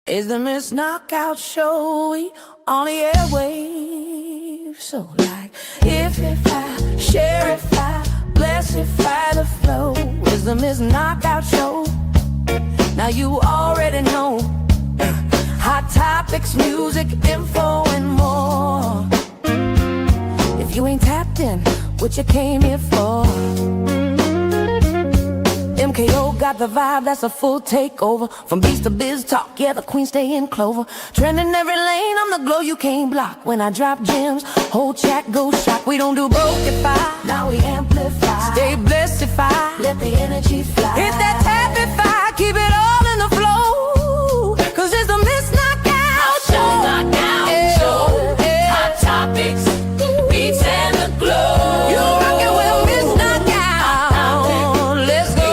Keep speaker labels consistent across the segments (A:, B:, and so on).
A: It's the Missknockout show, we on the airwaves. So like, if I, share if I, bless if I, the flow. It's the Missknockout show, now you already know. Hot topics, music, info, and more. If you ain't tapped in, what you came here for? MKO got the vibe, that's a full takeover. From beats to biz talk, yeah, the queen stay in clover. Trending every lane, I'm the glow you can't block. When I drop gems, whole chat goes shock. We don't do brokeify, now we amplify. Stay blessed if I let the energy fly. Hit that tapify, keep it all in the flow. Cause it's the Missknockout show. Knockout show, hot topics, beats and the glow. You rockin' with Missknockout. Let's go.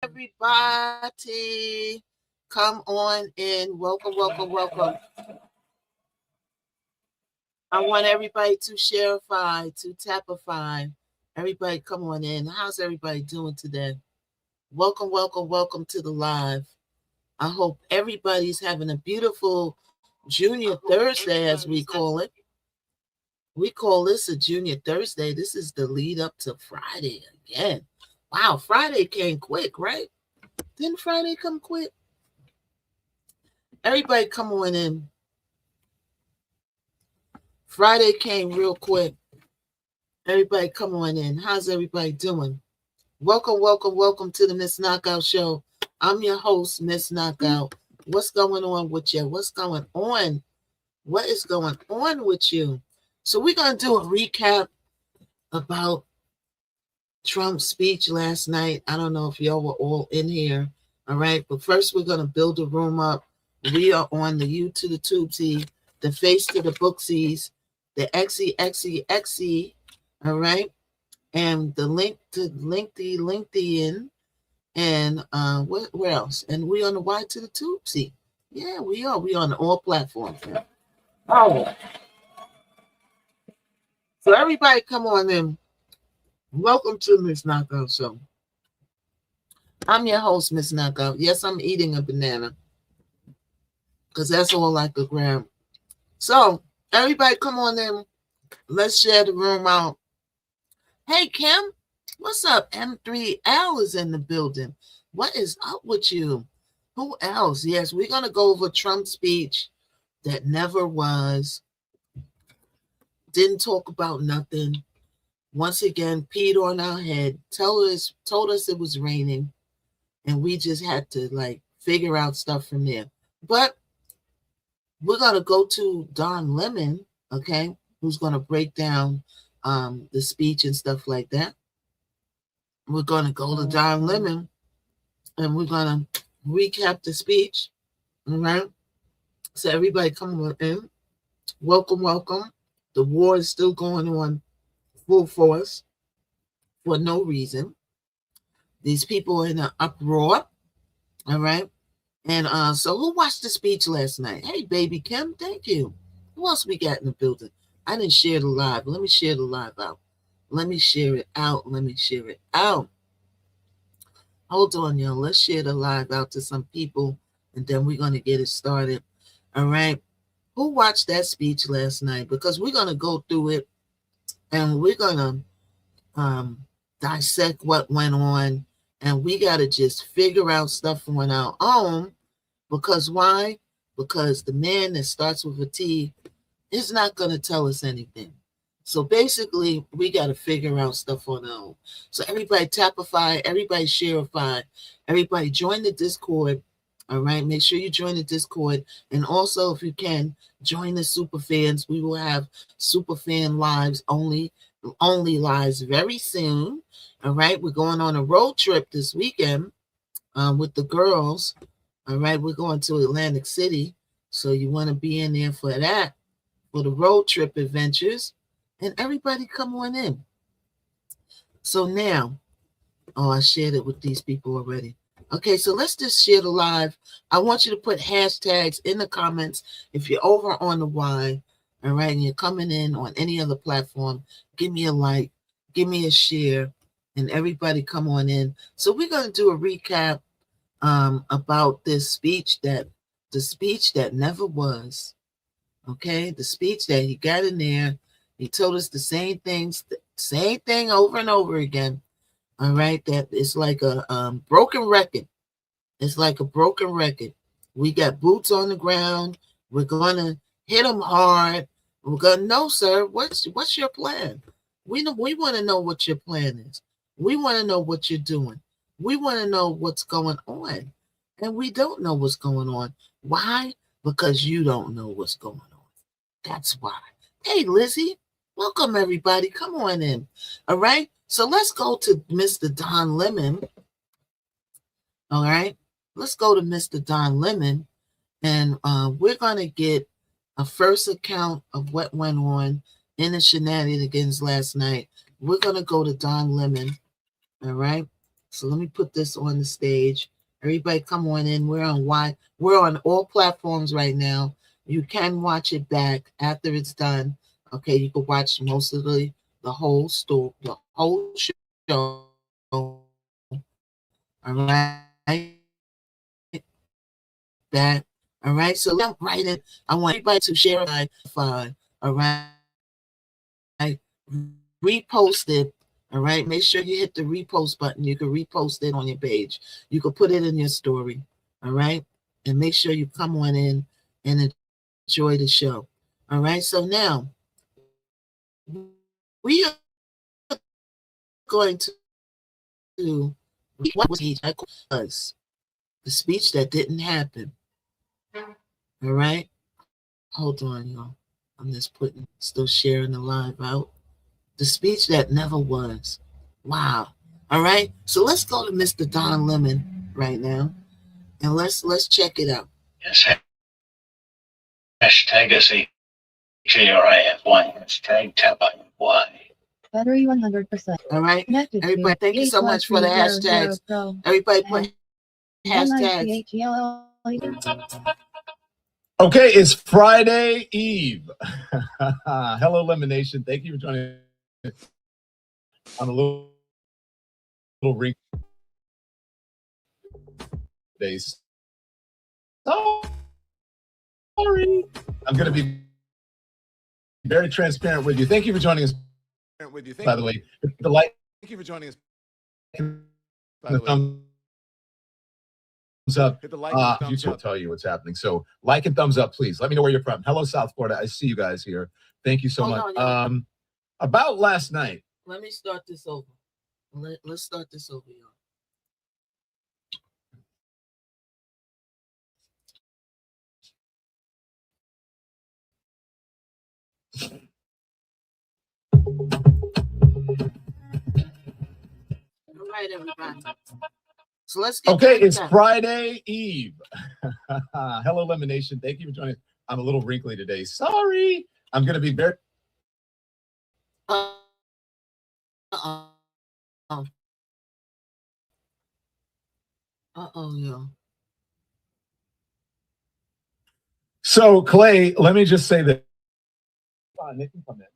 B: Everybody, come on in. Welcome. I want everybody to shareify, to tapify. Everybody, come on in. How's everybody doing today? Welcome to the live. I hope everybody's having a beautiful Junior Thursday, as we call it. We call this a Junior Thursday. This is the lead up to Friday again. Wow, Friday came quick, right? Didn't Friday come quick? Everybody come on in. Friday came real quick. Everybody come on in. How's everybody doing? Welcome to the Missknockout show. I'm your host, Missknockout. What's going on with you? What's going on? What is going on with you? So we're going to do a recap about Trump's speech last night. I don't know if y'all were all in here. All right. But first, we're going to build the room up. We are on the U to the Tubesy, the face to the Booksies, the XE. All right. And the link to LinkedIn. And where else? And we on the Y to the Tubesy. Yeah, we are. We on all platforms now. Oh. So everybody come on in. Welcome to Missknockout show. I'm your host, Missknockout. Yes, I'm eating a banana because that's all I could grab. So everybody come on in. Let's share the room out. Hey, Kim, what's up? M3L is in the building. What is up with you? Who else? Yes, we're going to go over Trump's speech that never was. Didn't talk about nothing. Once again, peed on our head. Told us it was raining. And we just had to figure out stuff from there. But we're going to go to Don Lemon, okay, who's going to break down the speech and stuff like that. We're going to go to Don Lemon and we're going to recap the speech. All right. So everybody come on in. Welcome. The war is still going on full force for no reason. These people are in an uproar. All right. And so who watched the speech last night? Hey, baby Kim, thank you. Who else we got in the building? I didn't share the live. Let me share the live out. Let me share it out. Hold on, y'all. Let's share the live out to some people, and then we're going to get it started. All right. Who watched that speech last night? Because we're going to go through it, and we're going to dissect what went on, and we got to just figure out stuff on our own. Because why? Because the man that starts with a T is not going to tell us anything. So basically, we got to figure out stuff on our own. So everybody tapify, everybody shareify, everybody join the Discord. All right, make sure you join the Discord. And also, if you can, join the super fans. We will have super fan lives only lives very soon. All right, we're going on a road trip this weekend with the girls. All right, we're going to Atlantic City. So you want to be in there for that, for the road trip adventures. And everybody come on in. So now, I shared it with these people already. Okay, so let's just share the live. I want you to put hashtags in the comments if you're over on the Y, all right, and you're coming in on any other platform. Give me a like, give me a share, and everybody come on in. So we're going to do a recap about this speech the speech that never was. Okay, the speech that he got in there. He told us the same things, the same thing over and over again. All right, that it's like a broken record. It's like a broken record. We got boots on the ground. We're gonna hit them hard. We're gonna know, sir. What's your plan? We want to know what your plan is. We want to know what you're doing. We want to know what's going on, and we don't know what's going on. Why? Because you don't know what's going on. That's why. Hey, Lizzie, welcome everybody. Come on in. All right. So let's go to Mr. Don Lemon. All right. Let's go to Mr. Don Lemon, and we're going to get a first account of what went on in the shenanigans last night. We're going to go to Don Lemon. All right. So let me put this on the stage. Everybody come on in. We're on all platforms right now. You can watch it back after it's done. Okay, you can watch most of the whole story, the whole show. All right. That. All right. So jump right in. I want everybody to share my file. All right. Repost it. All right. Make sure you hit the repost button. You can repost it on your page. You can put it in your story. All right. And make sure you come on in and enjoy the show. All right. So now we are going to what was the speech that didn't happen. All right. Hold on, y'all. I'm just still sharing the live out. The speech that never was. Wow. All right. So let's go to Mr. Don Lemon right now, and let's check it out.
C: Yes. Hashtag SHARIF1. Hashtag tap on Y.
D: Battery 100%.
B: All right. Everybody, thank you so much for the hashtags. Everybody put hashtags.
E: Okay, it's Friday Eve. Hello, Lemonation. Thank you for joining us on a little ring base. Sorry. I'm going to be very transparent with you. Thank you for joining us. By the way, the like. Thank you for joining us. By the way. Thumbs up. Hit the like and thumbs up. Will tell you what's happening. So like and thumbs up, please. Let me know where you're from. Hello, South Florida. I see you guys here. Thank you so much. About last night.
B: Let me start this over. Let's start this over, y'all. All right, everybody. So let's get
E: it's Friday Eve. Hello, Lemonation. Thank you for joining. I'm a little wrinkly today. Sorry. I'm going to be very.
B: Yeah.
E: So, Clay, let me just say that. Nick can come in.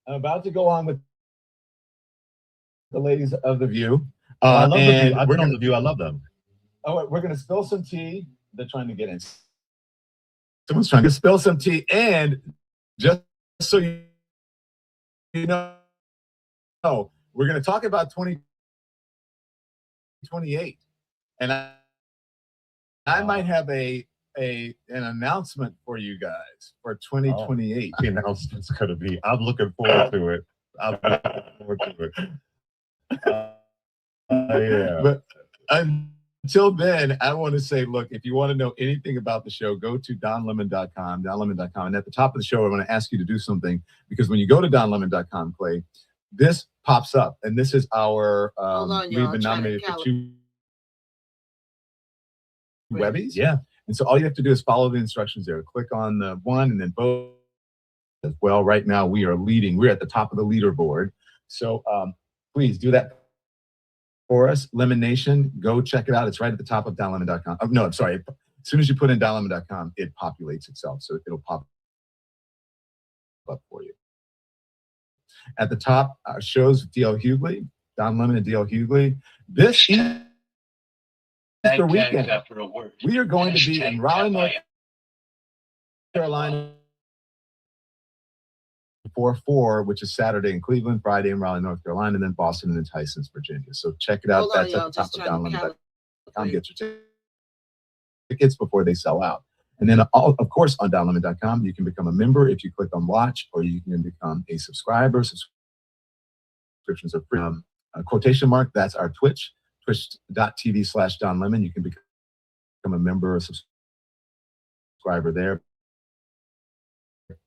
E: I'm about to go on with the ladies of The View.
F: I love The View. I've been on The View. I love them.
E: Oh, we're going to spill some tea. They're trying to get in. Someone's trying to spill some tea. And just so you know, we're going to talk about 2028. And I might have an announcement for you guys for 2028.
F: The announcement's going to be, I'm looking forward to it. Yeah.
E: But until then, I want to say, look, if you want to know anything about the show, go to donlemon.com, donlemon.com. And at the top of the show, I'm going to ask you to do something, because when you go to donlemon.com, Clay, this pops up. And this is our, we've been nominated for 2 Webbies.
F: Yeah.
E: And so all you have to do is follow the instructions there. Click on the one and then vote as well. Right now, we are leading. We're at the top of the leaderboard. So please do that for us, Lemon Nation. Go check it out. It's right at the top of donlemon.com. Oh, no, I'm sorry. As soon as you put in donlemon.com, it populates itself. So it'll pop up for you. At the top, our shows with D.L. Hughley, Don Lemon and D.L. Hughley. This Easter weekend, we are going to be in Raleigh, North Carolina, 4/4, which is Saturday in Cleveland, Friday in Raleigh, North Carolina, and then Boston and then Tysons, Virginia. So check it out.
B: Hold on,
E: That's
B: y'all,
E: at the top
B: just
E: of
B: trying to
E: donlemon.com. Get your tickets before they sell out. And then, of course, on donlemon.com, you can become a member if you click on watch, or you can become a subscriber. Subscriptions are free. Quotation mark, that's our Twitch, twitch.tv/donlemon. You can become a member or subscriber there,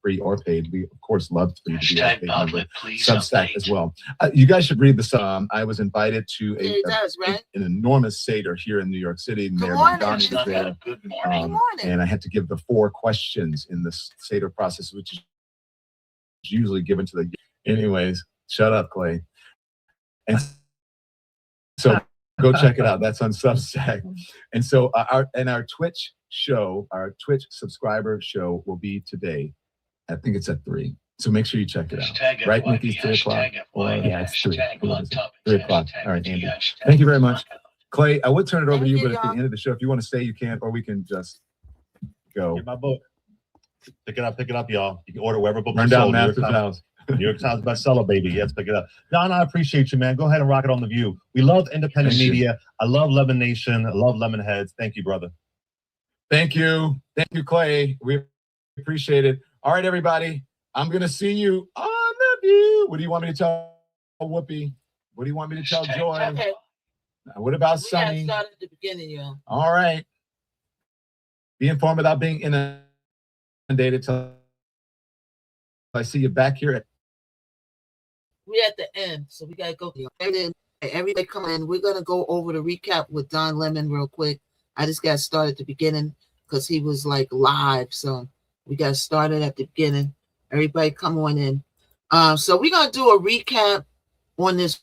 E: free or paid. We, of course, love for you to be a paid member. Substack as well. You guys should read this. I was invited to an enormous Seder here in New York City. Mayor Mangione was there.
C: Good morning.
E: And I had to give the 4 questions in this Seder process, which is usually given to the... Anyways, shut up, Clay. And so go check it out. That's on Substack. And so our Twitch show, our Twitch subscriber show will be today. I think it's at 3. So make sure you check it out. Right, Nikki? 3 o'clock? Yeah, it's 3. 3 o'clock. All right, Andy. Thank you very much. Clay, I would turn it over to you, but at the end of the show, if you want to stay, you can, or we can just go.
F: Get my book. Pick it up, y'all. You can order wherever book
E: Run
F: is
E: down
F: sold.
E: Master's House.
F: New York Times bestseller, baby. Yes, pick it up. Don, I appreciate you, man. Go ahead and rock it on The View. We love independent media. I love Lemon Nation. I love Lemon Heads. Thank you, brother.
E: Thank you. Thank you, Clay. We appreciate it. All right, everybody. I'm going to see you on The View. What do you want me to tell Whoopi? What do you want me to tell Joy?
B: Okay.
E: What about
B: We
E: Sunny?
B: got started at the beginning, y'all.
E: All right. Be informed without being inundated till I see you back here.
B: We at the end, so we gotta go. And then everybody come in. We're gonna go over the recap with Don Lemon real quick. I just got started at the beginning because he was like live, so we got started at the beginning. Everybody come on in. So we're gonna do a recap on this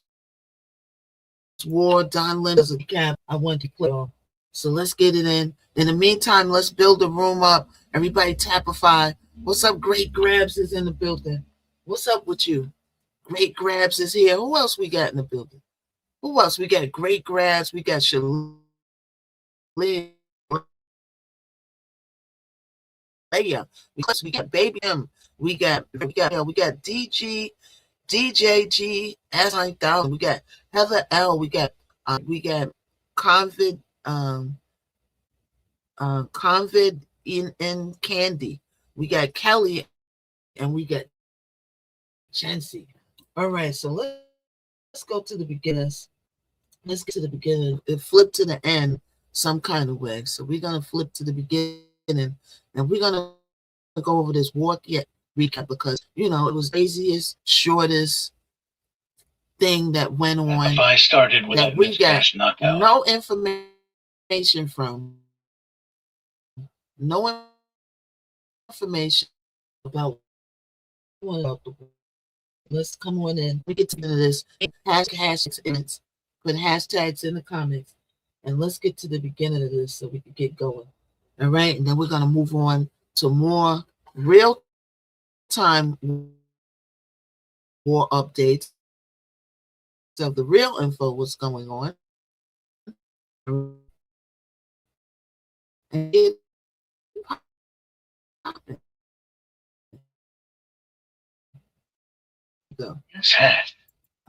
B: war. Don Lemon's a recap I wanted to play on. So let's get it in. In the meantime, let's build the room up. Everybody tapify. What's up? Great Grabs is in the building. What's up with you? Great Grabs is here. Who else we got in the building? Who else? We got Great Grabs. We got Shalea. Because we got Baby M. We got DG, DJG, as 9000. We got Heather L. We got Convid in Candy. We got Kelly, and we got Chancy. All right, so let's go to the beginners. Let's get to the beginning. It flipped to the end some kind of way. So we're gonna flip to the beginning, and we're gonna go over this war recap because it was the easiest, shortest thing that went on.
C: If I started with
B: that we got no information from. No information about the war. Let's come on in. We get to this. Hashtags in it. Put hashtags in the comments. And let's get to the beginning of this so we can get going. All right. And then we're going to move on to more real-time war updates of the real info, what's going on. And go.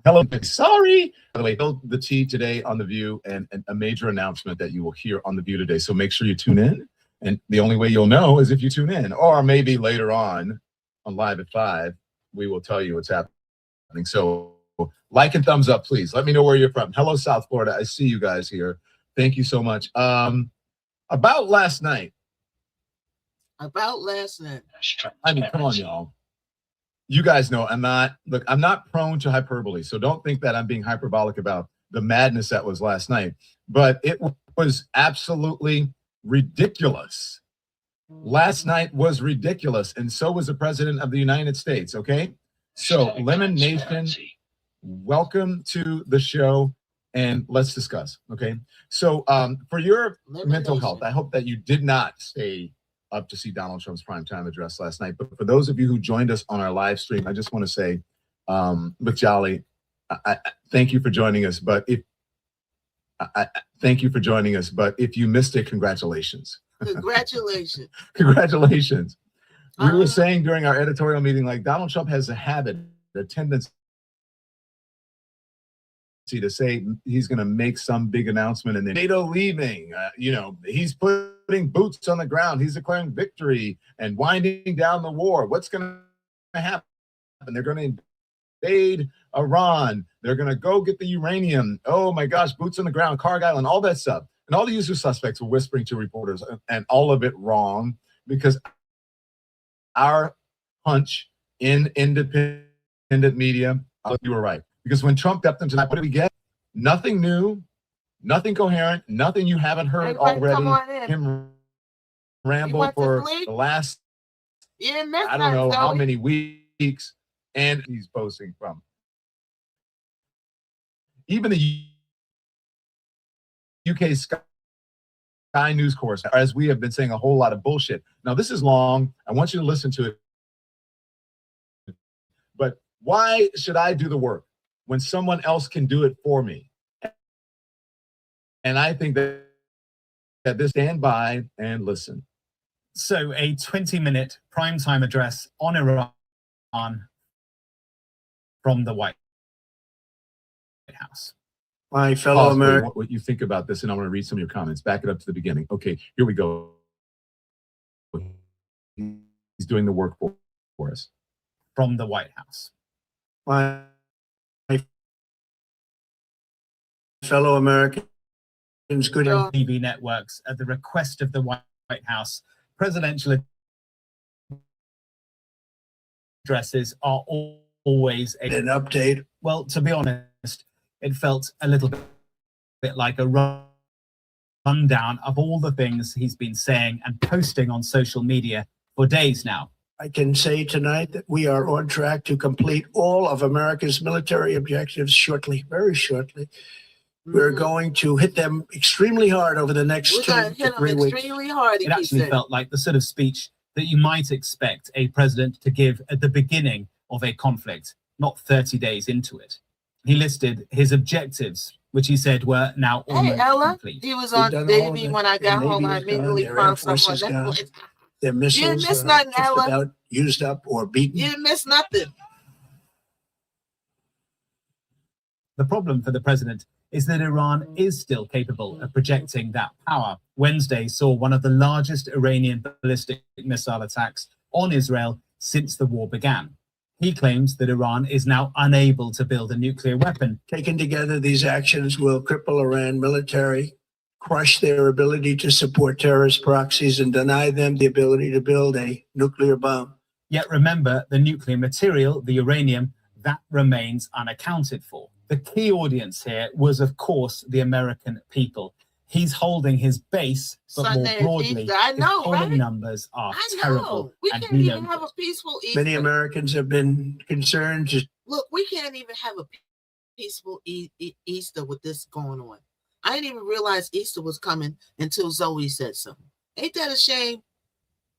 E: Hello, sorry. By the way, the tea today on The View and a major announcement that you will hear on The View today. So make sure you tune in. And the only way you'll know is if you tune in, or maybe later on Live at 5, we will tell you what's happening. So like and thumbs up, please. Let me know where you're from. Hello, South Florida. I see you guys here. Thank you so much. About last night. I mean, come on, y'all. You guys know I'm not prone to hyperbole, so don't think that I'm being hyperbolic about the madness that was last night. But it was absolutely ridiculous. Last night was ridiculous, and so was the President of the United States, okay? So, Lemon Nation, welcome to the show. and let's discuss. Okay. So for your mental health, I hope that you did not stay up to see Donald Trump's primetime address last night. But for those of you who joined us on our live stream, I just want to say, with Jolly, I thank you for joining us. But if thank you for joining us. But if you missed it, congratulations.
B: Congratulations.
E: Congratulations. We were saying during our editorial meeting, like Donald Trump has a habit, a tendency to say he's going to make some big announcement and then NATO leaving, he's putting boots on the ground. He's declaring victory and winding down the war. What's going to happen? They're going to invade Iran. They're going to go get the uranium. Oh my gosh, boots on the ground, Cargill, and all that stuff. And all the usual suspects were whispering to reporters, and all of it wrong, because our hunch in independent media, you were right. Because when Trump stepped into that, what did we get? Nothing new, nothing coherent, nothing you haven't heard already. Him ramble for the last, I don't know how many weeks, and he's posting from. Even the UK Sky News course, as we have been saying a whole lot of bullshit. Now, this is long. I want you to listen to it. But why should I do the work when someone else can do it for me? And I think that this, stand by and listen.
G: So a 20-minute primetime address on Iran from the White House.
H: My fellow Americans.
E: What you think about this, and I want to read some of your comments. Back it up to the beginning. Okay, here we go. He's doing the work for us.
G: From the White House.
H: My fellow Americans, good
G: TV networks at the request of the White House. Presidential addresses are always
H: an update.
G: Well, to be honest, it felt a little bit like a rundown of all the things he's been saying and posting on social media for days now.
H: I can say tonight that we are on track to complete all of America's military objectives shortly, very shortly. We're going to hit them extremely hard over the next 2 to 3 weeks.
B: Extremely hard.
G: It actually felt like the sort of speech that you might expect a president to give at the beginning of a conflict, not 30 days into it. He listed his objectives, which he said were now almost complete.
B: He was on Davy when I got home. I immediately found someone that
H: their missiles
B: are just about
H: used up or beaten.
B: You didn't miss nothing.
G: The problem for the president is that Iran is still capable of projecting that power. Wednesday saw one of the largest Iranian ballistic missile attacks on Israel since the war began. He claims that Iran is now unable to build a nuclear weapon.
H: Taken together, these actions will cripple Iran military, crush their ability to support terrorist proxies, and deny them the ability to build a nuclear bomb.
G: Yet remember, the nuclear material, the uranium, that remains unaccounted for. The key audience here was, of course, the American people. He's holding his base, but
B: Sunday
G: more broadly,
B: I know,
G: his polling
B: right?
G: numbers are terrible.
B: We
G: and
B: can't
G: he
B: even
G: knows
B: have
G: it.
B: a peaceful Easter.
H: Many Americans have been concerned.
B: Look, we can't even have a peaceful Easter with this going on. I didn't even realize Easter was coming until Zoe said something. Ain't that a shame?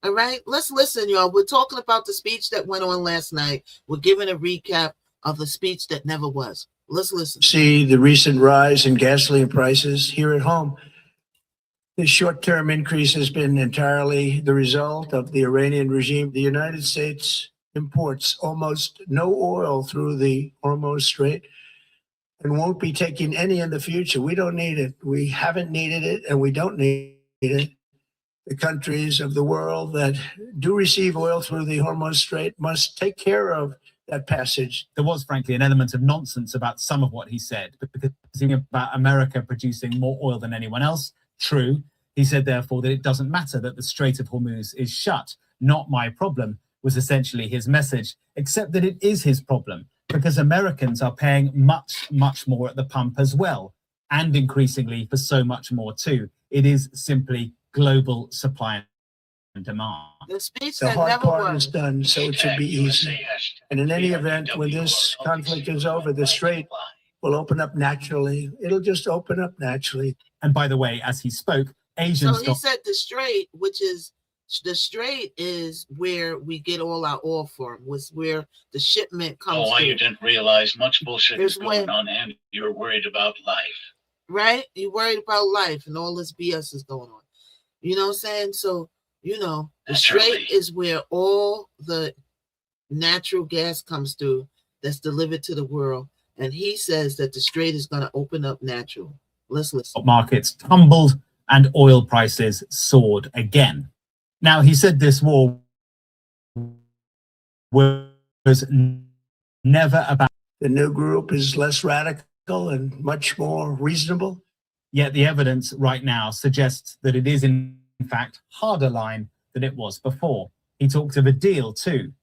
B: All right, let's listen, y'all. We're talking about the speech that went on last night. We're giving a recap of the speech that never was. Let's listen.
H: See the recent rise in gasoline prices here at home. This short-term increase has been entirely the result of the Iranian regime. The United States imports almost no oil through the Hormuz Strait and won't be taking any in the future. We don't need it. We haven't needed it, and we don't need it. The countries of the world that do receive oil through the Hormuz Strait must take care of that passage.
G: There was, frankly, an element of nonsense about some of what he said, because about America producing more oil than anyone else. True. He said, therefore, that it doesn't matter that the Strait of Hormuz is shut. Not my problem, was essentially his message, except that it is his problem, because Americans are paying much, much more at the pump as well, and increasingly for so much more too. It is simply global supply and demand.
B: The speech
H: The
B: that
H: hard
B: never
H: part
B: was.
H: is done, so it should be easy. And in any event, when this conflict is over, the Strait will open up naturally. It'll just open up naturally.
G: And by the way, as he spoke, Asian
B: So he
G: stocks
B: said the Strait, which is the Strait, is where we get all our oil from. Was where the shipment comes.
C: Oh, why you
B: through.
C: didn't realize much bullshit
B: There's
C: is going
B: when-
C: on, and you're worried about life.
B: Right? You're worried about life and all this BS is going on. You know what I'm saying? So, you know, the
C: Naturally.
B: Strait is where all the natural gas comes through that's delivered to the world. And he says that the Strait is going to open up natural. Let's listen.
G: markets tumbled and oil prices soared again. Now, he said this war was never about,
H: The new group is less radical and much more reasonable.
G: yet the evidence right now suggests that it is in fact harder line than it was before. He talked of a deal too.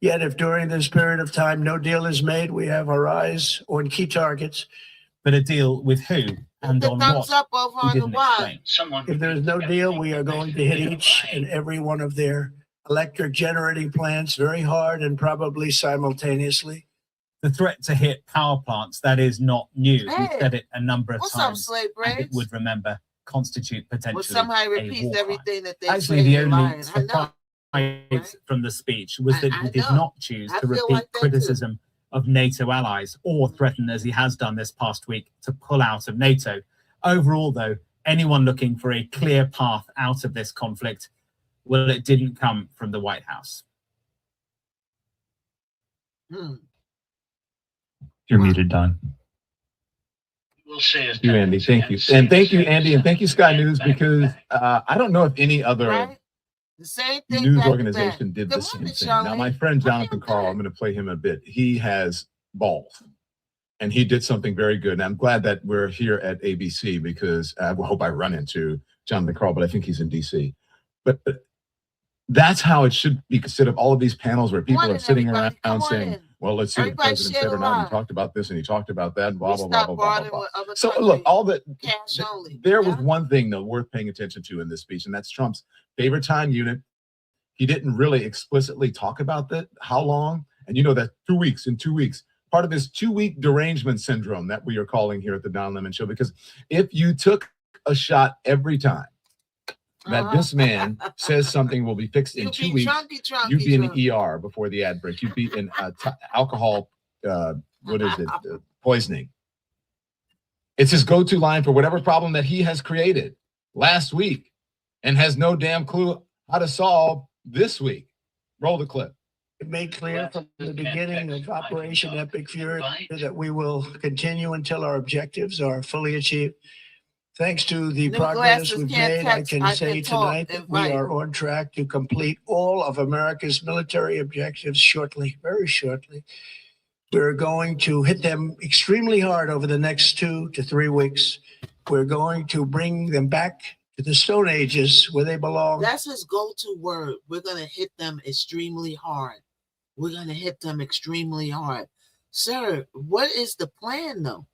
H: Yet if during this period of time no deal is made, we have our eyes on key targets.
G: But a deal with who and
B: The
G: on
B: thumbs
G: what?
B: up over
G: He
B: on the
G: didn't
B: why.
G: explain.
C: Someone.
H: If there is no deal, we are going to hit each and every one of their electric generating plants very hard and probably simultaneously.
G: The threat to hit power plants, that is not new.
B: Hey,
G: We've said it a number of
B: What's up,
G: times.
B: slave
G: And it
B: braids?
G: would, remember, constitute potentially
B: Well, somehow he
G: a
B: repeats
G: war crime.
B: everything that they
G: Actually,
B: say
G: the
B: in
G: only
B: lying. I know.
G: surprise
B: right?
G: from the speech was that
B: I
G: he did
B: know.
G: not choose
B: I
G: to
B: feel
G: repeat
B: like that too.
G: criticism of NATO allies or threaten, as he has done this past week, to pull out of NATO. Overall, though, anyone looking for a clear path out of this conflict, well, it didn't come from the White House.
B: Hmm.
I: You're muted, Don.
C: We'll say
E: Thank you, Andy. Thank you. And thank you, Andy. And thank you, Sky News, because I don't know if any other
B: Right? The same thing.
E: news
B: back to
E: organization
B: back.
E: did
B: Good
E: the same
B: morning,
E: thing. Now,
B: Charlene.
E: my friend
B: How you
E: Jonathan Carl,
B: doing?
E: I'm going to play him a bit. He has balls, and he did something very good. And I'm glad that we're here at ABC because I hope I run into Jonathan Carl, but I think he's in DC. But that's how it should be, instead of all of these panels where people
B: Morning,
E: are sitting
B: everybody. Come
E: around
B: on
E: saying,
B: in.
E: well, let's see what the
B: Everybody
E: president
B: share
E: said
B: the
E: or not. He
B: live.
E: talked about this and he talked about that, and blah,
B: We
E: blah, blah,
B: stop
E: blah, blah,
B: bartering
E: blah.
B: with other
E: So
B: countries.
E: look, all that
B: Cash only.
E: there was
B: Yeah.
E: one thing though worth paying attention to in this speech, and that's Trump's favorite time unit. He didn't really explicitly talk about that. How long? And you know that 2 weeks, in 2 weeks, part of his 2-week derangement syndrome that we are calling here at the Don Lemon Show. Because if you took a shot every time that this man says something will be fixed in
B: You'll
E: 2
B: be
E: weeks,
B: drunky,
E: you'd be in
B: drunky.
E: the ER before the ad break. You'd be in alcohol, what is it, poisoning. It's his go-to line for whatever problem that he has created last week and has no damn clue how to solve this week. Roll the clip.
H: It made clear from the beginning of Operation Epic Fury that we will continue until our objectives are fully achieved. Thanks to the
B: New
H: progress
B: glasses
H: we've
B: can't
H: made, I
B: text,
H: can
B: I
H: say
B: can talk,
H: tonight that
B: invite.
H: we are on track to complete all of America's military objectives shortly, very shortly. We're going to hit them extremely hard over the next 2 to 3 weeks. We're going to bring them back to the Stone Ages where they belong.
B: That's his go-to word. We're going to hit them extremely hard. We're going to hit them extremely hard. Sir, what is the plan, though?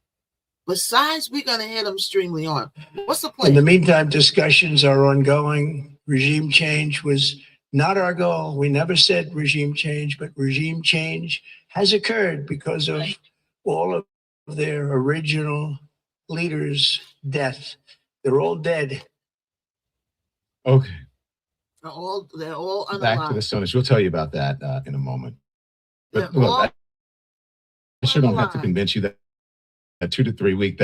B: Besides, we're going to hit them extremely hard. What's the plan?
H: In the meantime, discussions are ongoing. Regime change was not our goal. We never said regime change, but regime change has occurred because of all of their original leaders' death. They're all dead.
E: Okay.
B: They're all
E: Back to the
B: unalive.
E: Stone Age. We'll tell you about that in a moment. But
B: They're all
E: look, I sure don't have to
B: unalive.
E: convince you that that 2 to 3 week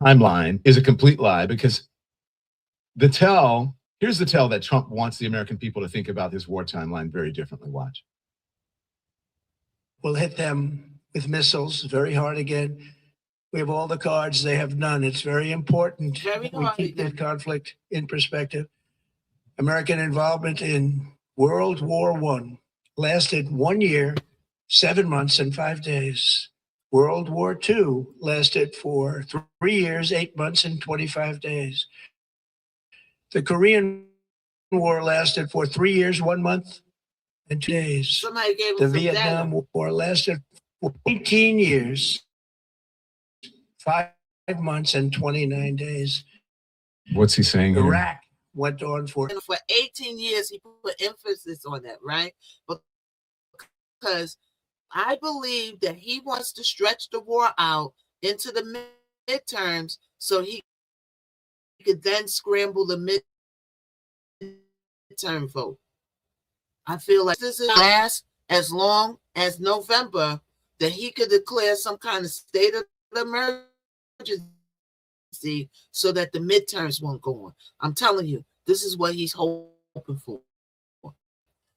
E: timeline is a complete lie, because here's the tell that Trump wants the American people to think about his war timeline very differently. Watch.
H: We'll hit them with missiles very hard again. We have all the cards. They have none. It's very important
B: Very
H: that we
B: hard
H: keep
B: again.
H: this conflict in perspective. American involvement in World War I lasted 1 year, 7 months, and 5 days. World War II lasted for 3 years, 8 months, and 25 days. The Korean War lasted for 3 years, 1 month, and 2 days.
B: Somebody gave
H: The
B: him some
H: Vietnam
B: data.
H: War lasted for 18 years, 5 months, and 29 days.
E: What's he saying here?
H: Iraq went on for
B: And for 18 years, he put emphasis on that, right? Because I believe that he wants to stretch the war out into the midterms so he could then scramble the midterm vote. I feel like this is last as long as November, that he could declare some kind of state of emergency so that the midterms won't go on. I'm telling you, this is what he's hoping for.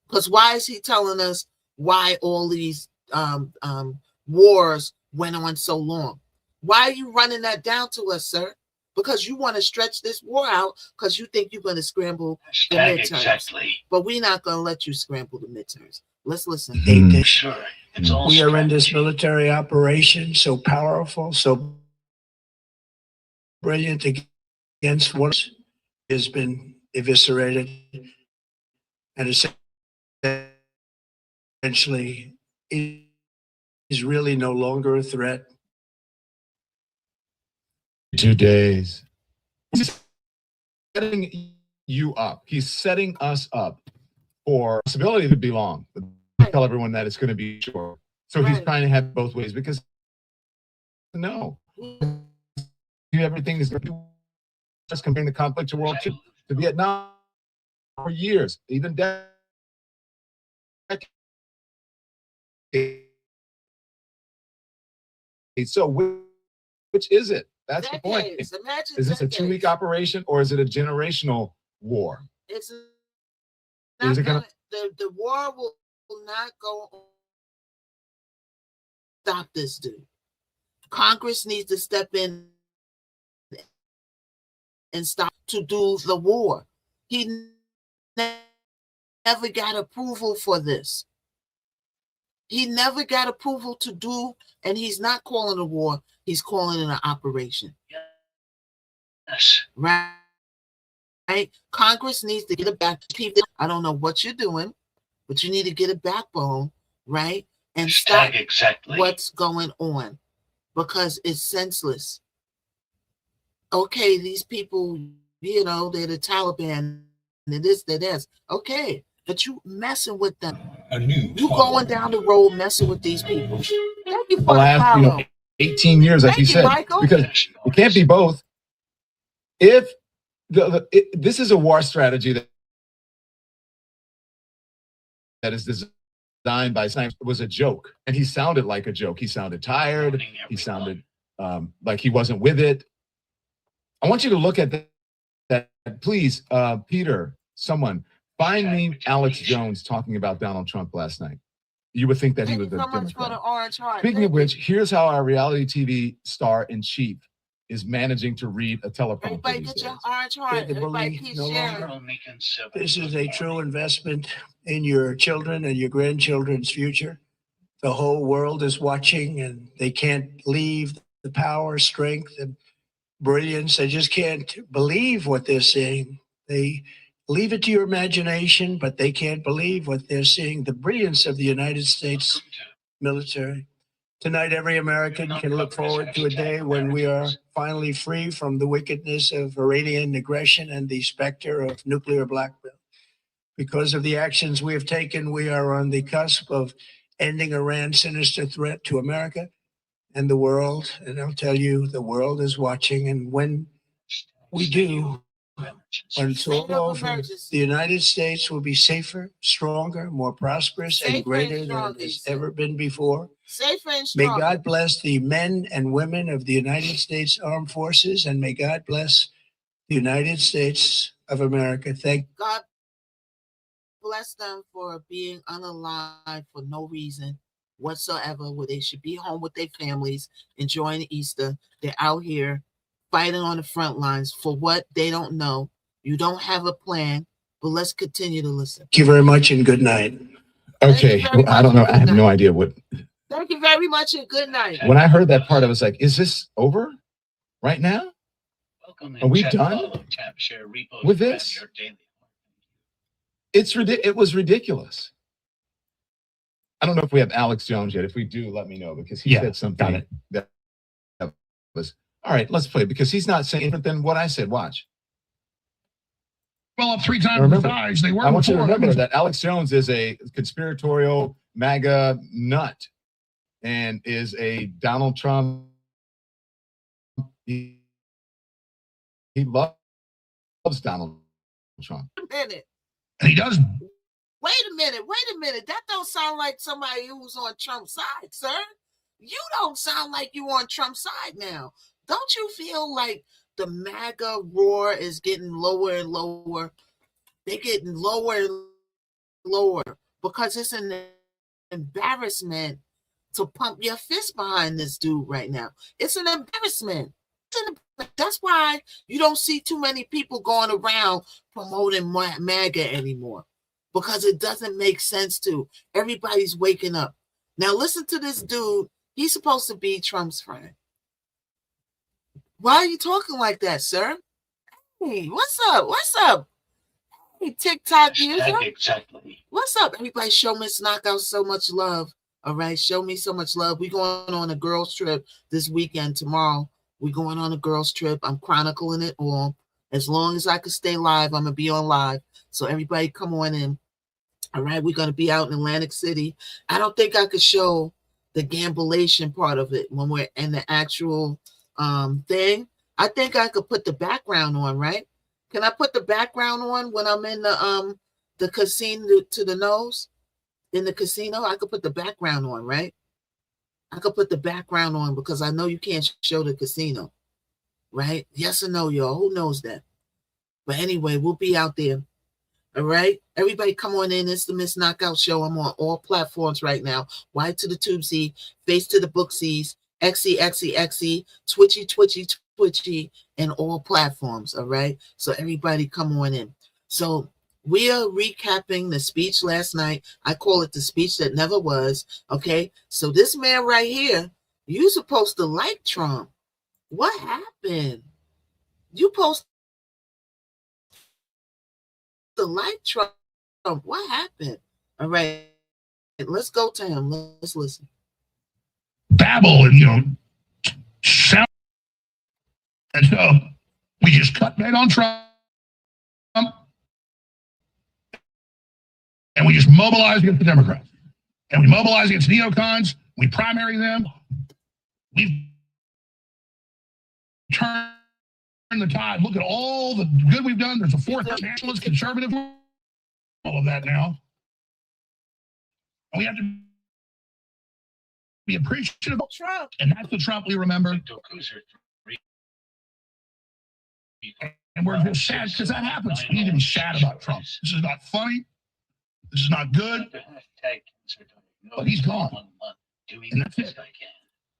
B: Because why is he telling us why all these wars went on so long? Why are you running that down to us, sir? Because you want to stretch this war out because you think you're going to scramble the midterms.
C: Exactly.
B: But we're not going to let you scramble the midterms. Let's listen.
C: Sure. It's all
H: We are in this
C: strategy.
H: military operation, so powerful, so brilliant against what has been eviscerated, and essentially is really no longer a threat.
E: 2 days. He's setting you up. He's setting us up for possibility to be long. Tell everyone that it's going to be short. So he's trying to have both ways because no, everything is just comparing the conflict to World II, to Vietnam for years, even decades. So which is it? That's the point.
B: Imagine
E: is this a 2-week operation or is it a generational war?
B: It's
E: Is
B: not
E: it gonna-
B: the war will not go on. Stop this dude. Congress needs to step in and stop to do the war. He never got approval for this. He never got approval to do, and he's not calling a war. He's calling it an operation.
C: Yes.
B: Right? Congress needs to get it back. People, I don't know what you're doing, but you need to get a backbone, right? And stop
C: Exactly.
B: what's going on, because it's senseless. Okay, these people, you know, they're the Taliban, and this, they're this. Okay, but you messing with them. You going down the road messing with these people. Thank you for
E: The last 18 years, like you said,
B: Michael.
E: because it can't be both. If this is a war strategy that is designed by science, was a joke, and he sounded like a joke. He sounded tired. He sounded like he wasn't with it. I want you to look at that. Please, Peter, someone, find me Alex Jones talking about Donald Trump last night. You would think that he was a
B: so much for the
E: Democrat.
B: orange heart.
E: Speaking of which, here's how our reality TV star in chief is managing to read a teleprompter
B: Everybody
E: these
B: get your
E: days.
B: orange heart.
H: The
B: Everybody
H: bully
B: keep
H: no
B: sharing.
H: This is a true investment in your children and your grandchildren's future. The whole world is watching, and they can't leave the power, strength, and brilliance. They just can't believe what they're seeing. They leave it to your imagination, but they can't believe what they're seeing. The brilliance of the United States military. Tonight, every American can look forward to a day when we are finally free from the wickedness of Iranian aggression and the specter of nuclear blackmail. Because of the actions we have taken, we are on the cusp of ending Iran's sinister threat to America and the world. And I'll tell you, the world is watching. And when we do, when it's all over, the United States will be safer, stronger, more prosperous, and greater than it has ever been before.
B: Safer and
H: May
B: stronger.
H: God bless the men and women of the United States Armed Forces, and may God bless the United States of America. Thank
B: God bless them for being unalive for no reason whatsoever, where they should be home with their families, enjoying Easter. They're out here fighting on the front lines for what they don't know. You don't have a plan, but let's continue to listen.
H: you very much, and good night.
E: Okay, I don't know. I have no idea what.
B: Thank you very much and good night.
E: When I heard that part, I was like, "Is this over right now? Are we done with this?" It was ridiculous. I don't know if we have Alex Jones yet. If we do, let me know, because he said something that was all right. Let's play, because he's not saying different than what I said. Watch.
J: Well, up 3 times the size they were
E: I want you to
J: before.
E: remember that Alex Jones is a conspiratorial MAGA nut. and is a Donald Trump. He loves Donald Trump.
B: Wait a minute.
J: And he does.
B: Wait a minute. That don't sound like somebody who's on Trump's side, sir. You don't sound like you on Trump's side now. Don't you feel like the MAGA roar is getting lower and lower? They're getting lower and lower because it's an embarrassment to pump your fist behind this dude right now. It's an embarrassment. That's why you don't see too many people going around promoting MAGA anymore, because it doesn't make sense to. Everybody's waking up. Now listen to this dude. He's supposed to be Trump's friend. Why are you talking like that, sir? Hey, what's up? What's up? Hey, TikTok user.
C: Exactly.
B: What's up? Everybody show Missknockout so much love. All right, show me so much love. We're going on a girls trip this weekend. Tomorrow, we're going on a girls trip. I'm chronicling it all. As long as I can stay live, I'm going to be on live. So everybody come on in. All right, we're going to be out in Atlantic City. I don't think I could show the gambulation part of it when we're in the actual thing. I think I could put the background on, right? Can I put the background on when I'm in the casino to the nose? In the casino, I could put the background on, right? I could put the background on because I know you can't show the casino, right? Yes or no, y'all? Who knows that? But anyway, we'll be out there. All right, everybody come on in. It's the Missknockout Show. I'm on all platforms right now. Y to the Tubesy, Face to the Booksies, XE, Twitchy, and all platforms. All right, so everybody come on in. So we are recapping the speech last night. I call it the speech that never was. Okay, so this man right here, you supposed to like Trump. What happened? You supposed to like Trump. What happened? All right, let's go to him. Let's listen.
J: Babble and sound. And so we just cut bait on Trump. And we just mobilize against the Democrats. And we mobilize against neocons. We primary them. We've turned the tide. Look at all the good we've done. There's a fourth nationalist, conservative, all of that now. And we have to be appreciative of Trump. And that's the Trump we remember. And we're just sad because that happens. We need to be sad about Trump. This is not funny. This is not good. But he's gone. And that's it.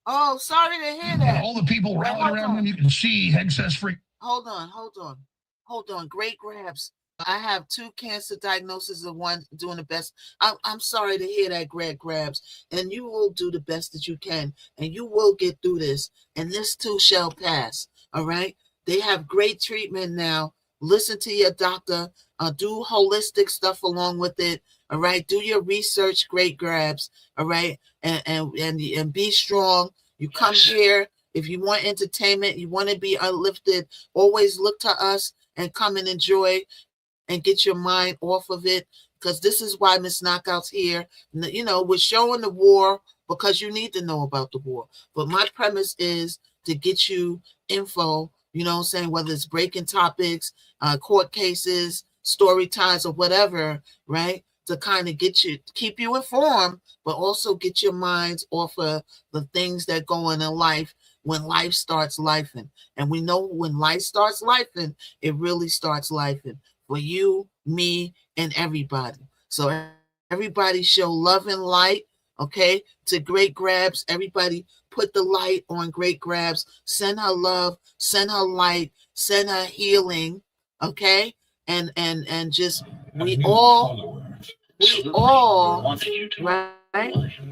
B: Oh, sorry to hear
J: And
B: that.
J: all the people rallying around him, you can see excess free.
B: Hold on. Great grabs. I have 2 cancer diagnoses of one doing the best. I'm sorry to hear that, Greg Grabs. And you will do the best that you can. And you will get through this. And this too shall pass. All right? They have great treatment now. Listen to your doctor. Do holistic stuff along with it. All right? Do your research, Great Grabs. All right? And be strong. You come here. If you want entertainment, you want to be uplifted, always look to us and come and enjoy and get your mind off of it, because this is why Missknockout's here. We're showing the war because you need to know about the war. But my premise is to get you info, whether it's breaking topics, court cases, story times, or whatever, right? To kind of keep you informed, but also get your minds off of the things that go on in life when life starts lifing. And we know when life starts lifing, it really starts lifing for you, me, and everybody. So everybody show love and light, okay, to Great Grabs. Everybody put the light on Great Grabs. Send her love, send her light, send her healing, okay? And just we all, right?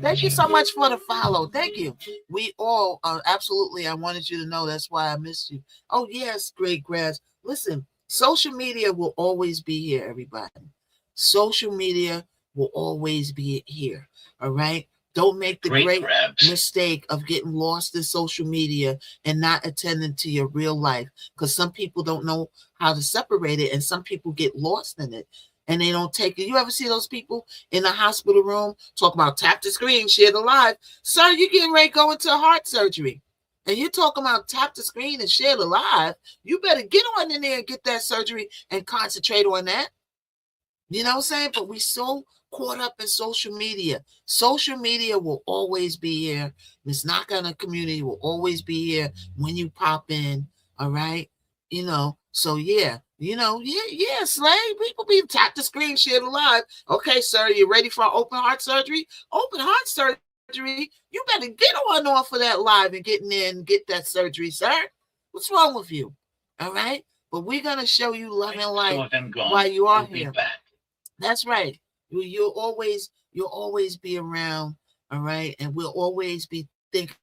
B: Thank you so much for the follow. Thank you. We all absolutely. I wanted you to know that's why I missed you. Oh yes, Great Grabs. Listen, social media will always be here, everybody. Social media will always be here. All right. Don't make the great mistake of getting lost in social media and not attending to your real life, because some people don't know how to separate it and some people get lost in it. and they don't take it. You ever see those people in the hospital room talk about tap the screen, share the live? Sir, you're getting ready to go into heart surgery. And you're talking about tap the screen and share the live. You better get on in there and get that surgery and concentrate on that. You know what I'm saying? But we so caught up in social media. Social media will always be here. Missknockout in the community will always be here when you pop in. All right. You know, so yeah, Slay. People be tap the screen, share the live. Okay, sir, you ready for open heart surgery? Open heart surgery. You better get on off of that live and get in there and get that surgery, sir. What's wrong with you? All right. But we're gonna show you love and light while you are here. That's right. You'll always be around, all right? And we'll always be thinking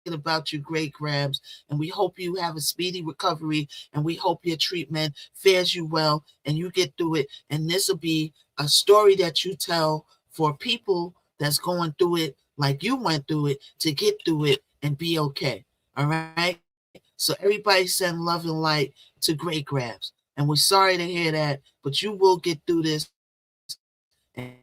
B: about you, great grabs. And we hope you have a speedy recovery, and we hope your treatment fares you well and you get through it. And this will be a story that you tell for people that's going through it like you went through it, to get through it and be okay. All right. So everybody send love and light to great grabs. And we're sorry to hear that, but you will get through this. And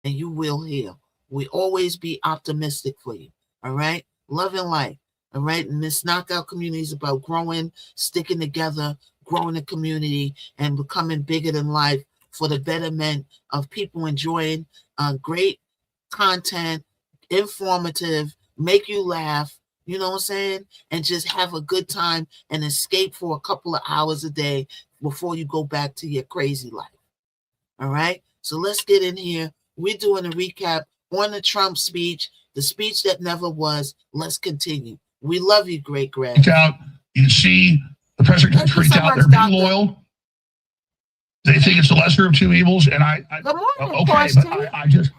B: you will heal. We always be optimistic for you. All right. Love and light. All right. And this Knockout community is about growing, sticking together, growing the community, and becoming bigger than life for the betterment of people enjoying great content, informative, make you laugh, you know what I'm saying? And just have a good time and escape for a couple of hours a day before you go back to your crazy life. All right. So let's get in here. We're doing a recap on the Trump speech, the speech that never was. Let's continue. We love you, great grab.
J: You can see the president freaked out. They're being loyal. They think it's the lesser of two evils. And
B: Good morning,
J: okay, but I just,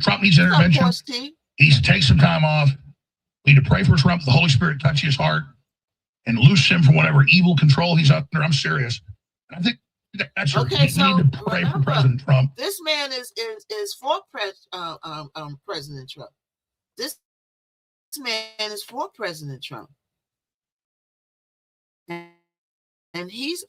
J: Trump needs intervention. He needs to take some time off. We need to pray for Trump, the Holy Spirit touch his heart and loose him from whatever evil control he's under. I'm serious. And I think that's
B: okay. So
J: need to pray for President Trump.
B: This man is for President Trump. This man is for President Trump, and he's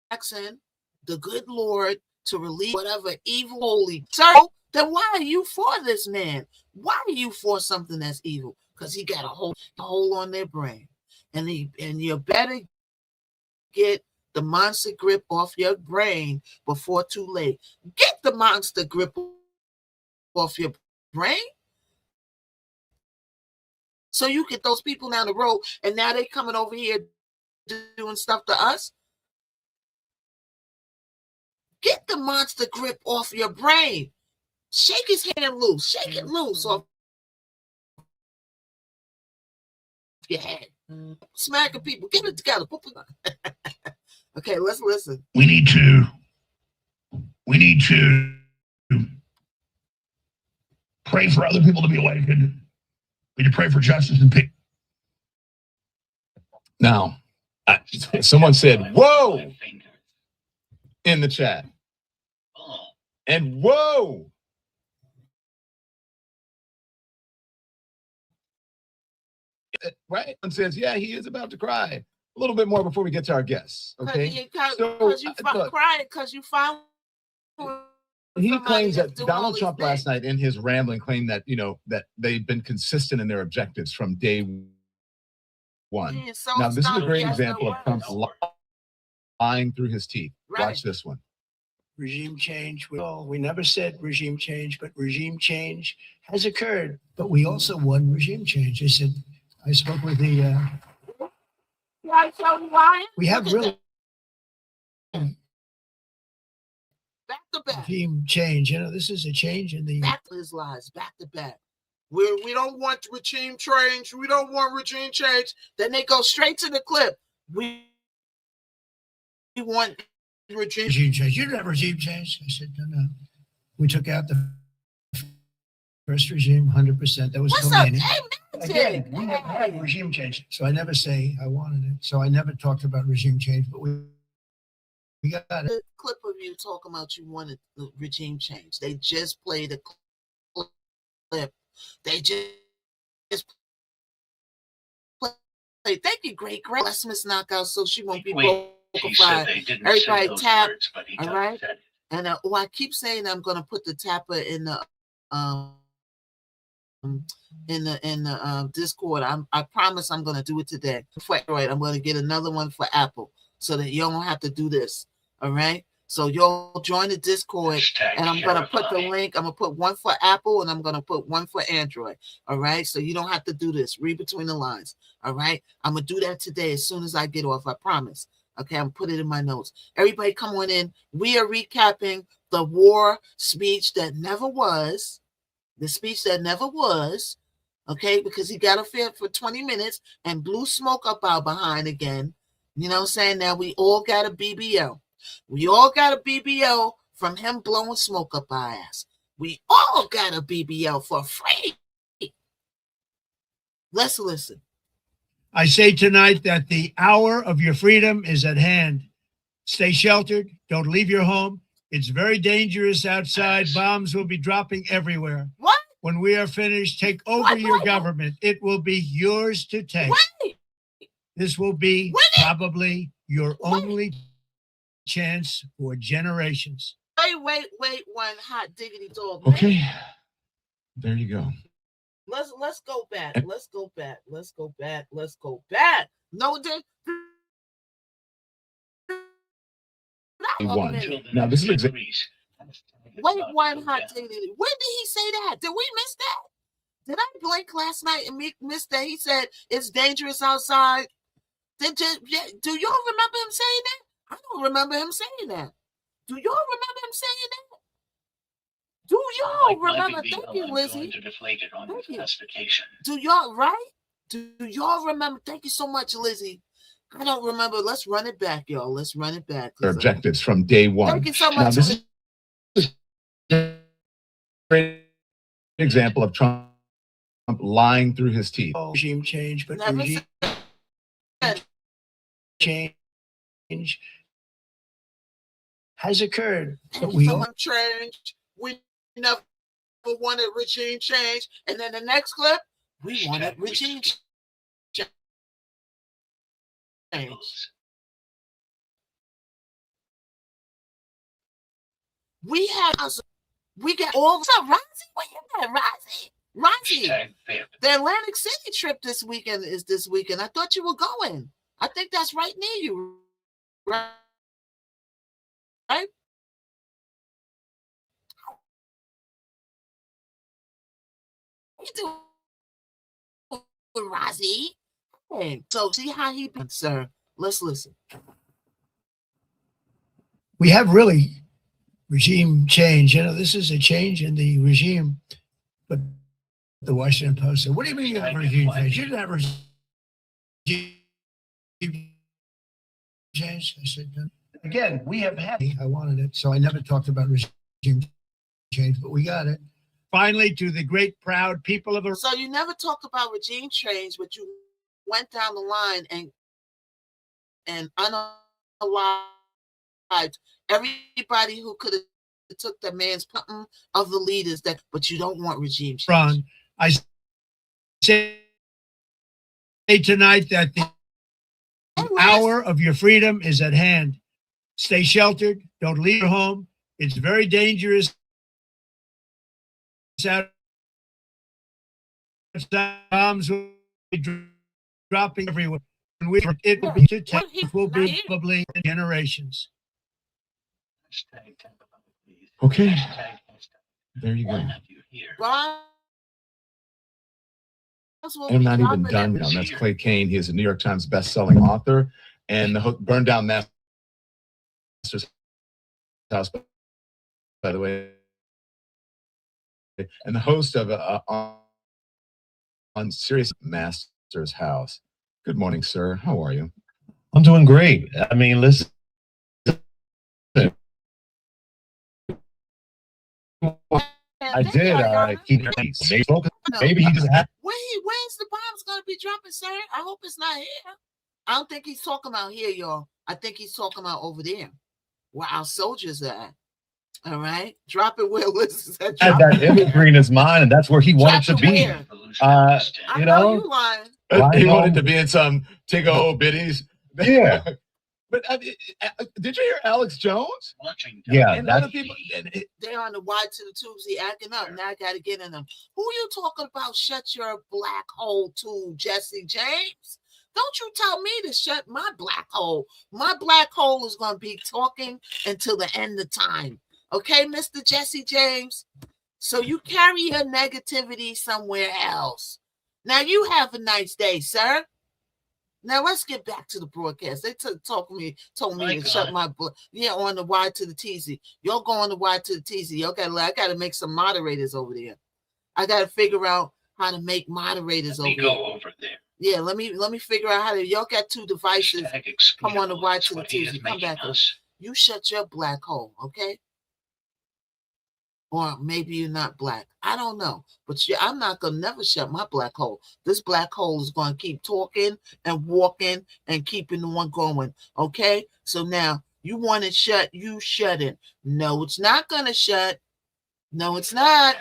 B: asking the good Lord to release whatever evil holy. So then why are you for this man? Why are you for something that's evil? Because he got a hole on their brain, and you better get the monster grip off your brain before too late. Get the monster grip off your brain so you get those people down the road, and now they coming over here doing stuff to us. Get the monster grip off your brain. Shake his hand loose. Shake it loose off your head. Smacking people. Get it together. Okay, let's listen.
J: We need to pray for other people to be awakened. We need to pray for justice and peace.
E: Now, someone said, "Whoa," in the chat. And whoa. Right? And says, yeah, he is about to cry. A little bit more before we get to our guests. Okay.
B: Because you crying because you found.
E: He claims that Donald Trump last night in his rambling claimed that, that they've been consistent in their objectives from day one. Now, this is a great example of Trump lying through his teeth. Right. Watch this one.
H: Regime change. We never said regime change, but regime change has occurred. But we also won regime change. I spoke with the. We have really
B: back to back
H: regime change. This is a change in the
B: back to his lies, back to back. We don't want regime change. We don't want regime change. Then they go straight to the clip. We want regime
H: change. You didn't have regime change. I said, no. We took out the first regime 100%. That was Khomeini. Again, we never had regime change. So I never say I wanted it. So I never talked about regime change, but we got it.
B: The clip of you talking about you wanted the regime change. They just played a clip. They just played. Thank you, great. Let's Missknockout so she won't be broke
C: He said they didn't say
B: Everybody
C: those
B: tap,
C: words, but he
B: all right?
C: said it.
B: And I keep saying I'm gonna put the tapper in the Discord. I promise I'm gonna do it today. For Android, I'm gonna get another one for Apple so that you don't have to do this. All right. So you'll join the Discord, and I'm gonna put the link. I'm gonna put one for Apple, and I'm gonna put one for Android. All right. So you don't have to do this. Read between the lines. All right. I'm gonna do that today as soon as I get off. I promise. Okay, I'm put it in my notes. Everybody come on in. We are recapping the war speech that never was. The speech that never was. Okay, because he got a fit for 20 minutes and blew smoke up our behind again. You know what I'm saying? Now we all got a BBL. We all got a BBL from him blowing smoke up our ass. We all got a BBL for free. Let's listen.
H: I say tonight that the hour of your freedom is at hand. Stay sheltered. Don't leave your home. It's very dangerous outside. Bombs will be dropping everywhere.
B: What?
H: When we are finished, take over your government. It will be yours to take.
B: Wait.
H: This will be probably your only chance for generations.
B: Wait, one hot diggity dog.
E: Okay. There you go.
B: Let's go back. Let's go back. No,
E: One. Now this is exactly.
B: Wait, one hot diggity. When did he say that? Did we miss that? Did I blink last night and miss that? He said it's dangerous outside. Do y'all remember him saying that? I don't remember him saying that. Do y'all remember him saying that? Do y'all remember? Thank you, Lizzie. Thank you. Do y'all right? Do y'all remember? Thank you so much, Lizzie. I don't remember. Let's run it back, y'all. Let's run it back.
E: Their objectives from day one.
B: Thank you so much.
E: Now, this is a great example of Trump lying through his teeth.
H: Regime change, but
B: Never
H: regime
B: said.
H: change has occurred. But
B: Thank
H: we
B: you so
H: all
B: much. Change. We never wanted regime change, and then the next clip, we wanted regime change. We got all. What's up, Rosie? Where you at, Rosie? Rosie, the Atlantic City trip this weekend is this weekend. I thought you were going. I think that's right near you, right? What you doing, Rosie? Hey, so see how he been, sir. Let's listen.
H: we have really regime change. You know, this is a change in the regime. But the Washington Post said, what do you mean you have regime change? You didn't have regime change. I said, again, we have had it. I wanted it, so I never talked about regime change, but we got it. Finally, to the great, proud people of the...
B: So you never talked about regime change, but you went down the line and unalived everybody who could have took the man's pumping of the leaders. But you don't want regime change.
H: Ron, I say tonight that the hour of your freedom is at hand. Stay sheltered. Don't leave your home. It's very dangerous. Bombs will be dropping everywhere. It will be to take. It will be probably generations.
E: Okay. There you go.
B: Ron,
E: I'm not even done now. That's Clay Kane. He is a New York Times best-selling author and the Burn Down Master's House, by the way, and the host of on Serious Master's House. Good morning, sir. How are you?
F: I'm doing great. I mean, listen. I did keep peace. Maybe he just had.
B: Where's the bombs gonna be dropping, sir? I hope it's not here. I don't think he's talking about here, y'all. I think he's talking about over there, where our soldiers are at. All right, drop it where Liz is at.
F: Had that imagery in his mind, and that's where he wanted to be.
B: You know, you lying.
E: He wanted to be in some Tiggo biddies.
F: Yeah.
E: But did you hear Alex Jones?
C: Watching.
F: Yeah,
E: And
F: that's
E: other people.
B: They're on the wide to the tubes, he acting up. Now I got to get in them. Who you talking about? Shut your black hole tube, Jesse James. Don't you tell me to shut my black hole. My black hole is going to be talking until the end of time. Okay, Mr. Jesse James? So you carry your negativity somewhere else. Now you have a nice day, sir. Now let's get back to the broadcast. They told me to shut my on the Y to the TZ. Y'all go on the Y to the TZ. I got to make some moderators over there. I got to figure out how to make moderators over there.
C: Over there.
B: Yeah, let me figure out how to. Y'all got two devices. Come on the Y to the TZ. Come back. You shut your black hole, okay? Or maybe you're not black. I don't know. But I'm not going to never shut my black hole. This black hole is going to keep talking and walking and keeping the one going. Okay? So now you want it shut, you shut it. No, it's not going to shut. No, it's not.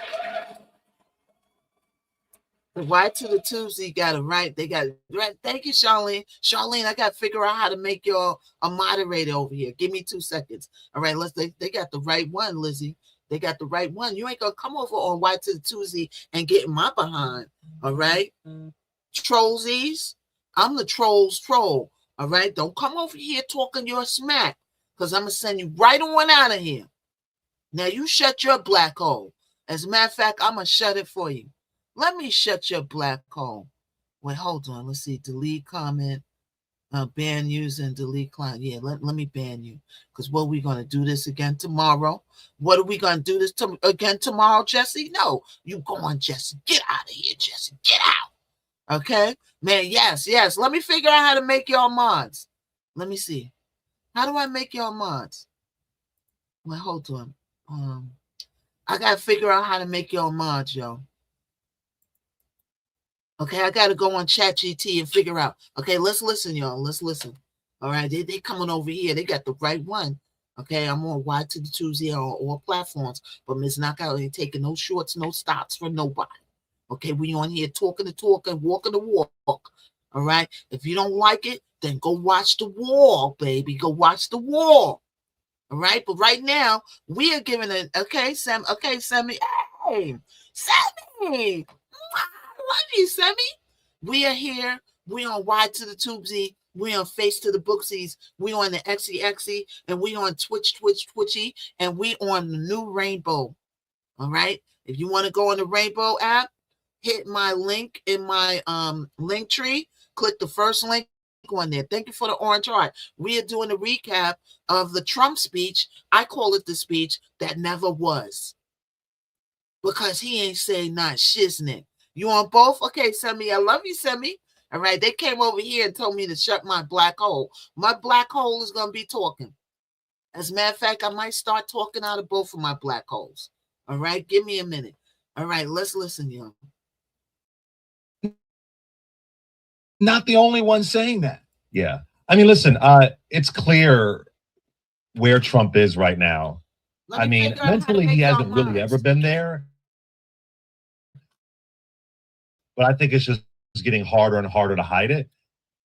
B: The Y to the Tuesday got it right. They got it right. Thank you, Charlene. Charlene, I got to figure out how to make y'all a moderator over here. Give me 2 seconds. All right, they got the right one, Lizzie. They got the right one. You ain't gonna come over on Y to the Tuesday and get my behind. All right. Trollsies. I'm the troll's troll. All right. Don't come over here talking your smack. Because I'm gonna send you right on out of here. Now you shut your black hole. As a matter of fact, I'm gonna shut it for you. Let me shut your black hole. Wait, hold on. Let's see. Delete comment. Ban user and delete client. Yeah, let me ban you. Because what are we going to do this again tomorrow? What are we going to do this again tomorrow, Jesse? No, you go on, Jesse. Get out of here, Jesse. Get out. Okay? Man, yes. Let me figure out how to make y'all mods. Let me see. How do I make y'all mods? Well, hold on. I got to figure out how to make y'all mods, yo. Okay, I got to go on ChatGPT and figure out. Okay, let's listen, y'all. Let's listen. All right, they coming over here. They got the right one. Okay, I'm on Y to the Tuesday on all platforms. But Missknockout ain't taking no shorts, no stops for nobody. Okay, we on here talking the talk and walking the walk. All right, if you don't like it, then go watch the wall, baby. Go watch the wall. All right, but right now, we are giving it. Okay, Sam. Okay, Sammy. Hey, Sammy. Love you, Sammy. We are here. We on Y to the Tubesy. We on Face to the Booksies. We on the XE, and we on Twitchy, and we on the new Rainbow. All right. If you want to go on the Rainbow app, hit my link in my link tree. Click the first link on there. Thank you for the orange heart. We are doing a recap of the Trump speech. I call it the speech that never was, because he ain't saying not shiznit. You on both? Okay, Sammy. I love you, Sammy. All right. They came over here and told me to shut my black hole. My black hole is going to be talking. As a matter of fact, I might start talking out of both of my black holes. All right. Give me a minute. All right. Let's listen, y'all.
E: Not the only one saying that.
F: Yeah. I mean, listen, it's clear where Trump is right now. I mean, mentally, he hasn't really ever been there. But I think it's just getting harder and harder to hide it.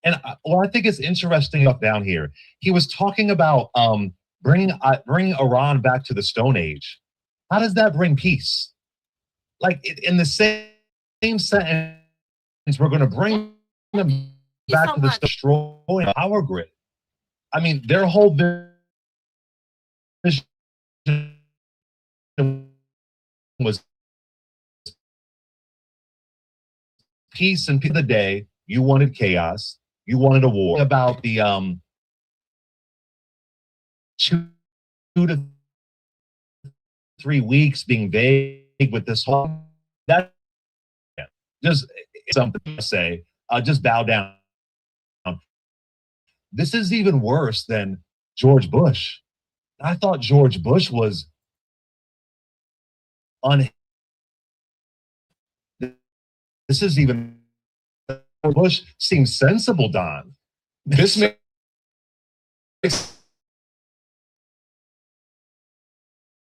F: And I think it's interesting up down here. He was talking about bringing Iran back to the Stone Age. How does that bring peace? Like in the same sentence, we're going to bring them back to the destroying power grid. I mean, their whole vision was peace and the day. You wanted chaos. You wanted a war. About the 2 to 3 weeks being vague with this whole that just something to say. Just bow down. This is even worse than George Bush. I thought George Bush was This is even Bush seems sensible, Don.
E: This makes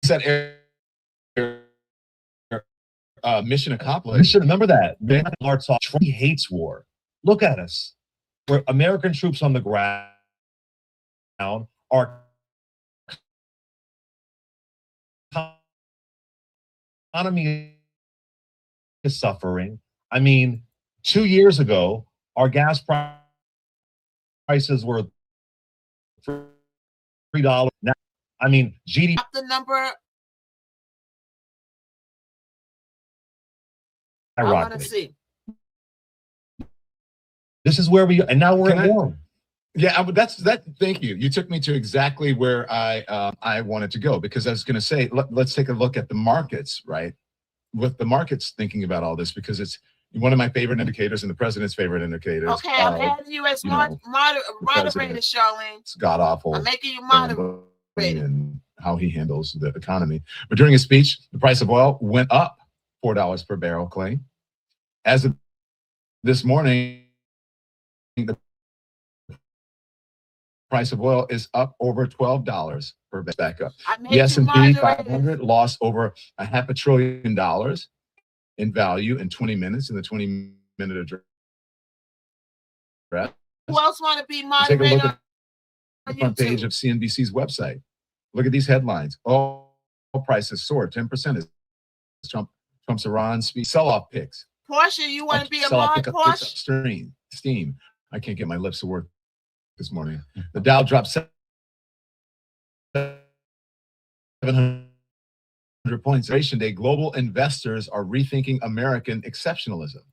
E: that mission accomplished.
F: We should remember that. Trump hates war. Look at us. We're American troops on the ground. our economy is suffering. I mean, 2 years ago, our gas prices were $3. Now, I mean, GDP.
B: The number. I want to see.
F: This is where and now we're at war.
E: Yeah, that's that. Thank you. You took me to exactly where I wanted to go, because I was going to say, let's take a look at the markets, right? With the markets thinking about all this, because it's one of my favorite indicators and the president's favorite indicators.
B: Okay, I'm adding you as moderator, Charlene.
E: It's god awful.
B: I'm making you moderator.
E: And how he handles the economy. But during his speech, the price of oil went up $4 per barrel, Clay. As of this morning, the price of oil is up over $12 per barrel, back up. The S&P 500 lost over $500 billion in value in 20 minutes in the 20-minute address.
B: Who else want to be moderator?
E: Take a look at the front page of CNBC's website. Look at these headlines. Oil prices soared 10% as Trump's Iran speech. Sell-off picks.
B: Portia, you want to be a mod, Portia?
E: Steam. I can't get my lips to work this morning. The Dow dropped 700 points. Day, global investors are rethinking American exceptionalism.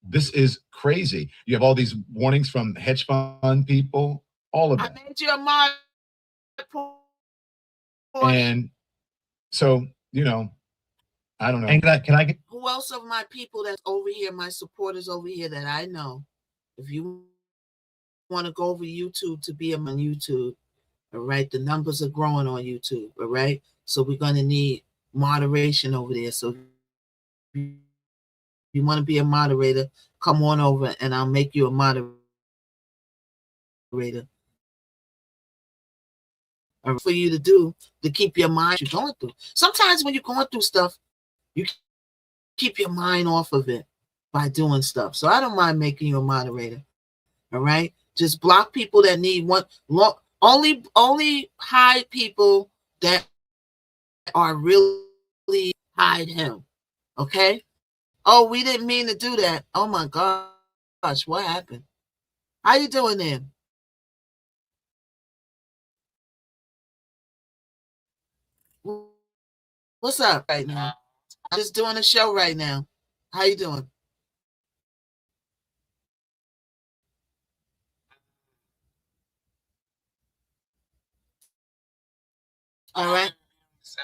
E: This is crazy. You have all these warnings from hedge fund people, all of that.
B: I made you a mod.
E: And so, you know, I don't know.
F: And can I get
B: who else of my people that's over here, my supporters over here that I know? If you want to go over YouTube to be on YouTube, all right, the numbers are growing on YouTube, all right? So we're going to need moderation over there. So if you want to be a moderator, come on over and I'll make you a moderator. For you to do to keep your mind you're going through. Sometimes when you're going through stuff, you keep your mind off of it by doing stuff. So I don't mind making you a moderator. All right, just block people that need one. Only hide people that are really hide him. Okay. Oh, we didn't mean to do that. Oh my gosh, what happened? How you doing there? What's up right now? I'm just doing a show right now. How you doing? All right. So.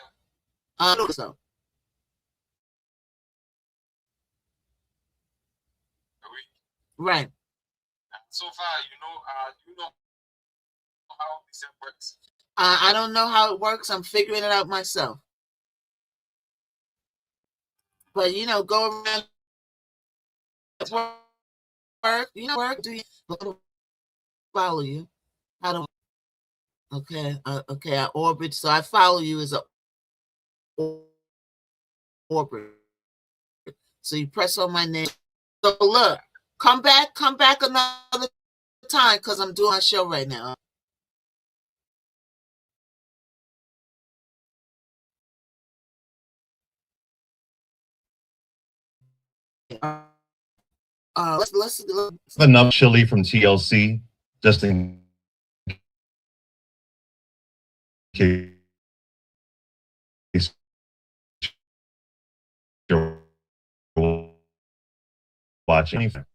B: Right.
K: So far, you know how this works.
B: I don't know how it works. I'm figuring it out myself. But you know, go around work. You know, work. Do you follow you? I don't. Okay. Okay. I orbit. So I follow you as a orbit. So you press on my name. So look, come back another time because I'm doing a show right now. Let's
F: enough chili from TLC just in case you're watching anything.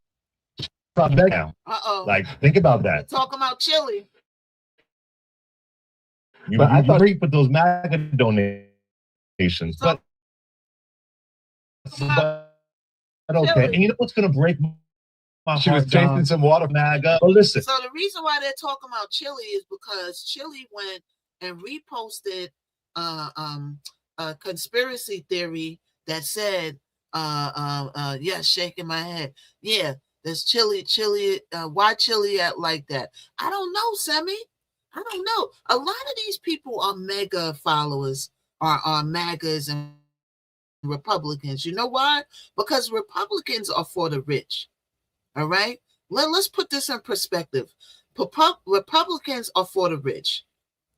F: Like, think about that.
B: We're talking about chili.
F: I thought you put those MAGA donations, but okay. And you know what's going to break my heart?
E: She was drinking some water.
F: MAGA. But listen.
B: So the reason why they're talking about chili is because Chili went and reposted a conspiracy theory that said, yes, shaking my head. Yeah, there's chili. Why chili act like that? I don't know, Sammy. I don't know. A lot of these people are mega followers, are MAGAs and Republicans. You know why? Because Republicans are for the rich. All right. Let's put this in perspective. Republicans are for the rich.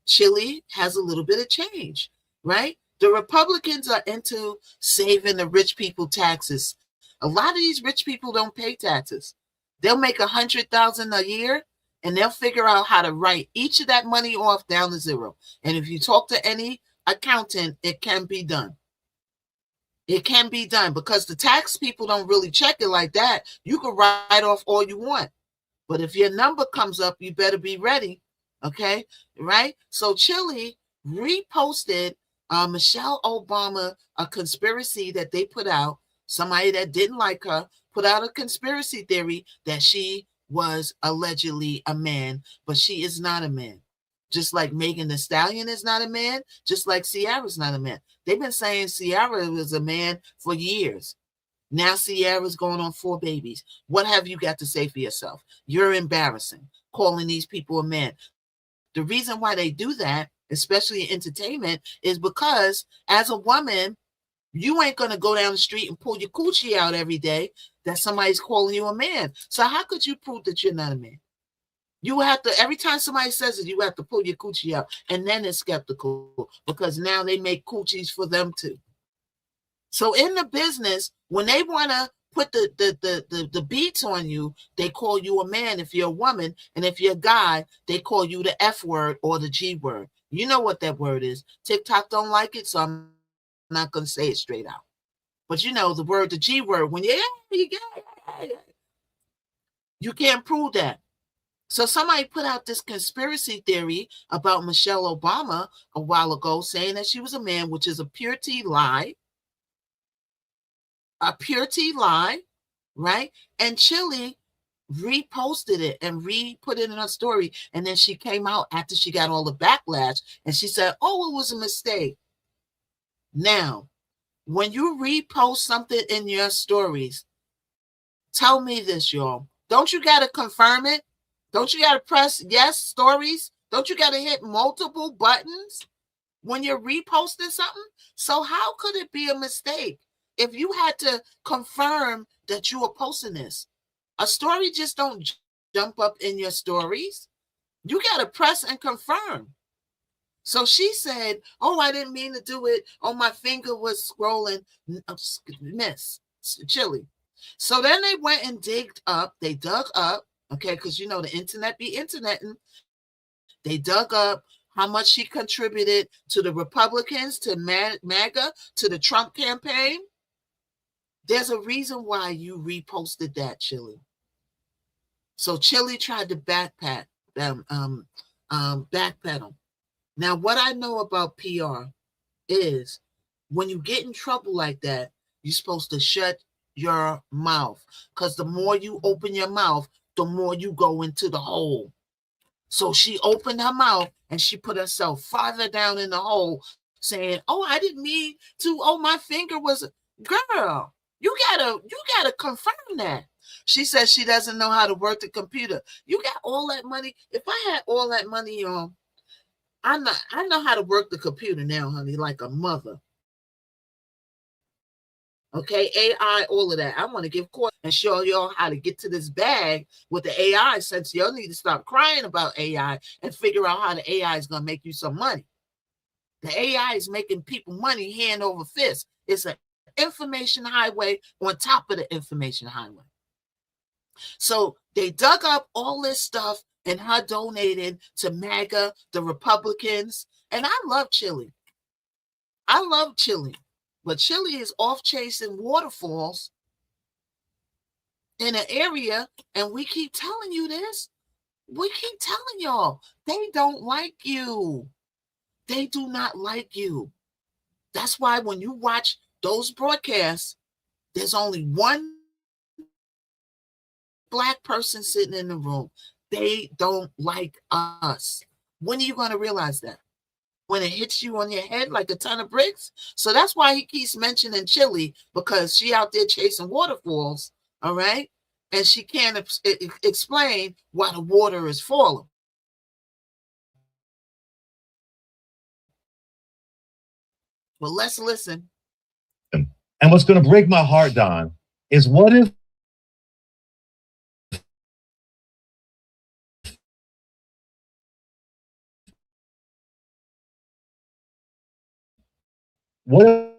B: Chile has a little bit of change, right? The Republicans are into saving the rich people taxes. A lot of these rich people don't pay taxes. They'll make $100,000 a year, and they'll figure out how to write each of that money off down to zero. And if you talk to any accountant, it can be done. It can be done because the tax people don't really check it like that. You can write off all you want. But if your number comes up, you better be ready. Okay, right? So Chile reposted Michelle Obama, a conspiracy that they put out. Somebody that didn't like her put out a conspiracy theory that she was allegedly a man, but she is not a man. Just like Megan Thee Stallion is not a man, just like Ciara's not a man. They've been saying Ciara was a man for years. Now Ciara's going on 4 babies. What have you got to say for yourself? You're embarrassing, calling these people a man. The reason why they do that, especially in entertainment, is because as a woman, you ain't going to go down the street and pull your coochie out every day that somebody's calling you a man. So how could you prove that you're not a man? You have to, every time somebody says it, you have to pull your coochie out. And then it's skeptical because now they make coochies for them too. So in the business, when they want to put the beats on you, they call you a man if you're a woman. And if you're a guy, they call you the F word or the G word. You know what that word is. TikTok don't like it, so I'm not going to say it straight out. But you know the word, the G word, when you can't prove that. So somebody put out this conspiracy theory about Michelle Obama a while ago saying that she was a man, which is a pure T lie. A pure T lie, right? And Chile reposted it and re-put it in her story. And then she came out after she got all the backlash and she said, oh, it was a mistake. Now, when you repost something in your stories, tell me this, y'all. Don't you got to confirm it? Don't you got to press yes stories? Don't you got to hit multiple buttons when you're reposting something? So how could it be a mistake if you had to confirm that you were posting this? A story just don't jump up in your stories. You got to press and confirm. So she said, oh, I didn't mean to do it. Oh, my finger was scrolling. Miss Chile. So then they went and they dug up, okay, because you know the internet be interneting. They dug up how much she contributed to the Republicans, to MAGA, to the Trump campaign. There's a reason why you reposted that, Chile. So Chile tried to backpedal. Now, what I know about PR is when you get in trouble like that, you're supposed to shut your mouth, because the more you open your mouth, the more you go into the hole. So she opened her mouth and she put herself farther down in the hole saying, oh, I didn't mean to. Oh, my finger was, girl, you gotta confirm that. She says she doesn't know how to work the computer. You got all that money. If I had all that money, I know how to work the computer now, honey, like a mother. Okay, AI, all of that. I want to give course and show y'all how to get to this bag with the AI, since y'all need to stop crying about AI and figure out how the AI is going to make you some money. The AI is making people money hand over fist. It's an information highway on top of the information highway. So they dug up all this stuff and her donated to MAGA, the Republicans. And I love Chile. I love Chile. But Chile is off chasing waterfalls in an area, and we keep telling you this. We keep telling y'all, they don't like you. They do not like you. That's why when you watch those broadcasts, there's only one Black person sitting in the room. They don't like us. When are you going to realize that? When it hits you on your head like a ton of bricks? So that's why he keeps mentioning Chile, because she out there chasing waterfalls, all right? And she can't explain why the water is falling. Well, let's listen.
F: And what's going to break my heart, Don, is what if What?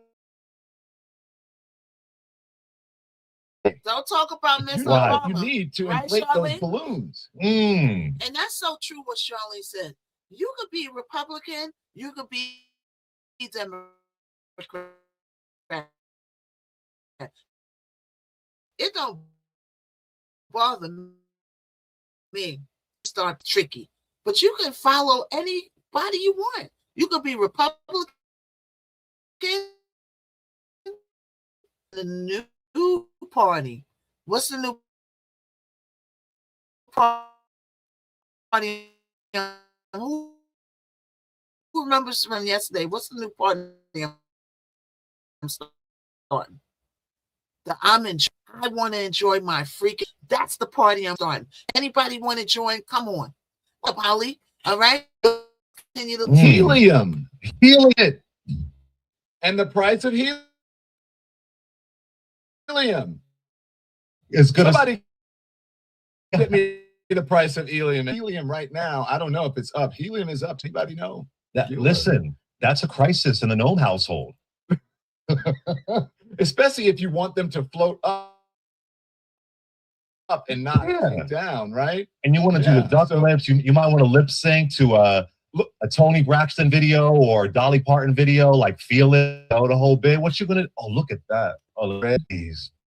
B: Don't talk about Miss
F: Why?
E: You
B: Obama.
E: need to
B: Right,
E: inflate those
B: Charlene?
E: balloons.
F: Mm.
B: And that's so true what Charlene said. You could be Republican, you could be Democrat. It don't bother me. Start tricky. But you can follow anybody you want. You could be Republican, the new party. What's the new party? Who remembers from yesterday? What's the new party I'm starting? I want to enjoy my freaking. That's the party I'm starting. Anybody want to join? Come on. Up, Holly. All right. Continue to
E: Helium.
F: Helium.
E: And the price of helium.
F: It's gonna.
E: Somebody get me the price of helium. Helium right now, I don't know if it's up. Helium is up. Anybody know?
F: Listen, that's a crisis in the Gnome household.
E: Especially if you want them to float up and not down, right?
F: And you want to do the duck lips. You might want to lip sync to a Tony Braxton video or Dolly Parton video, like Feel It, the whole bit. What you gonna? Oh, look at that. Oh, red.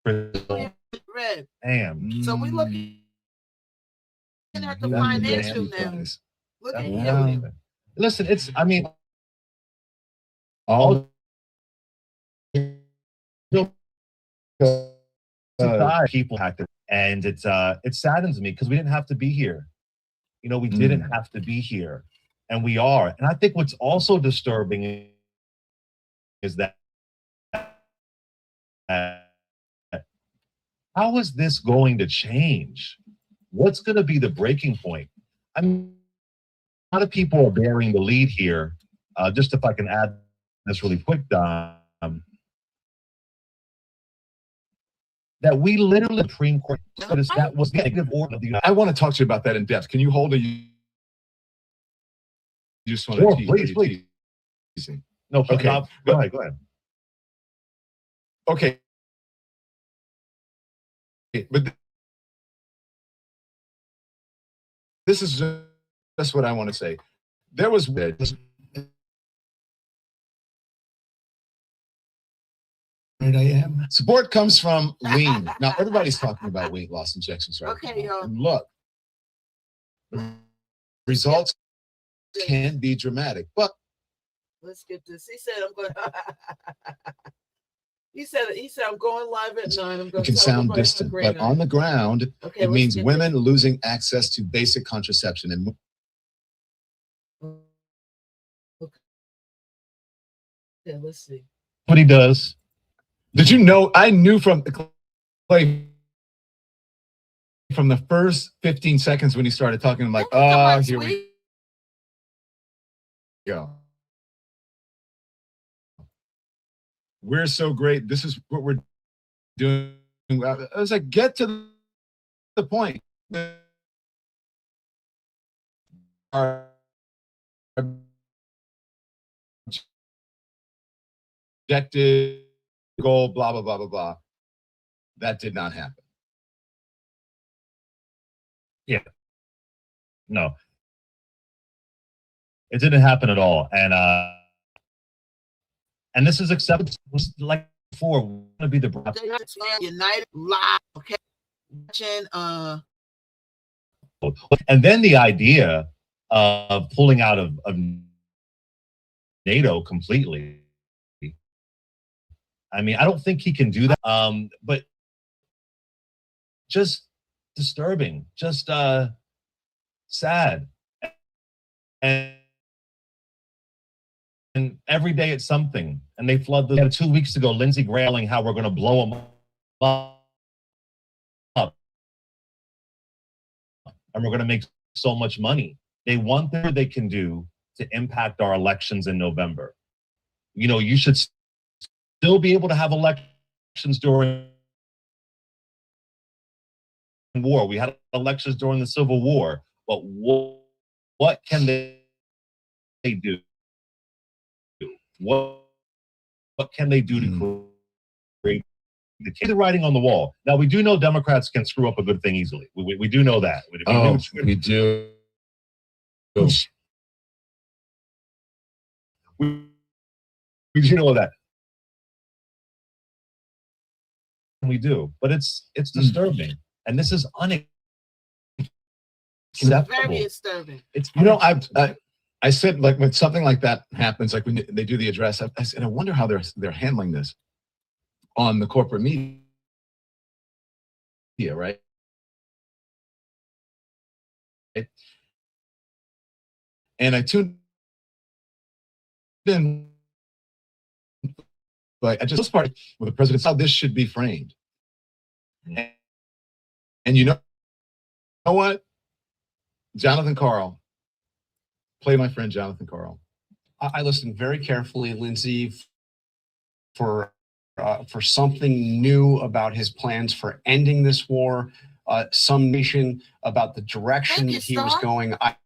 B: red.
F: Damn.
B: So we looking at the financial now. Look at helium.
F: Listen, it's. I mean,
E: all
F: people active, and it saddens me because we didn't have to be here. You know, we didn't have to be here, and we are. And I think what's also disturbing is that how is this going to change? What's going to be the breaking point? I mean, a lot of people are bearing the lead here. Just if I can add this really quick, Dom, that we literally Supreme Court that was the executive order of the United.
E: I want to talk to you about that in depth. Can you hold a? You just want
F: Sure,
E: to
F: please. No,
E: okay.
F: Go ahead.
E: Okay. But this is just what I want to say. There was
H: Right, I am.
E: support comes from lean. Now everybody's talking about weight loss injections right
B: Okay,
E: now.
B: y'all.
E: And look, results can be dramatic, but
B: Let's get this. He said I'm going. He said I'm going live at 9. I'm going
E: it can sound distant. But on the ground,
B: okay,
E: it means women losing access to basic contraception. And
B: okay, let's see.
F: What he does.
E: Did you know? I knew from the first 15 seconds when he started talking. I'm like, oh, here we go. We're so great. This is what we're doing. I was like, get to the point. Our objective goal, blah, blah, blah, blah, blah. That did not happen.
F: Yeah. No. It didn't happen at all. And this is accepted like before. We're gonna be the
B: United Live, okay.
F: And then the idea of pulling out of NATO completely. I mean, I don't think he can do that. But just disturbing, just sad. And every day it's something. And they flood the 2 weeks ago, Lindsey Graham how we're going to blow them up. And we're going to make so much money. They want whatever they can do to impact our elections in November. You know, you should still be able to have elections during war. We had elections during the Civil War. But what can they do? What what can they do to create the writing on the wall? Now, we do know Democrats can screw up a good thing easily. We do know that. We
E: do.
F: We do know that. We do, but it's disturbing, and this is unacceptable.
B: Very disturbing.
F: It's
E: I said, like, when something like that happens, like when they do the address, I said, I wonder how they're handling this on the corporate media, right? And I tuned in, like, I just this part with the president, how this should be framed. And you know what? Jonathan Carl, play my friend Jonathan Carl.
L: I listened very carefully, Lindsay, for something new about his plans for ending this war, some nation about the direction that he was going. I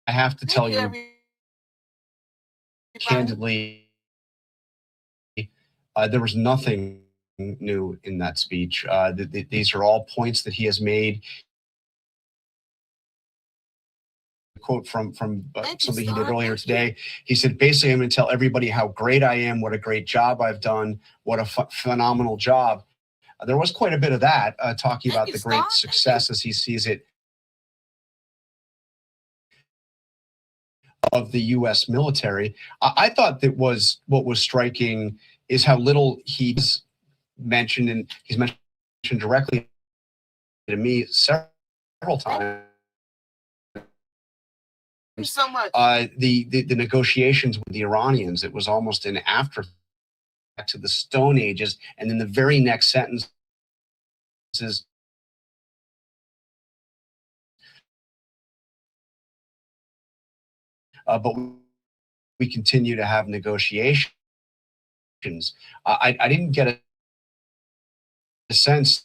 L: have to tell you candidly, there was nothing new in that speech. These are all points that he has made. Quote from something he did earlier today. He said, basically, I'm going to tell everybody how great I am, what a great job I've done, what a phenomenal job. There was quite a bit of that, talking about the great success as he sees it of the U.S. military. I thought that what was striking is how little he's mentioned, and he's mentioned directly to me several times.
B: Thank you so much.
L: The negotiations with the Iranians, it was almost an afterthought to the Stone Ages, and then the very next sentence is but we continue to have negotiations. I didn't get a sense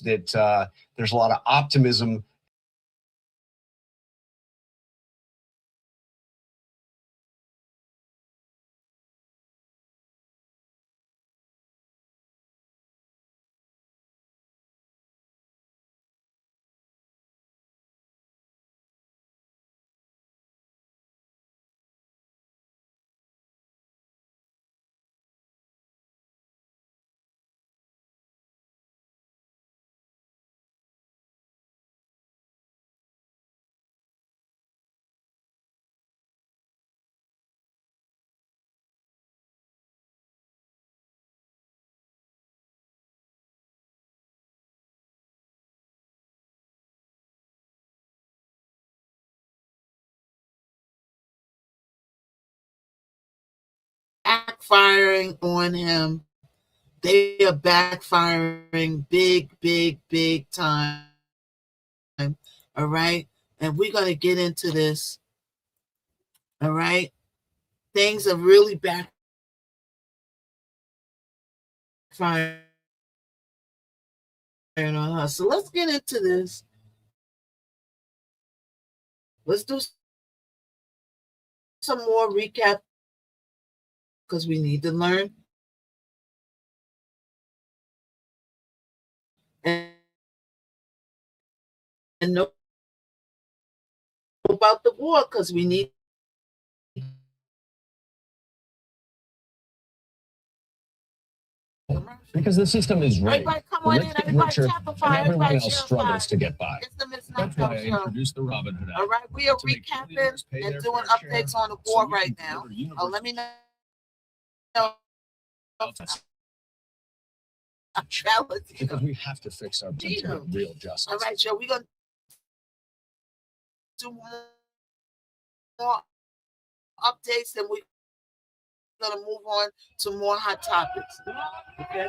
L: that there's a lot of optimism
B: backfiring on him. They are backfiring big time. All right. And we're going to get into this. All right. Things are really backfiring on her. So let's get into this. Let's do some more recap because we need to learn. And know about the war because we need
M: because the system is rigged.
B: Everybody come on in, everybody Shopify,
M: and everyone else
B: Shopify.
M: struggles to get by.
B: It's the
M: That's why I
B: Missknockout show.
M: introduced the Robin Hood
B: All
M: app.
B: right, we are
M: To make
B: recapping
M: billionaires pay
B: and
M: their
B: doing
M: fair share,
B: updates on the
M: so
B: war
M: you
B: right
M: can
B: now.
M: deliver universal
B: Oh, let me know.
M: because we have to fix our budget with real justice.
B: All right, Joe, we're going to do more updates and we're going to move on to more hot topics. Okay?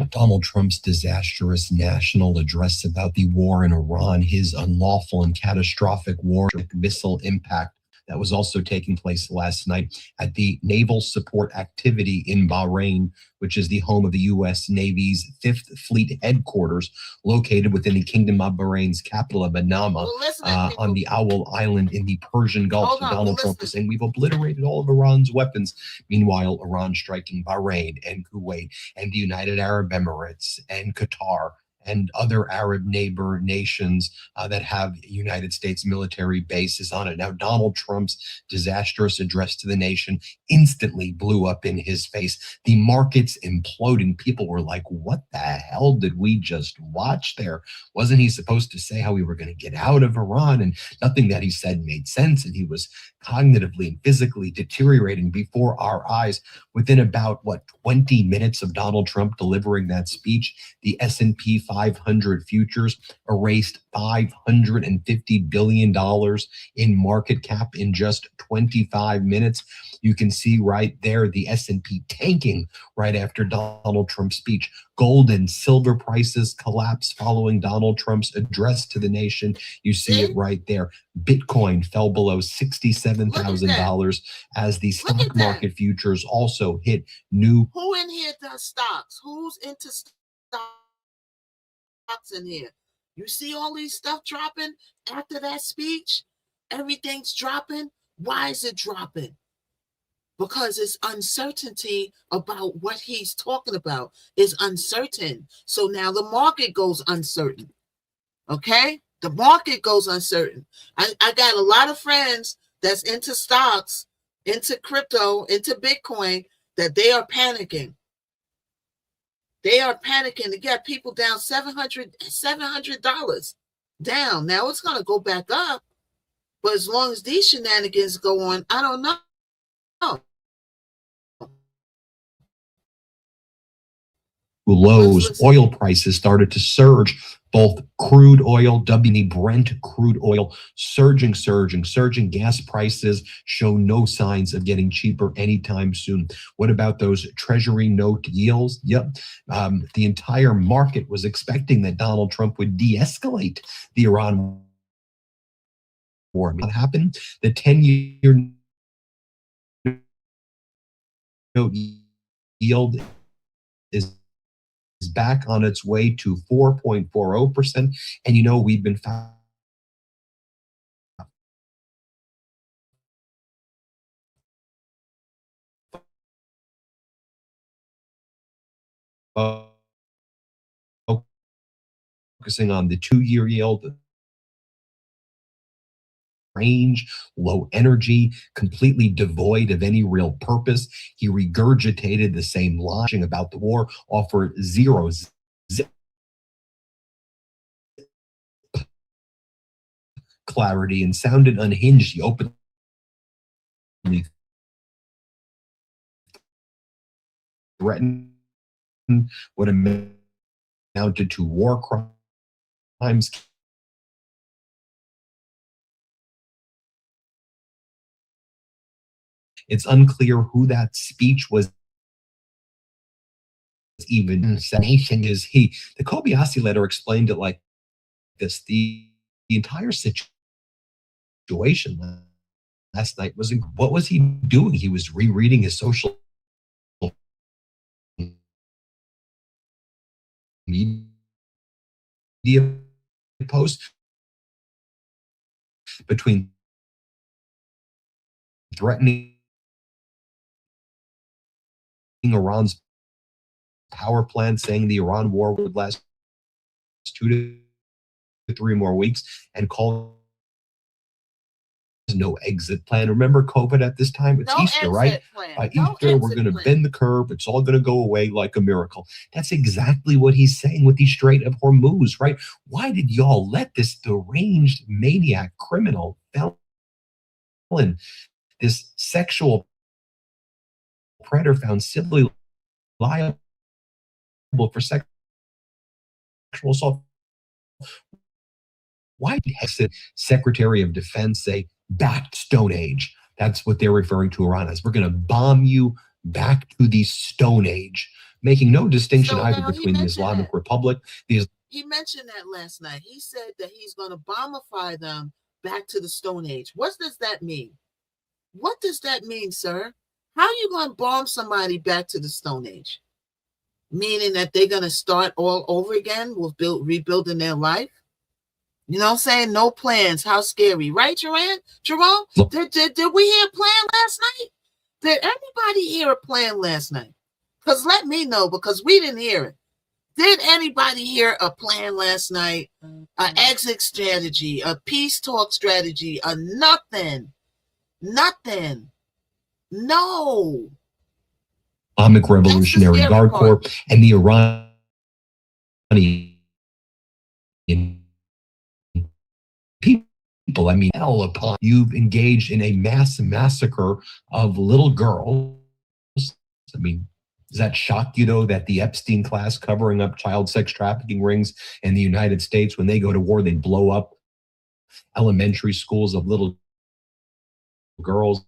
N: Donald Trump's disastrous national address about the war in Iran, his unlawful and catastrophic war missile impact that was also taking place last night at the Naval Support Activity in Bahrain, which is the home of the U.S. Navy's 5th Fleet headquarters, located within the Kingdom of Bahrain's capital of Manama,
B: Well, listen,
N: on the Owl Island in the Persian Gulf.
B: Hold
N: So
B: on,
N: Donald
B: well,
N: Trump is
B: listen.
N: saying we've obliterated all of Iran's weapons. Meanwhile, Iran striking Bahrain and Kuwait and the United Arab Emirates and Qatar and other Arab neighbor nations that have United States military bases on it. Now, Donald Trump's disastrous address to the nation instantly blew up in his face. The markets imploding. People were like, what the hell did we just watch there? Wasn't he supposed to say how we were going to get out of Iran? And nothing that he said made sense. And he was cognitively and physically deteriorating before our eyes. Within about, 20 minutes of Donald Trump delivering that speech, the S&P 500 futures erased $550 billion in market cap in just 25 minutes. You can see right there the S&P tanking right after Donald Trump's speech. Gold and silver prices collapsed following Donald Trump's address to the nation. You see it right there. Bitcoin fell below $67,000 as the stock market futures also hit new.
B: Who in here does stocks? Who's into stocks in here? You see all these stuff dropping after that speech? Everything's dropping. Why is it dropping? Because it's uncertainty about what he's talking about is uncertain. So now the market goes uncertain. Okay? The market goes uncertain. I got a lot of friends that's into stocks, into crypto, into Bitcoin, that they are panicking. They are panicking. They got people down $700 down. Now it's going to go back up. But as long as these shenanigans go on, I don't know.
N: Lows, oil prices started to surge. Both crude oil, Brent crude oil, surging. Gas prices show no signs of getting cheaper anytime soon. What about those treasury note yields? Yep. The entire market was expecting that Donald Trump would de-escalate the Iran war. What happened? The 10-year note yield is back on its way to 4.40%. And we've been focusing on the 2-year yield, range, low energy, completely devoid of any real purpose. He regurgitated the same lie about the war, offered zero clarity, and sounded unhinged. He openly threatened what amounted to war crimes. It's unclear who that speech was even saying. Is he? The Kobayashi letter explained it like this. The entire situation last night was, what was he doing? He was rereading his social media post between threatening Iran's power plant, saying the Iran war would last 2 to 3 more weeks, and call no exit plan. Remember COVID at this time? It's Easter, right? By Easter, we're going to bend the curve. It's all going to go away like a miracle. That's exactly what he's saying with the Strait of Hormuz, right? Why did y'all let this deranged maniac, criminal, felon, this sexual predator found civilly liable for sexual assault? Why did the Secretary of Defense say back to Stone Age? That's what they're referring to Iran as. We're going to bomb you back to the Stone Age, making no distinction either between the Islamic Republic.
B: He mentioned that last night. He said that he's going to bombify them back to the Stone Age. What does that mean? What does that mean, sir? How are you going to bomb somebody back to the Stone Age? Meaning that they're going to start all over again with rebuilding their life? You know what I'm saying? No plans. How scary. Right, Jerome? Did we hear a plan last night? Did everybody hear a plan last night? Because let me know, because we didn't hear it. Did anybody hear a plan last night? An exit strategy, a peace talk strategy, a nothing? Nothing. No.
N: Islamic Revolutionary Guard Corps and the Iranian people. I mean, hell upon you've engaged in a mass massacre of little girls. I mean, does that shock you, though, that the Epstein class covering up child sex trafficking rings in the United States, when they go to war, they blow up elementary schools of little girls,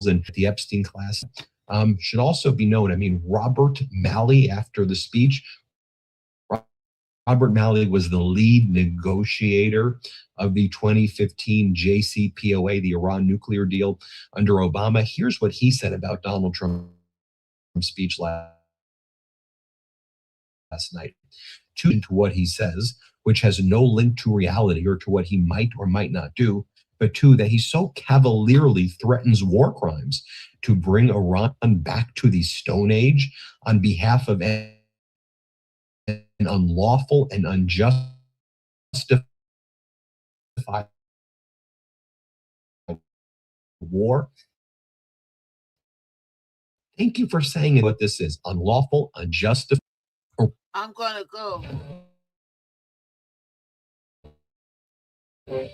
N: and the Epstein class should also be known. I mean, Robert Malley, after the speech, Robert Malley was the lead negotiator of the 2015 JCPOA, the Iran nuclear deal under Obama. Here's what he said about Donald Trump's speech last night. To what he says, which has no link to reality or to what he might or might not do, but two, that he so cavalierly threatens war crimes to bring Iran back to the Stone Age on behalf of an unlawful and unjustified war. Thank you for saying what this is: unlawful, unjustified.
B: I'm going to go. TMI.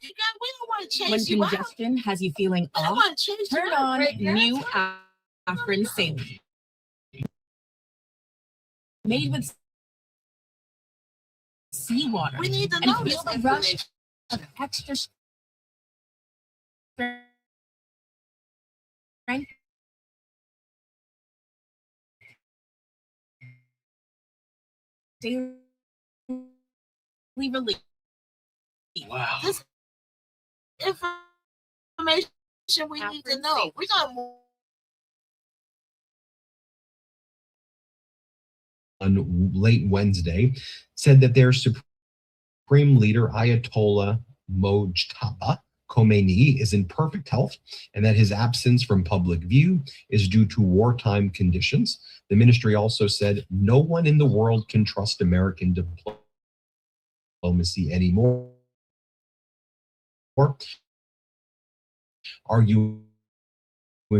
B: We don't want to chase
O: When
B: you out.
O: congestion has you feeling
B: I don't
O: off,
B: want to chase you
O: turn
B: out
O: on
B: right now.
O: new Afrin Saline. Made with seawater.
B: We need to
O: and
B: know
O: feel
B: this
O: the rush
B: information.
O: of extra strength. Daily relief.
C: Wow.
B: This information we need to know. We're going to move.
N: On late Wednesday, said that their supreme leader, Ayatollah Mojtaba Khomeini, is in perfect health and that his absence from public view is due to wartime conditions. The ministry also said no one in the world can trust American diplomacy anymore. Arguing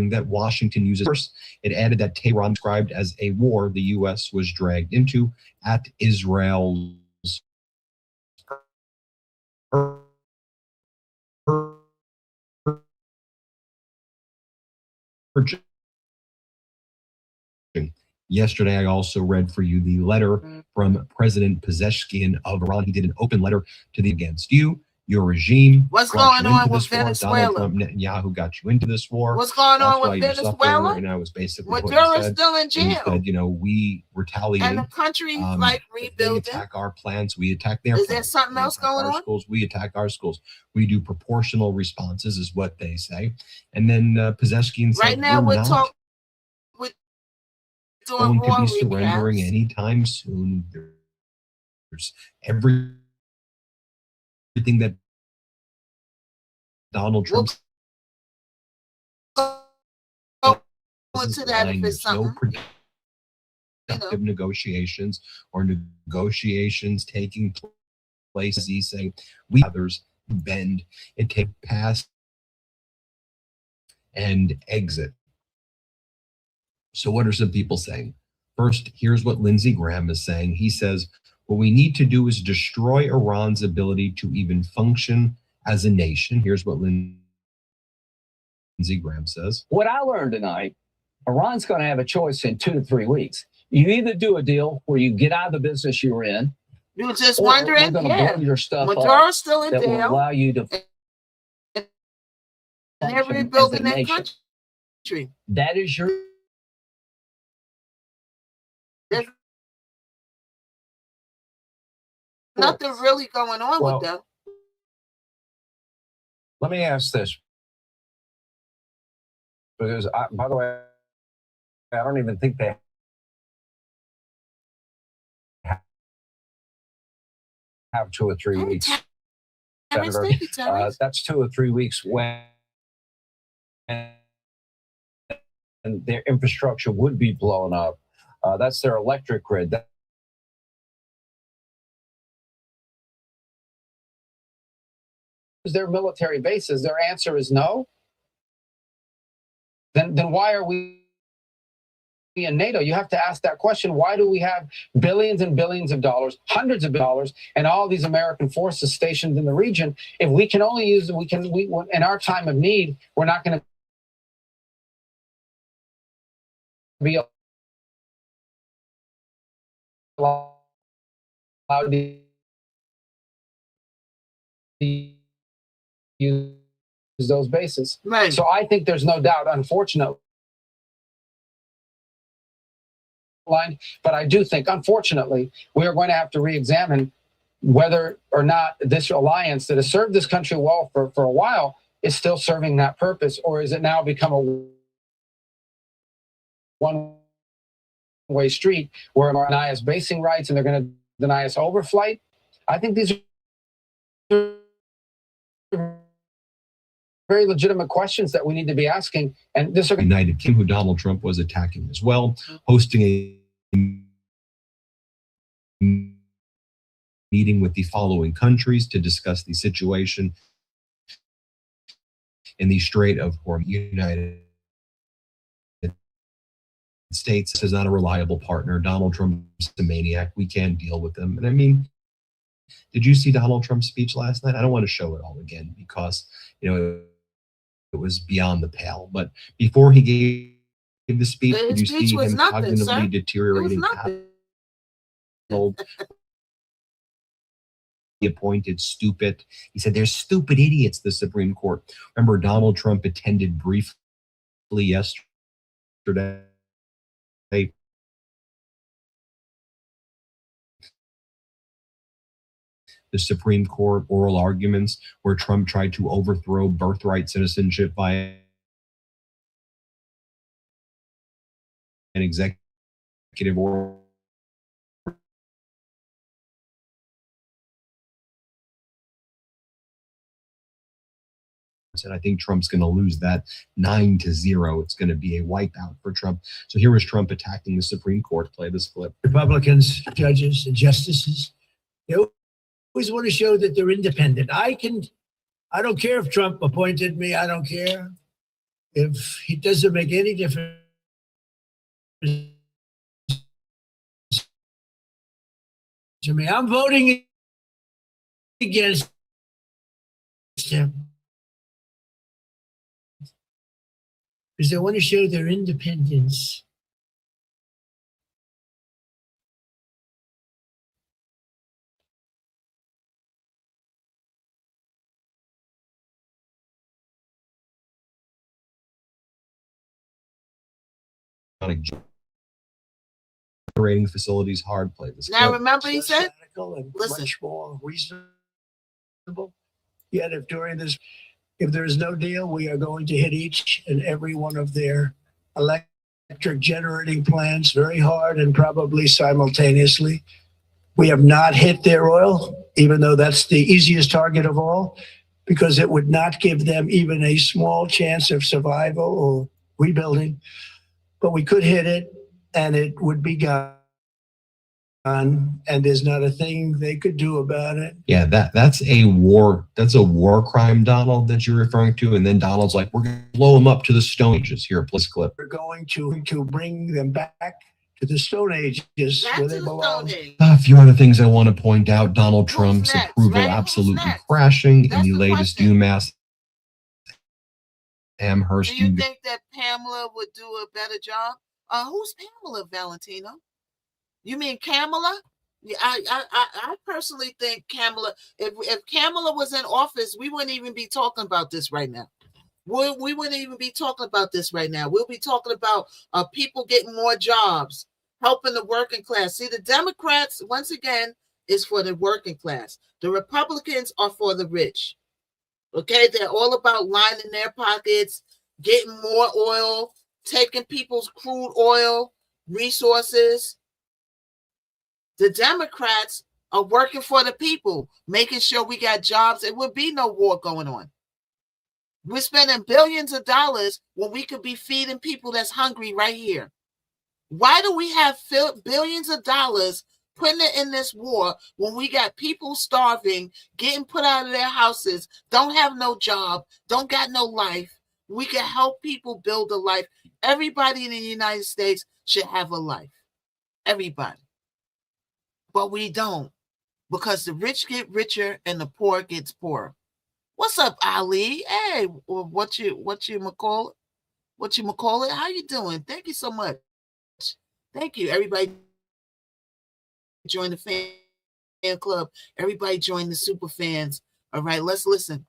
N: that Washington uses force. It added that Tehran described as a war the U.S. was dragged into at Israel's urging. Yesterday, I also read for you the letter from President Pezeshkian of Iran. He did an open letter to the against you, your regime.
B: What's going on with
N: Donald
B: Venezuela?
N: Trump, Netanyahu got you into this war.
B: What's going
N: That's
B: on
N: why
B: with
N: you're suffering
B: Venezuela?
N: right now is basically what he
B: Maduro's
N: said.
B: still in
N: And he
B: jail.
N: said, you know, we retaliate.
B: And the country's like
N: If they
B: rebuilding.
N: attack our plants, we attack their
B: Is
N: plants.
B: there something
N: They
B: else
N: attack
B: going
N: our
B: on?
N: schools, we attack our schools. We do proportional responses, is what they say. And then Pezeshkian said,
B: Right now,
N: we're
B: we're
N: not
B: doing
N: going to
B: war
N: be surrendering
B: recaps.
N: anytime soon. There's everything that Donald Trump
B: Into that if it's
N: there's no
B: something.
N: productive negotiations or negotiations taking place. He's saying we others bend and take pass and exit. So what are some people saying? First, here's what Lindsey Graham is saying. He says, what we need to do is destroy Iran's ability to even function as a nation. Here's what Lindsey Graham says.
P: What I learned tonight, Iran's going to have a choice in 2 to 3 weeks. You either do a deal where you get out of the business you're in.
B: You were just
P: or
B: wondering?
P: We're going to
B: Yeah.
P: blow your stuff
B: Maduro's
P: up
B: still in
P: that will
B: jail.
P: allow you to
B: And they're
P: function
B: rebuilding
P: as a
B: that
P: nation.
B: country.
P: That is your
B: There's nothing really going on
M: Well,
B: with them.
M: Let me ask this.
P: Because, by the way, I don't even think they have 2 or 3 weeks. Senator, that's 2 or 3 weeks when their infrastructure would be blown up. That's their electric grid. Their military bases. Their answer is no. Then why are we in NATO? You have to ask that question. Why do we have billions and billions of dollars, hundreds of dollars, and all these American forces stationed in the region if we can only use we in our time of need, we're not going to be allowed to use those bases.
B: Right.
P: So I think there's no doubt, unfortunately, but I do think, unfortunately, we are going to have to re-examine whether or not this alliance that has served this country well for a while is still serving that purpose, or is it now become a one-way street where they're deny us basing rights and they're going to deny us overflight? I think these are very legitimate questions that we need to be asking. And this are
N: United Kingdom, who Donald Trump was attacking as well, hosting a meeting with the following countries to discuss the situation in the Strait of Hormuz. United States is not a reliable partner. Donald Trump's a maniac. We can't deal with him. And I mean, did you see Donald Trump's speech last night? I don't want to show it all again because, you know, it was beyond the pale. But before he gave the speech, did you see him cognitively deteriorating? He appointed stupid. He said, "They're stupid idiots, the Supreme Court." Remember, Donald Trump attended briefly yesterday the Supreme Court oral arguments where Trump tried to overthrow birthright citizenship by an executive order. And I think Trump's going to lose that 9-0. It's going to be a wipeout for Trump. So here was Trump attacking the Supreme Court. Play this clip.
H: Republicans, judges, and justices, they always want to show that they're independent. I don't care if Trump appointed me. I don't care if it doesn't make any difference to me. I'm voting against him because they want to show their independence.
N: Generating facilities hard. Play this.
B: Now remember, he said,
H: "Listen, much more reasonable. Yet, if there is no deal, we are going to hit each and every one of their electric generating plants very hard and probably simultaneously. We have not hit their oil, even though that's the easiest target of all, because it would not give them even a small chance of survival or rebuilding. But we could hit it, and it would be gone. And there's not a thing they could do about it."
N: Yeah, that's a war. That's a war crime, Donald, that you're referring to. And then Donald's like, "We're going to blow them up to the Stone Ages." Here, please clip.
H: We're going to bring them back to the Stone Ages where they belong.
N: A few other things I want to point out. Donald Trump's approval absolutely crashing in the latest UMass Amherst.
B: Do you think that Pamela would do a better job? Who's Pamela, Valentino? You mean Kamala? Yeah, I personally think Kamala. If Kamala was in office, we wouldn't even be talking about this right now. We wouldn't even be talking about this right now. We'll be talking about people getting more jobs, helping the working class. See, the Democrats, once again, is for the working class. The Republicans are for the rich. Okay, they're all about lining their pockets, getting more oil, taking people's crude oil resources. The Democrats are working for the people, making sure we got jobs. There would be no war going on. We're spending billions of dollars when we could be feeding people that's hungry right here. Why do we have billions of dollars putting it in this war when we got people starving, getting put out of their houses, don't have no job, don't got no life? We can help people build a life. Everybody in the United States should have a life. Everybody. But we don't, because the rich get richer and the poor gets poorer. What's up, Ali? Hey, what you call it? How you doing? Thank you so much. Thank you. Everybody join the fan club. Everybody join the super fans. All right, let's listen.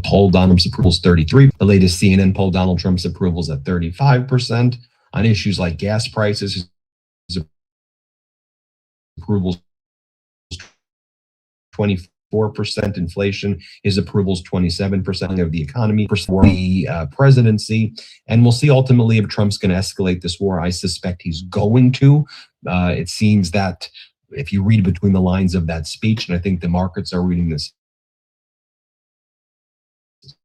N: Poll Donald Trump's approval is 33. The latest CNN poll, Donald Trump's approval is at 35%. On issues like gas prices, his approval is 24%. Inflation, his approval is 27% of the economy for the presidency. And we'll see ultimately if Trump's going to escalate this war. I suspect he's going to. It seems that if you read between the lines of that speech, and I think the markets are reading this as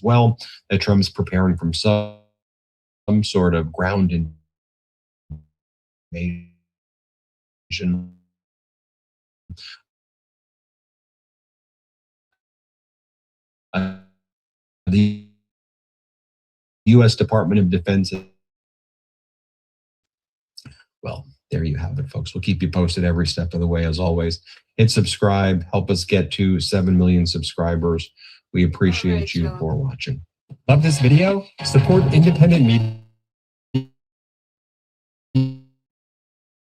N: well, that Trump's preparing from some sort of ground invasion. The U.S. Department of Defense. Well, there you have it, folks. We'll keep you posted every step of the way, as always. Hit subscribe. Help us get to 7 million subscribers. We appreciate you for watching.
I: Love this video? Support independent media.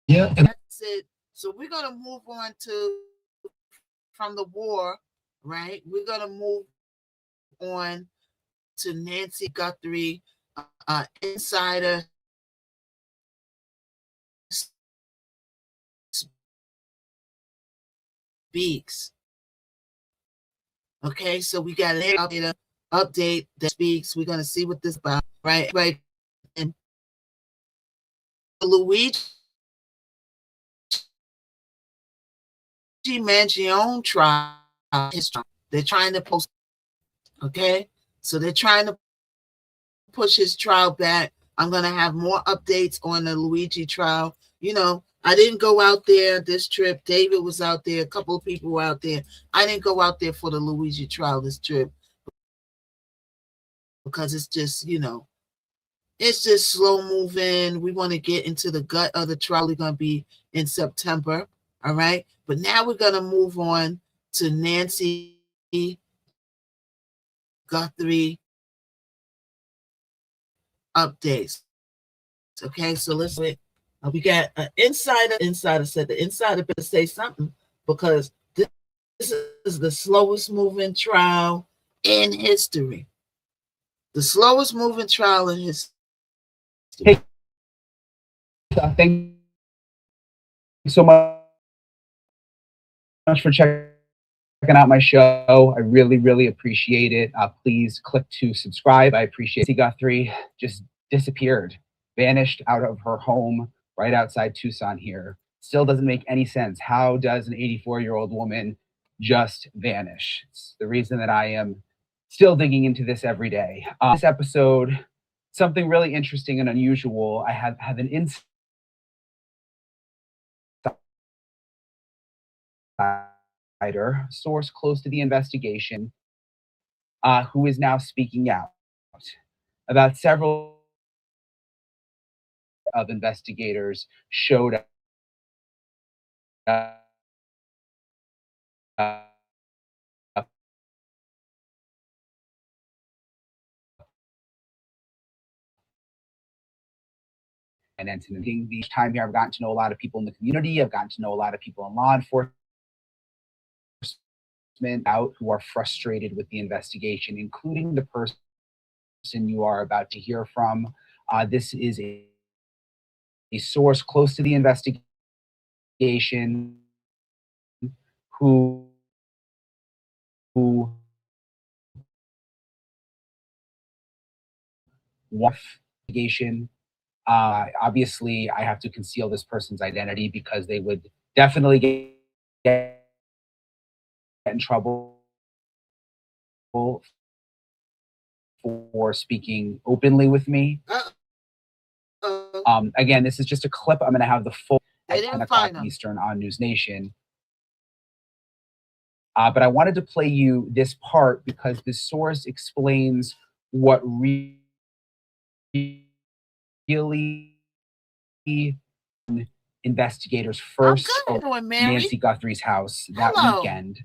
I: Yeah.
B: That's it. So we're going to move on from the war, right? We're going to move on to Nancy Guthrie, insider speaks. Okay, so we got an update that speaks. We're going to see what this is about, right? Right. And Luigi Mangione trial, they're trying to post. Okay, so they're trying to push his trial back. I'm going to have more updates on the Luigi trial. You know, I didn't go out there this trip. David was out there. A couple of people were out there. I didn't go out there for the Luigi trial this trip because it's just, you know, it's just slow moving. We want to get into the gut of the trial. It's going to be in September. All right. But now we're going to move on to Nancy Guthrie updates. Okay, so let's wait. We got an insider. Insider said the insider better say something because this is the slowest moving trial in history. The slowest moving trial in history.
P: Hey, thank you so much for checking out my show. I really, really appreciate it. Please click to subscribe. I appreciate it. Guthrie just disappeared, vanished out of her home right outside Tucson here. Still doesn't make any sense. How does an 84-year-old woman just vanish? It's the reason that I am still digging into this every day. This episode, something really interesting and unusual. I have an insider source close to the investigation who is now speaking out about several of investigators showed up and in the time here, I've gotten to know a lot of people in the community. I've gotten to know a lot of people in law enforcement out who are frustrated with the investigation, including the person you are about to hear from. This is a source close to the investigation who investigation. Obviously, I have to conceal this person's identity because they would definitely get in trouble for speaking openly with me. Again, this is just a clip. I'm going to have the full at 10 o'clock Eastern on News Nation. But I wanted to play you this part because this source explains what really investigators first Nancy Guthrie's house that weekend.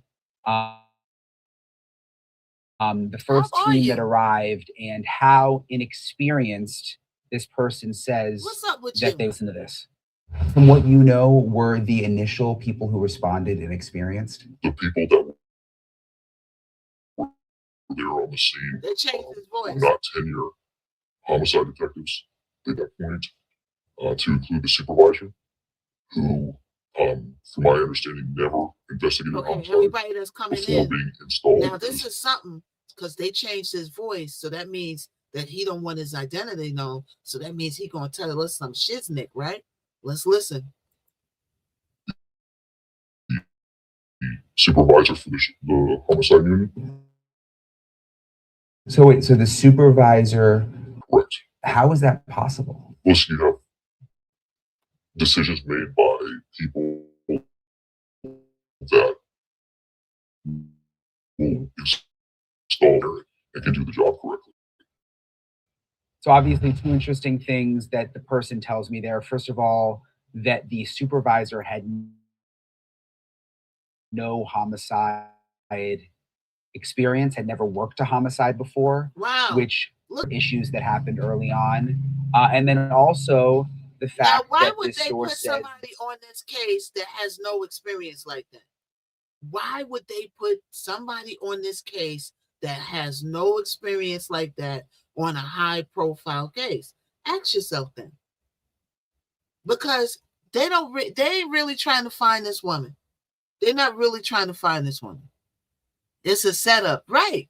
P: The first team that arrived and how inexperienced this person says that they listen to this.
Q: From what you know, were the initial people who responded inexperienced?
R: The people that were there on the scene were not tenure homicide detectives at that point, to include the supervisor, who, from my understanding, never investigated homicide
B: everybody that's coming
R: before
B: in.
R: being installed.
B: Now, this is something because they changed his voice, so that means that he don't want his identity known. So that means he gonna tell us some shiznick, right? Let's listen.
R: Supervisor for the homicide unit.
Q: So wait, so the supervisor,
R: correct.
Q: How is that possible?
R: Listen, you have decisions made by people that will install and can do the job correctly.
P: So obviously 2 interesting things that the person tells me there. First of all, that the supervisor had no homicide experience, had never worked a homicide before, which issues that happened early on. And then also the fact
B: why
P: that
B: would
P: this
B: they
P: source
B: put
P: said,
B: somebody on this case that has no experience like that? Why would they put somebody on this case that has no experience like that on a high profile case? Ask yourself then. Because they ain't really trying to find this woman. They're not really trying to find this woman. It's a setup, right?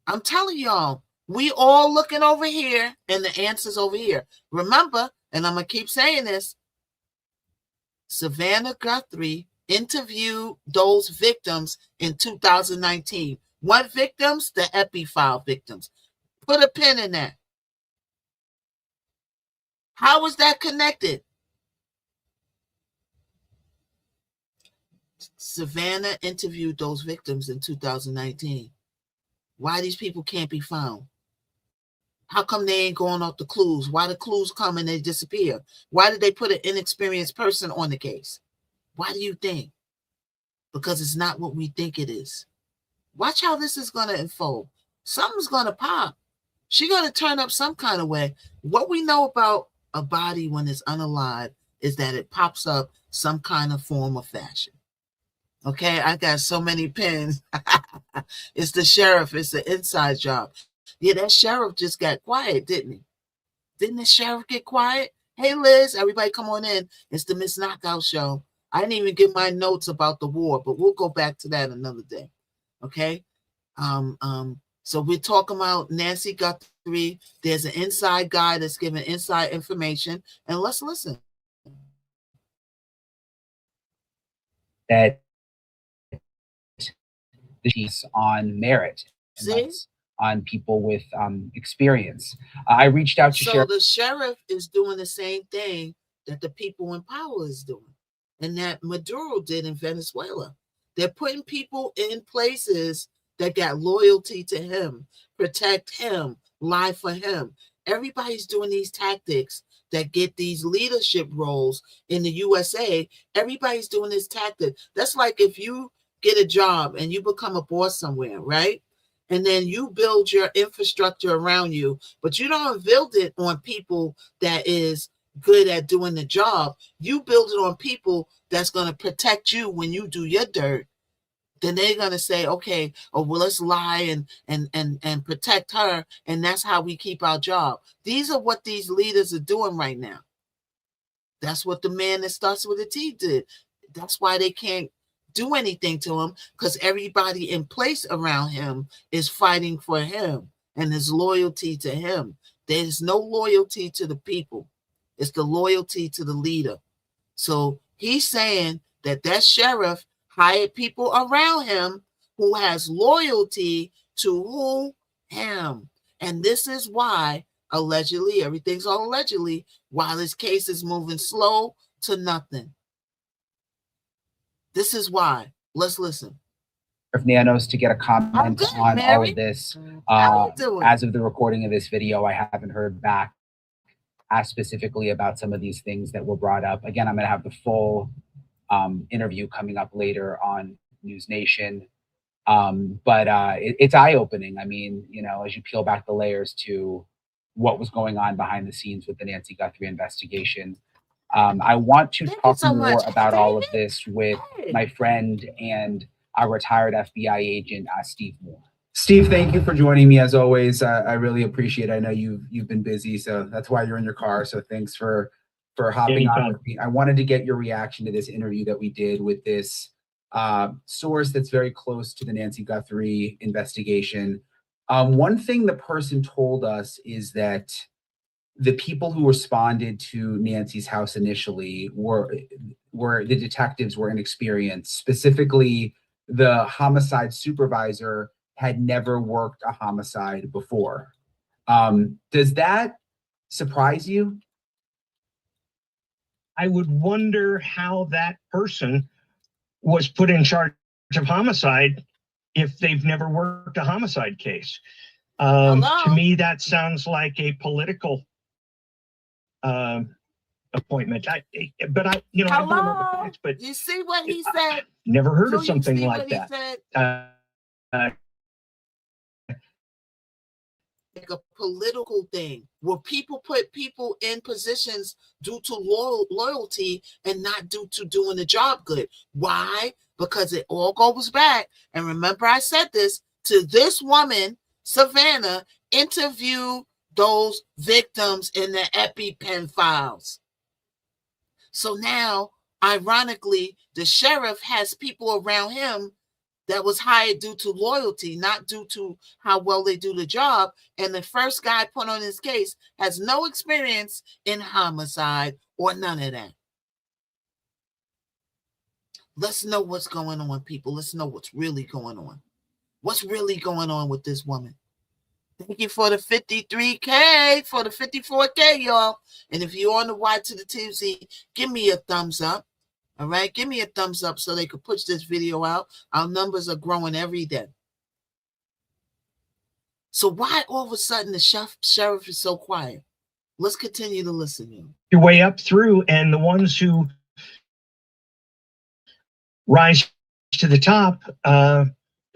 B: I'm telling y'all, we all looking over here and the answer's over here. Remember, and I'm going to keep saying this, Savannah Guthrie interviewed those victims in 2019. What victims? The Epi-file victims. Put a pin in that. How is that connected? Savannah interviewed those victims in 2019. Why these people can't be found? How come they ain't going off the clues? Why the clues come and they disappear? Why did they put an inexperienced person on the case? Why do you think? Because it's not what we think it is. Watch how this is going to unfold. Something's going to pop. She's going to turn up some kind of way. What we know about a body when it's unalive is that it pops up some kind of form or fashion. Okay, I got so many pins. It's the sheriff. It's the inside job. Yeah, that sheriff just got quiet, didn't he? Didn't the sheriff get quiet? Hey, Liz, everybody come on in. It's the Missknockout show. I didn't even get my notes about the war, but we'll go back to that another day. Okay? So we're talking about Nancy Guthrie. There's an inside guy that's giving inside information, and let's listen.
P: That the chiefs on merit, on people with experience. I reached out to
B: So the sheriff is doing the same thing that the people in power is doing, and that Maduro did in Venezuela. They're putting people in places that got loyalty to him, protect him, lie for him. Everybody's doing these tactics that get these leadership roles in the USA. Everybody's doing this tactic. That's like if you get a job and you become a boss somewhere, right? And then you build your infrastructure around you, but you don't build it on people that is good at doing the job. You build it on people that's going to protect you when you do your dirt. Then they're going to say, okay, oh, well, let's lie and protect her. And that's how we keep our job. These are what these leaders are doing right now. That's what the man that starts with a T did. That's why they can't do anything to him, because everybody in place around him is fighting for him and his loyalty to him. There's no loyalty to the people. It's the loyalty to the leader. So he's saying that that sheriff hired people around him who has loyalty to who? Him. And this is why, allegedly, everything's all allegedly, while this case is moving slow to nothing. This is why. Let's listen.
Q: Nanos to get a comment on
B: Mary.
Q: all of this.
B: How you doing?
Q: As of the recording of this video, I haven't heard back as specifically about some of these things that were brought up. Again, I'm going to have the full interview coming up later on News Nation. But it's eye-opening. I mean, you know, as you peel back the layers to what was going on behind the scenes with the Nancy Guthrie investigation. I want to talk more about all of this with my friend and our retired FBI agent, Steve Moore. Steve, thank you for joining me as always. I really appreciate it. I know you've been busy, so that's why you're in your car. So thanks for hopping on with me. I wanted to get your reaction to this interview that we did with this source that's very close to the Nancy Guthrie investigation. One thing the person told us is that the people who responded to Nancy's house initially were the detectives were inexperienced. Specifically, the homicide supervisor had never worked a homicide before. Does that surprise you?
S: I would wonder how that person was put in charge of homicide if they've never worked a homicide case. To me, that sounds like a political appointment. But I don't know the facts, but
B: you see what he said?
S: Never heard of something like that.
B: Like a political thing where people put people in positions due to loyalty and not due to doing the job good. Why? Because it all goes back. And remember, I said this to this woman, Savannah, interviewed those victims in the EpiPen files. So now, ironically, the sheriff has people around him that was hired due to loyalty, not due to how well they do the job. And the first guy put on his case has no experience in homicide or none of that. Let's know what's going on, people. Let's know what's really going on. What's really going on with this woman? Thank you for the 53K, for the 54K, y'all. And if you're on the Y to the TZ, give me a thumbs up. All right, give me a thumbs up so they could push this video out. Our numbers are growing every day. So why all of a sudden the sheriff is so quiet? Let's continue to listen.
S: Your way up through, and the ones who rise to the top,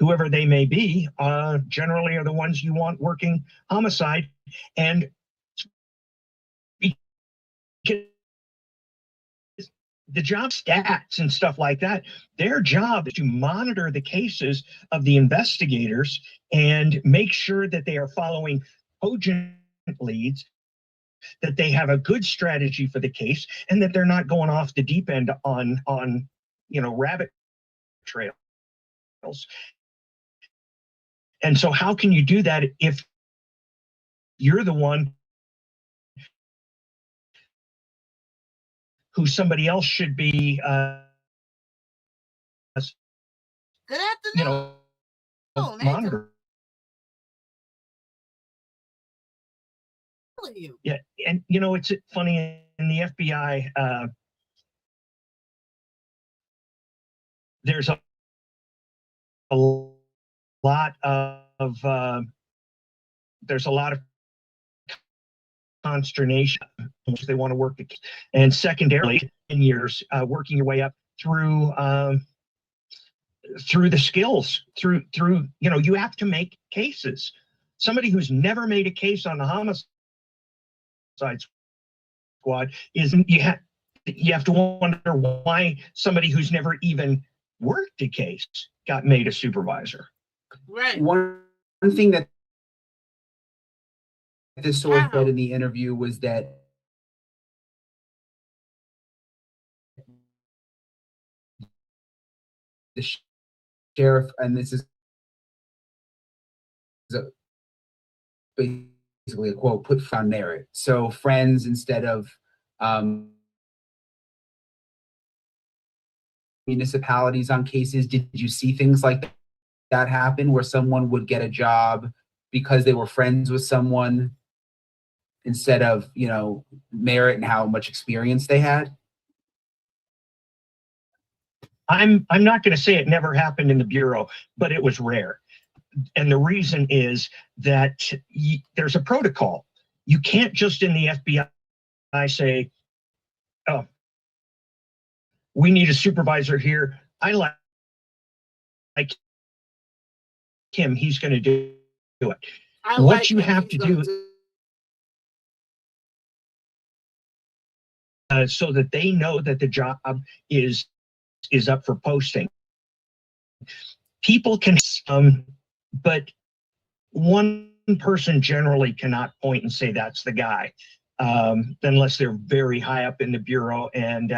S: whoever they may be, generally are the ones you want working homicide. And the job stats and stuff like that, their job is to monitor the cases of the investigators and make sure that they are following cogent leads, that they have a good strategy for the case, and that they're not going off the deep end on rabbit trails. And so how can you do that if you're the one who somebody else should be,
B: good afternoon.
S: Monitor? Yeah, and it's funny in the FBI. There's a lot of consternation. They want to work the case. And secondarily, in years, working your way up through the skills, through you have to make cases. Somebody who's never made a case on the homicide squad you have to wonder why somebody who's never even worked a case got made a supervisor.
B: Right.
Q: One thing that this source said in the interview was that the sheriff, and this is basically a quote, put on merit. So friends instead of municipalities on cases. Did you see things like that happen where someone would get a job because they were friends with someone instead of, you know, merit and how much experience they had?
S: I'm not going to say it never happened in the Bureau, but it was rare. And the reason is that there's a protocol. You can't just in the FBI say, oh, we need a supervisor here. I like him. He's going to do it. What you have to do so that they know that the job is up for posting. People can, but one person generally cannot point and say that's the guy, unless they're very high up in the Bureau. And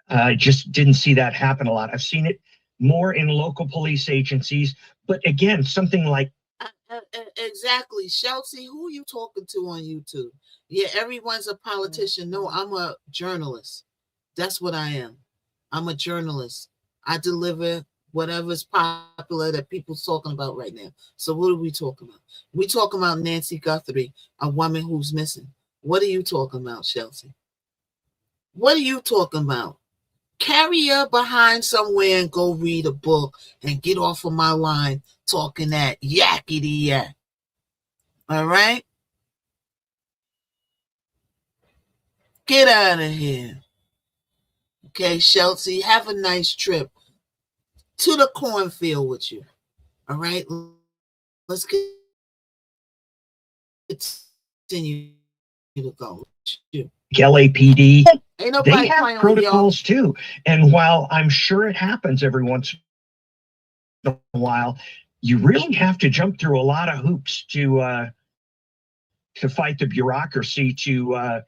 S: I just didn't see that happen a lot. I've seen it more in local police agencies, but again, something like
B: exactly. Chelsea, who are you talking to on YouTube? Yeah, everyone's a politician. No, I'm a journalist. That's what I am. I'm a journalist. I deliver whatever's popular that people's talking about right now. So what are we talking about? We talking about Nancy Guthrie, a woman who's missing. What are you talking about, Chelsea? What are you talking about? Carry her behind somewhere and go read a book and get off of my line talking that yakety yak. All right? Get out of here. Okay, Chelsea, have a nice trip to the cornfield with you. All right? Let's continue to go.
S: LAPD,
B: Ain't
S: they have protocols too. And while I'm sure it happens every once in a while, you really have to jump through a lot of hoops to fight the bureaucracy to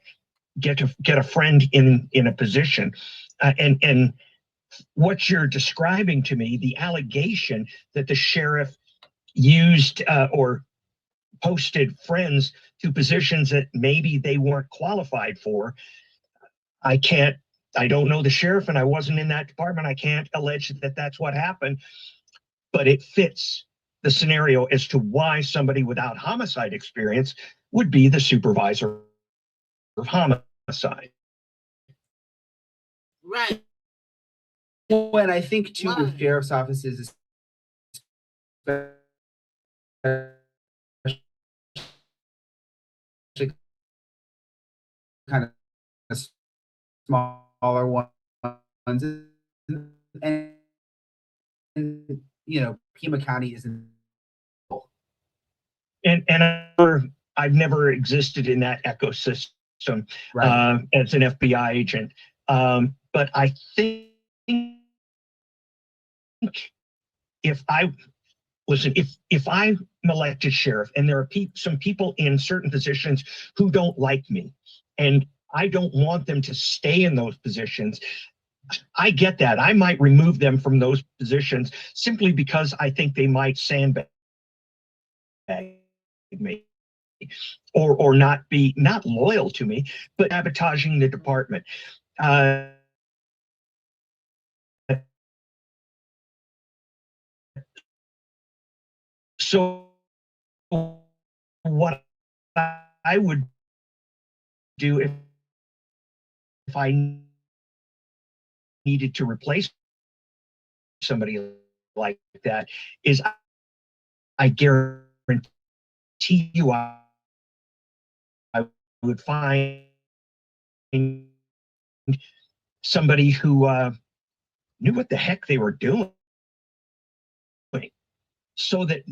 S: get a friend in a position. And what you're describing to me, the allegation that the sheriff used or posted friends to positions that maybe they weren't qualified for. I don't know the sheriff and I wasn't in that department. I can't allege that that's what happened, but it fits the scenario as to why somebody without homicide experience would be the supervisor of homicide.
B: Right.
Q: Well, and I think too with sheriff's offices, kind of smaller ones, and you know, Pima County isn't.
S: And I've never existed in that ecosystem as an FBI agent, but I think if I'm elected sheriff and there are some people in certain positions who don't like me, and I don't want them to stay in those positions, I get that. I might remove them from those positions simply because I think they might sandbag me or not loyal to me, but sabotaging the department. So what I would do if I needed to replace somebody like that is I guarantee you I would find somebody who knew what the heck they were doing, so that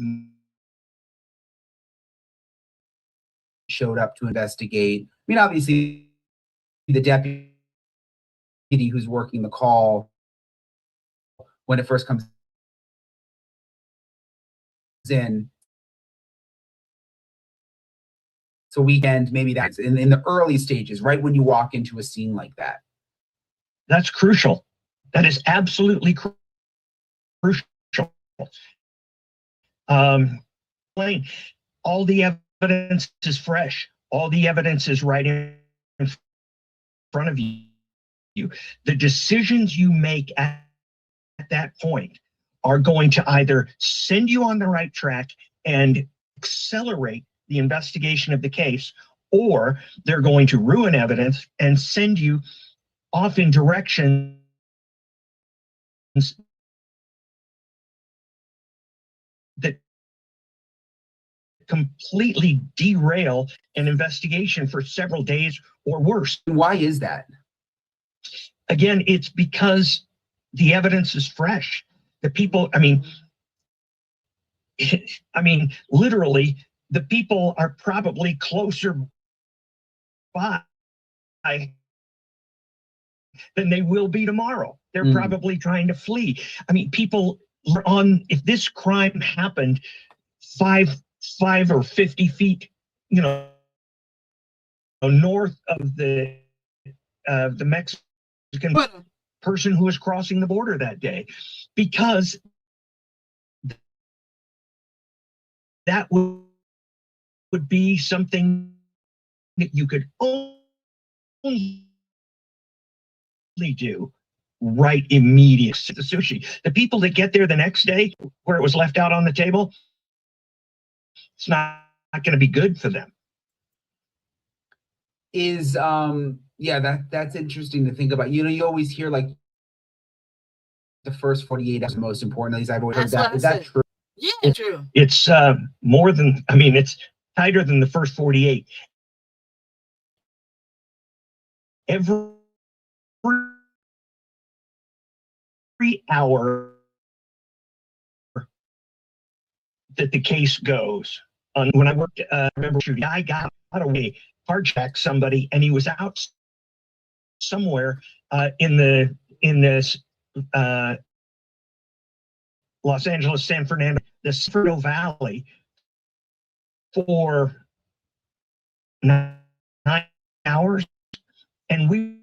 Q: showed up to investigate. I mean, obviously, the deputy who's working the call when it first comes in. So weekend, maybe that's in the early stages, right when you walk into a scene like that.
S: That's crucial. That is absolutely crucial. All the evidence is fresh. All the evidence is right in front of you. The decisions you make at that point are going to either send you on the right track and accelerate the investigation of the case, or they're going to ruin evidence and send you off in directions that completely derail an investigation for several days or worse.
Q: Why is that?
S: Again, it's because the evidence is fresh. The people, literally, the people are probably closer by than they will be tomorrow. They're probably trying to flee. People are if this crime happened 5 or 50 feet, north of the Mexican person who was crossing the border that day, because that would be something that you could only do right immediately. The sushi, the people that get there the next day where it was left out on the table, it's not going to be good for them.
Q: Is that's interesting to think about. You always hear like the first 48 hours are most important. At least I've always heard that. Is that true?
B: Yeah, true.
S: It's more than, it's tighter than the first 48. Every hour that the case goes on. When I worked, I remember the guy got away, carjacked somebody, and he was out somewhere in this Los Angeles, San Fernando, the Fernando Valley for 9 hours, and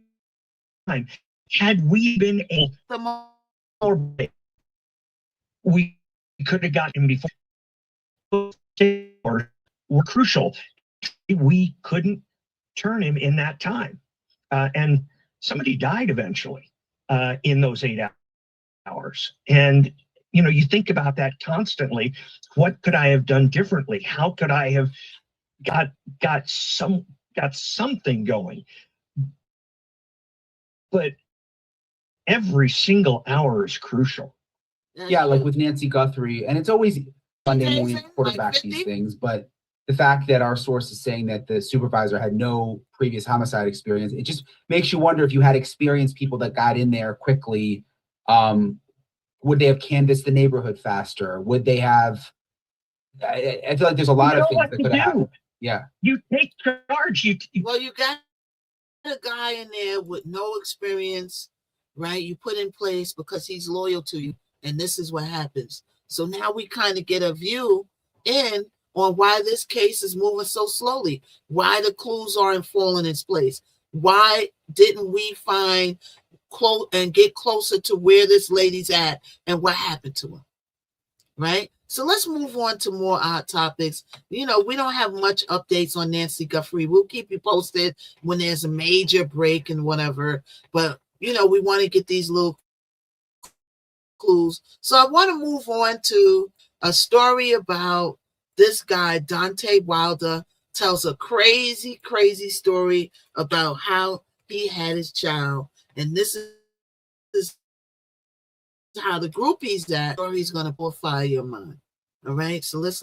S: had we been able, we could have gotten him before. Were crucial. We couldn't turn him in that time, and somebody died eventually in those 8 hours. And you think about that constantly. What could I have done differently? How could I have got something going? But every single hour is crucial.
Q: Yeah, like with Nancy Guthrie, and it's always Monday morning quarterback these things, but the fact that our source is saying that the supervisor had no previous homicide experience, it just makes you wonder if you had experienced people that got in there quickly, would they have canvassed the neighborhood faster? Would they have? I feel like there's a lot of things that could have happened. Yeah,
S: you take charge.
B: Well, you got a guy in there with no experience, right? You put in place because he's loyal to you, and this is what happens. So now we kind of get a view in on why this case is moving so slowly, why the clues aren't falling in place, why didn't we find close and get closer to where this lady's at and what happened to her, right? So let's move on to more odd topics. We don't have much updates on Nancy Guthrie. We'll keep you posted when there's a major break and whatever, but we want to get these little clues. So I want to move on to a story about this guy, Deontay Wilder, tells a crazy, crazy story about how he had his child. And this is how the groupies that story's going to fire your mind. All right. So let's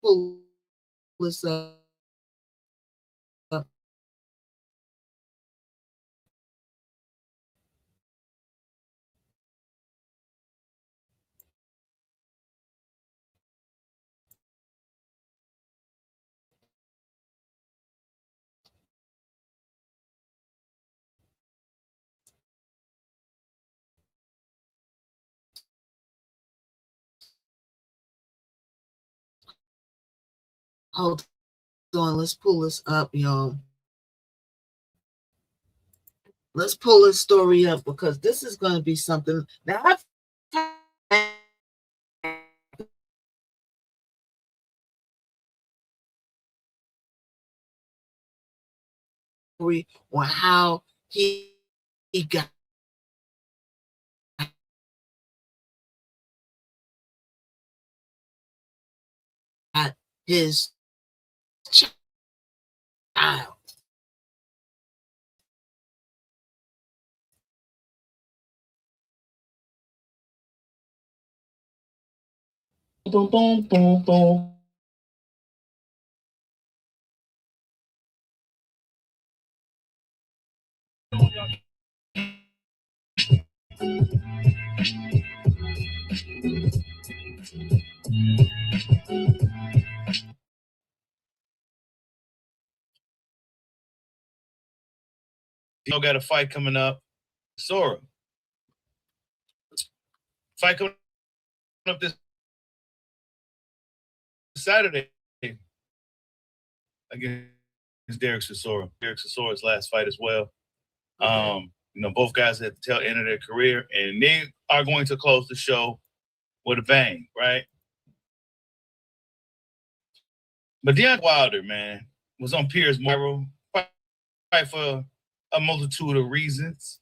B: pull this up. Hold on, let's pull this up, y'all. Let's pull this story up because this is going to be something. Now, on how he got his child.
J: Boom, boom, boom, boom.
C: You got a fight coming up. Sora. Fight coming up this Saturday against Derek Chisora. Derek Chisora's last fight as well. Both guys at the tail end of their career, and they are going to close the show with a bang, right? But Deontay Wilder, man, was on Piers Morrow for a multitude of reasons.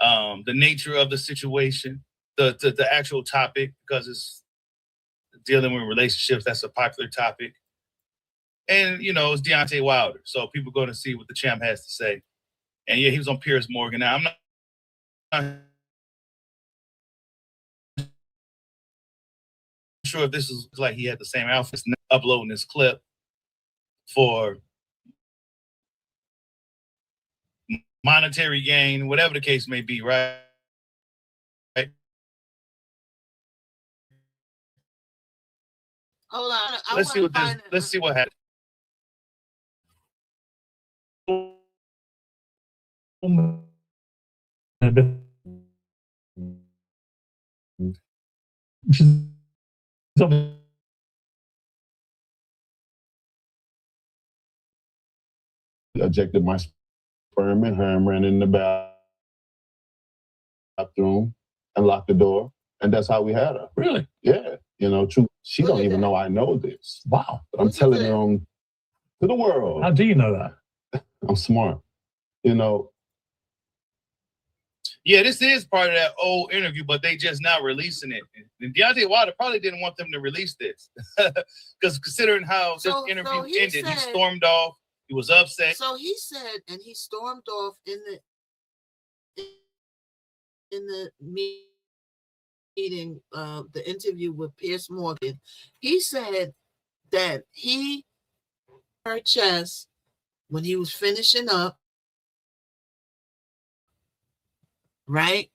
C: The nature of the situation, the actual topic, because it's dealing with relationships, that's a popular topic. And, it's Deontay Wilder. So people are going to see what the champ has to say. And, yeah, he was on Piers Morgan. Now, I'm not sure if this is like he had the same outfits uploading this clip for monetary gain, whatever the case may be, right?
B: Hold on.
C: Let's see what happens.
R: Ejected my sperm, and her ran in the bathroom and locked the door, and that's how we had her.
J: Really?
R: Yeah. True. She don't even know I know this.
J: Wow.
R: But I'm telling her to the world.
J: How do you know that?
R: I'm smart.
C: Yeah, this is part of that old interview, but they just now releasing it. And Deontay Wilder probably didn't want them to release this. Because considering how this interview ended, he stormed off. He was upset.
B: So he said, and he stormed off in the meeting, the interview with Piers Morgan. He said that her chest when he was finishing up, right?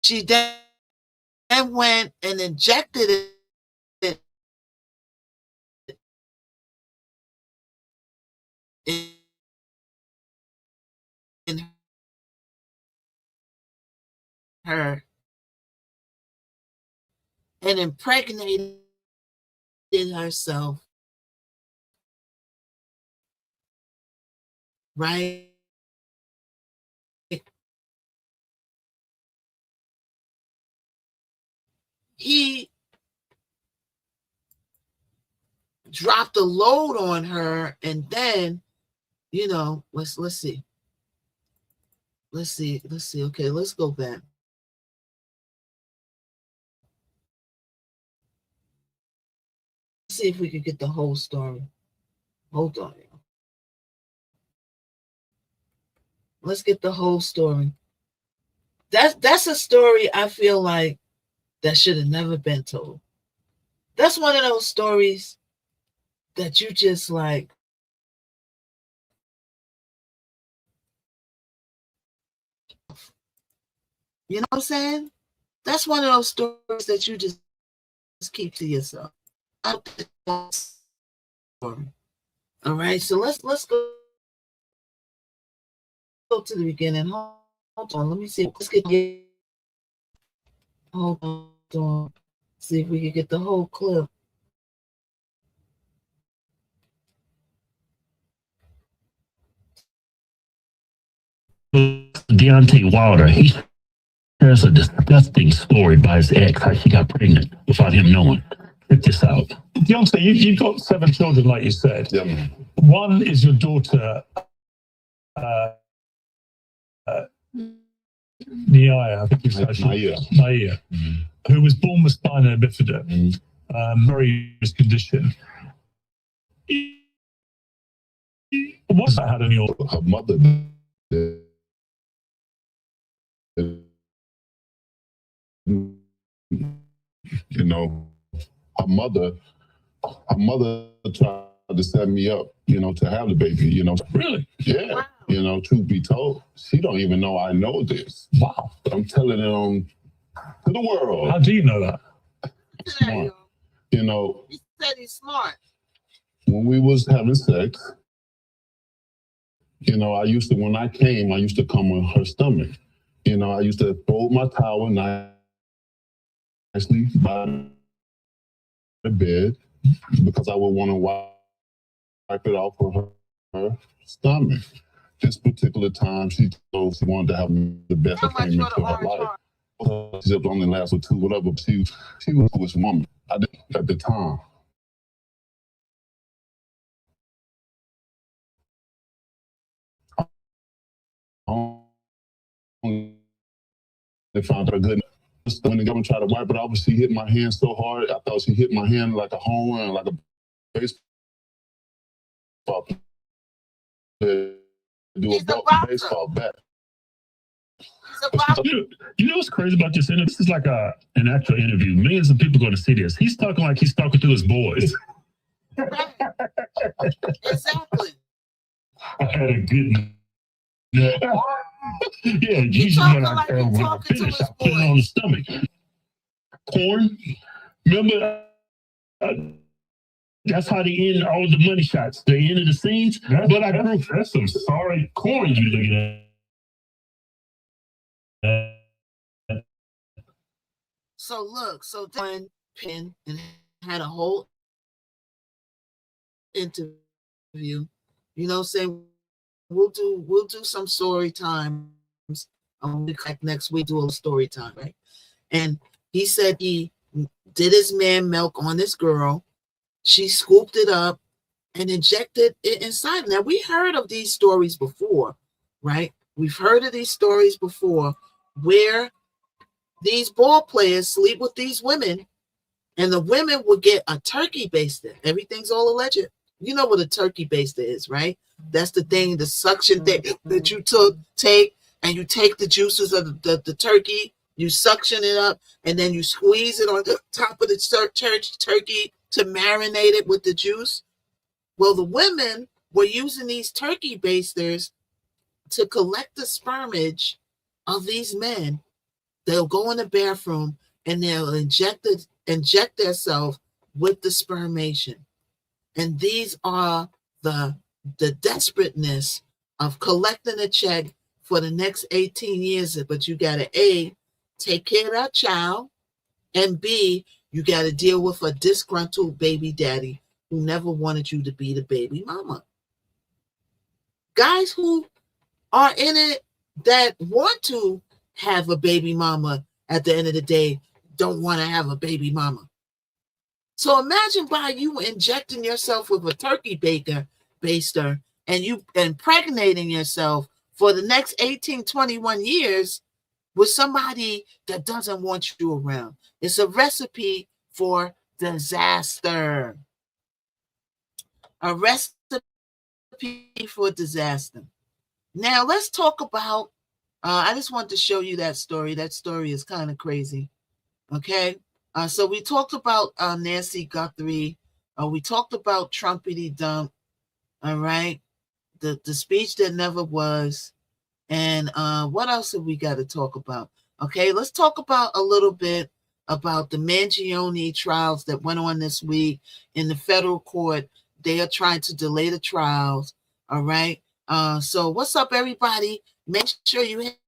B: She then went and injected it in her and impregnated herself, right? He dropped a load on her, and then, let's see. Okay, let's go back. Let's see if we could get the whole story. Hold on. Let's get the whole story. That's a story I feel like that should have never been told. That's one of those stories that you just like, you know what I'm saying? That's one of those stories that you just keep to yourself. All right, so let's go to the beginning. Hold on, let me see. Hold on. See if we can get the whole clip.
T: Deontay Wilder, he shares a disgusting story by his ex, how she got pregnant without him knowing. Check this out. Deontay, you've got 7 children, like you said.
R: Yeah.
T: One is your daughter, Nia, I think you said. Nia, who was born with spina bifida, very serious condition. What's that had on your?
R: Her mother. You know, her mother tried to set me up, you know, to have the baby, you know.
T: Really?
R: Yeah. Wow. You know, truth be told, she don't even know I know this.
T: Wow.
R: But I'm telling it on to the world.
T: How do you know that?
R: Smart. You know.
B: He said he's smart.
R: When we was having sex, you know, when I came, I used to come on her stomach. You know, I used to fold my towel nicely by the bed because I would want to wipe it off of her stomach. This particular time, she told she wanted to have the best that came into her life. She only lasted 2, whatever. She was a foolish woman. I didn't at the time. They found her good. When the government tried to wipe it off, she hit my hand so hard. I thought she hit my hand like a home run, like a baseball player. Do a baseball bat.
T: You know what's crazy about this interview? This is like an actual interview. Millions of people going to see this. He's talking like he's talking to his boys.
B: Exactly.
T: I had a good. Yeah, Jesus, when I finish, I put it on the stomach. Corn, remember? That's how they end all the money shots. The end of the scenes. But I grew. That's some sorry corn you looking at.
B: So look, so Dan Penn and had a whole interview. You know, saying we'll do some story times. Like next week, do a story time, right? And he said he did his man milk on this girl. She scooped it up and injected it inside. Now, we heard of these stories before, right? We've heard of these stories before where these ball players sleep with these women and the women would get a turkey baster. Everything's all alleged. You know what a turkey baster is, right? That's the thing, the suction thing that you take, and you take the juices of the turkey, you suction it up, and then you squeeze it on the top of the turkey to marinate it with the juice. Well, the women were using these turkey basters to collect the spermage of these men. They'll go in the bathroom and they'll inject themselves with the spermation. And these are the desperateness of collecting a check for the next 18 years. But you got to A, take care of that child, and B, you got to deal with a disgruntled baby daddy who never wanted you to be the baby mama. Guys who are in it that want to have a baby mama at the end of the day don't want to have a baby mama. So imagine by you injecting yourself with a turkey baster and you impregnating yourself for the next 18, 21 years with somebody that doesn't want you around. It's a recipe for disaster. A recipe for disaster. Now let's talk about, I just want to show you that story. That story is kind of crazy. Okay. So we talked about Nancy Guthrie. We talked about Trumpity Dump. All right. The speech that never was. And what else have we got to talk about? Okay, let's talk about a little bit about the Mangione trials that went on this week in the federal court. They are trying to delay the trials. All right. So what's up, everybody? Make sure you hit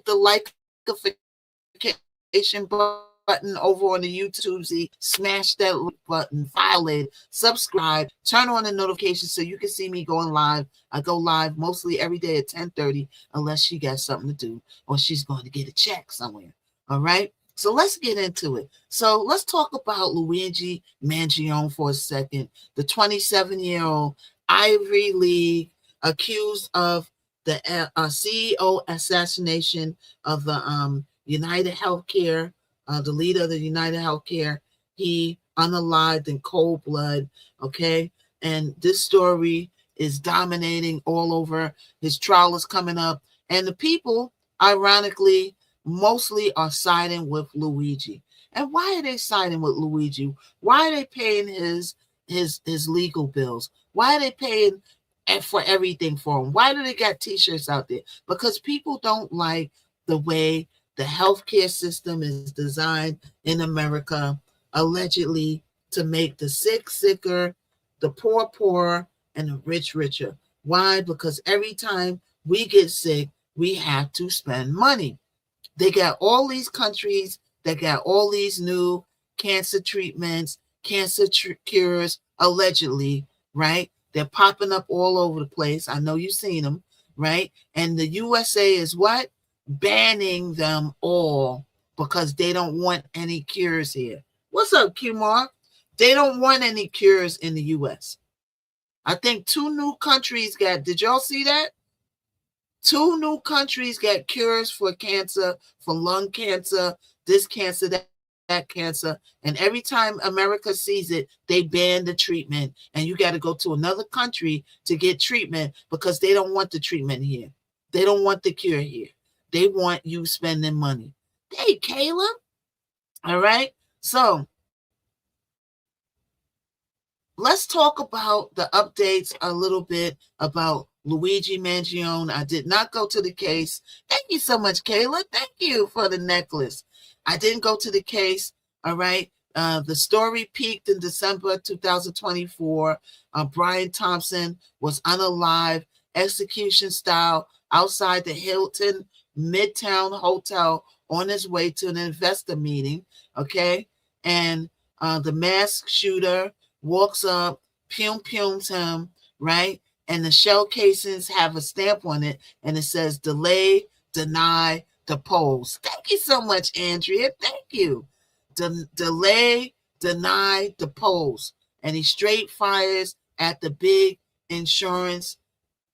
B: the like notification button over on the YouTube. Smash that like button, file it, subscribe, turn on the notifications so you can see me going live. I go live mostly every day at 10:30, unless she got something to do or she's going to get a check somewhere. All right. So let's get into it. So let's talk about Luigi Mangione for a second, the 27-year-old Ivy League accused of the CEO assassination of the United Healthcare, the leader of the United Healthcare. He unalived in cold blood, okay? And this story is dominating all over. His trial is coming up. And the people, ironically, mostly are siding with Luigi. And why are they siding with Luigi? Why are they paying his legal bills? Why are they paying for everything for him? Why do they got t-shirts out there? Because people don't like the way the healthcare system is designed in America, allegedly to make the sick sicker, the poor poorer, and the rich richer. Why? Because every time we get sick, we have to spend money. They got all these countries that got all these new cancer treatments, cancer cures, allegedly, right? They're popping up all over the place. I know you've seen them, right? And the USA is what? Banning them all because they don't want any cures here. What's up, Kumar? They don't want any cures in the US. I think 2 new countries got, did y'all see that? 2 new countries got cures for cancer, for lung cancer, this cancer, that cancer. And every time America sees it, they ban the treatment. And you got to go to another country to get treatment because they don't want the treatment here. They don't want the cure here. They want you spending money. Hey, Kayla. All right. So let's talk about the updates a little bit about Luigi Mangione. I did not go to the case. Thank you so much, Kayla. Thank you for the necklace. I didn't go to the case. All right. The story peaked in December 2024. Brian Thompson was unalive, execution style, outside the Hilton Midtown Hotel on his way to an investor meeting. Okay. And the masked shooter walks up, pums him, right? And the shell casings have a stamp on it, and it says delay, deny, depose. Thank you so much, Andrea. Thank you. Delay, deny, depose. And he straight fires at the big insurance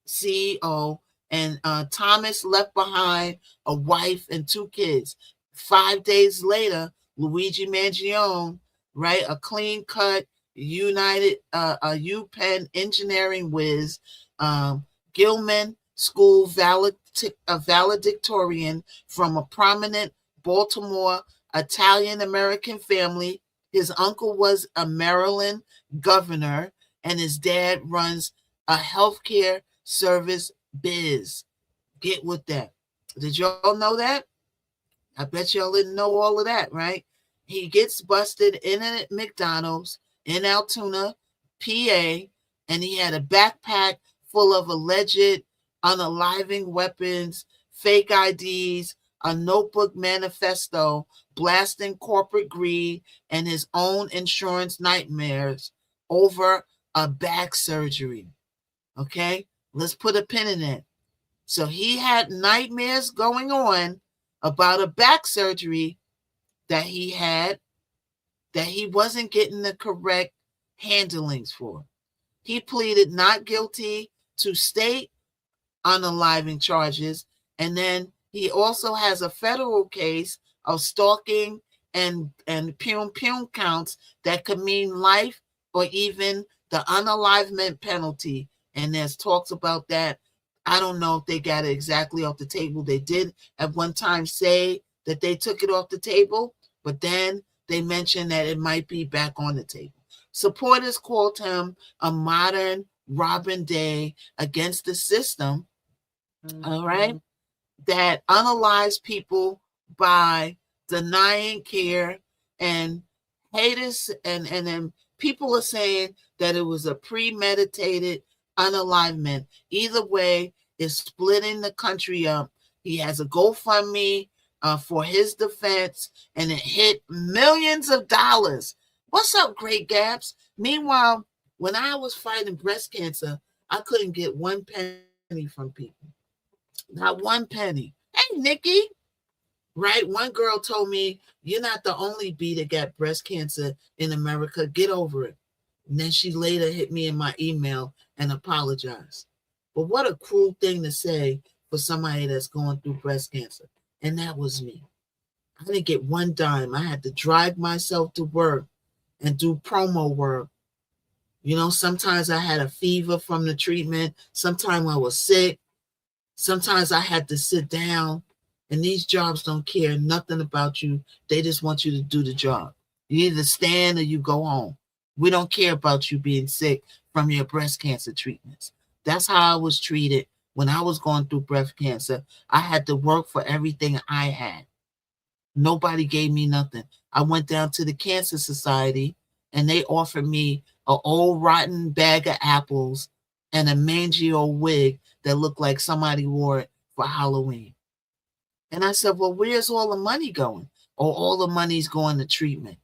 B: CEO, and Thomas left behind a wife and 2 kids. 5 days later, Luigi Mangione, right, a clean-cut United UPenn engineering whiz, Gilman School valedictorian from a prominent Baltimore Italian-American family. His uncle was a Maryland governor, and his dad runs a healthcare service biz. Get with that. Did y'all know that? I bet y'all didn't know all of that, right? He gets busted in a McDonald's in Altoona, PA, and he had a backpack full of alleged unaliving weapons, fake IDs, a notebook manifesto blasting corporate greed and his own insurance nightmares over a back surgery. Okay, let's put a pin in it. So he had nightmares going on about a back surgery that he had that he wasn't getting the correct handlings for. He pleaded not guilty to state unaliving charges, and then he also has a federal case of stalking and pum counts that could mean life or even the unalivement penalty. And there's talks about that. I don't know if they got it exactly off the table. They did at one time say that they took it off the table, but then they mentioned that it might be back on the table. Supporters called him a modern Robin Day against the system, all right, that unalives people by denying care, and haters and then people are saying that it was a premeditated unalivement. Either way, it's splitting the country up. He has a GoFundMe for his defense, and it hit millions of dollars. What's up, Great Gaps? Meanwhile, when I was fighting breast cancer, I couldn't get 1 penny from people. Not 1 penny. Hey, Nikki. right? One girl told me, "You're not the only B that got breast cancer in America. Get over it." And then she later hit me in my email and apologized. But what a cruel thing to say for somebody that's going through breast cancer. And that was me. I didn't get one dime. I had to drive myself to work and do promo work. You know, sometimes I had a fever from the treatment. Sometimes I was sick. Sometimes I had to sit down. And these jobs don't care nothing about you. They just want you to do the job. You either stand or you go home. We don't care about you being sick from your breast cancer treatments. That's how I was treated when I was going through breast cancer. I had to work for everything I had. Nobody gave me nothing. I went down to the Cancer Society and they offered me an old rotten bag of apples and a Mangio wig that looked like somebody wore it for Halloween. And I said, well, where's all the money going? Oh, all the money's going to treatment.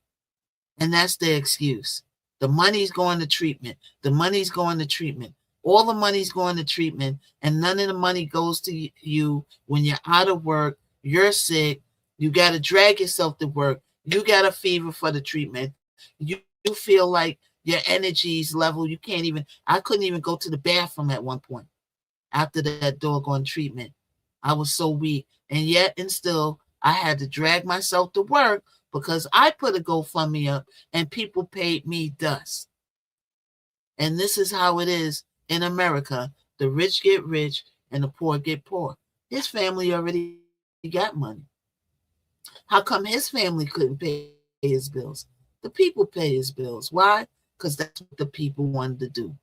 B: And that's their excuse. The money's going to treatment. The money's going to treatment. All the money's going to treatment, and none of the money goes to you when you're out of work, you're sick, you got to drag yourself to work, you got a fever for the treatment, you feel like your energy's level, you can't even, I couldn't even go to the bathroom at one point after that doggone treatment. I was so weak, and yet and still, I had to drag myself to work because I put a GoFundMe up and people paid me dust. And this is how it is in America. The rich get rich and the poor get poor. His family already got money. How come his family couldn't pay his bills? The people pay his bills. Why? Because that's what the people wanted to do.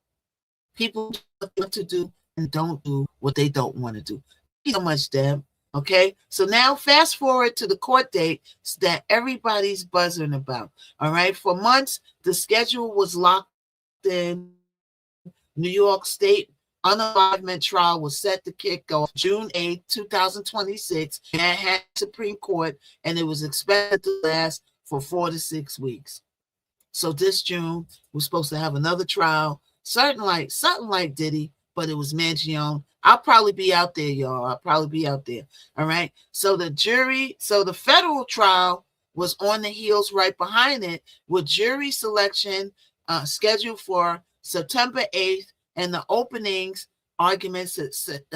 B: People want to do and don't do what they don't want to do. Thank you so much, Deb. Okay, so now fast forward to the court date that everybody's buzzing about. All right, for months, the schedule was locked in. New York State unalignment trial was set to kick off June 8, 2026, in Manhattan Supreme Court, and it was expected to last for 4 to 6 weeks. So this June, we're supposed to have another trial, something like Diddy, but it was Mangione. I'll probably be out there, y'all. I'll probably be out there. All right. So the federal trial was on the heels right behind it, with jury selection scheduled for September 8th and the openings arguments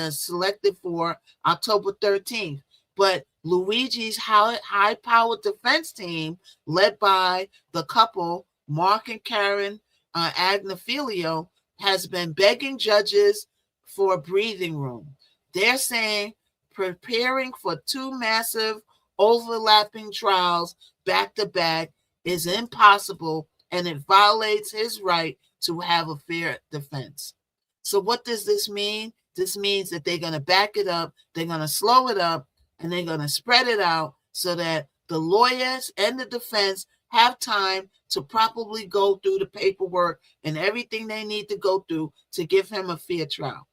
B: selected for October 13th. But Luigi's high-powered defense team, led by the couple, Mark and Karen Agnifilio, has been begging judges for a breathing room. They're saying preparing for 2 massive overlapping trials back-to-back is impossible, and it violates his right to have a fair defense. So what does this mean? This means that they're going to back it up, they're going to slow it up, and they're going to spread it out so that the lawyers and the defense have time to properly go through the paperwork and everything they need to go through to give him a fair trial.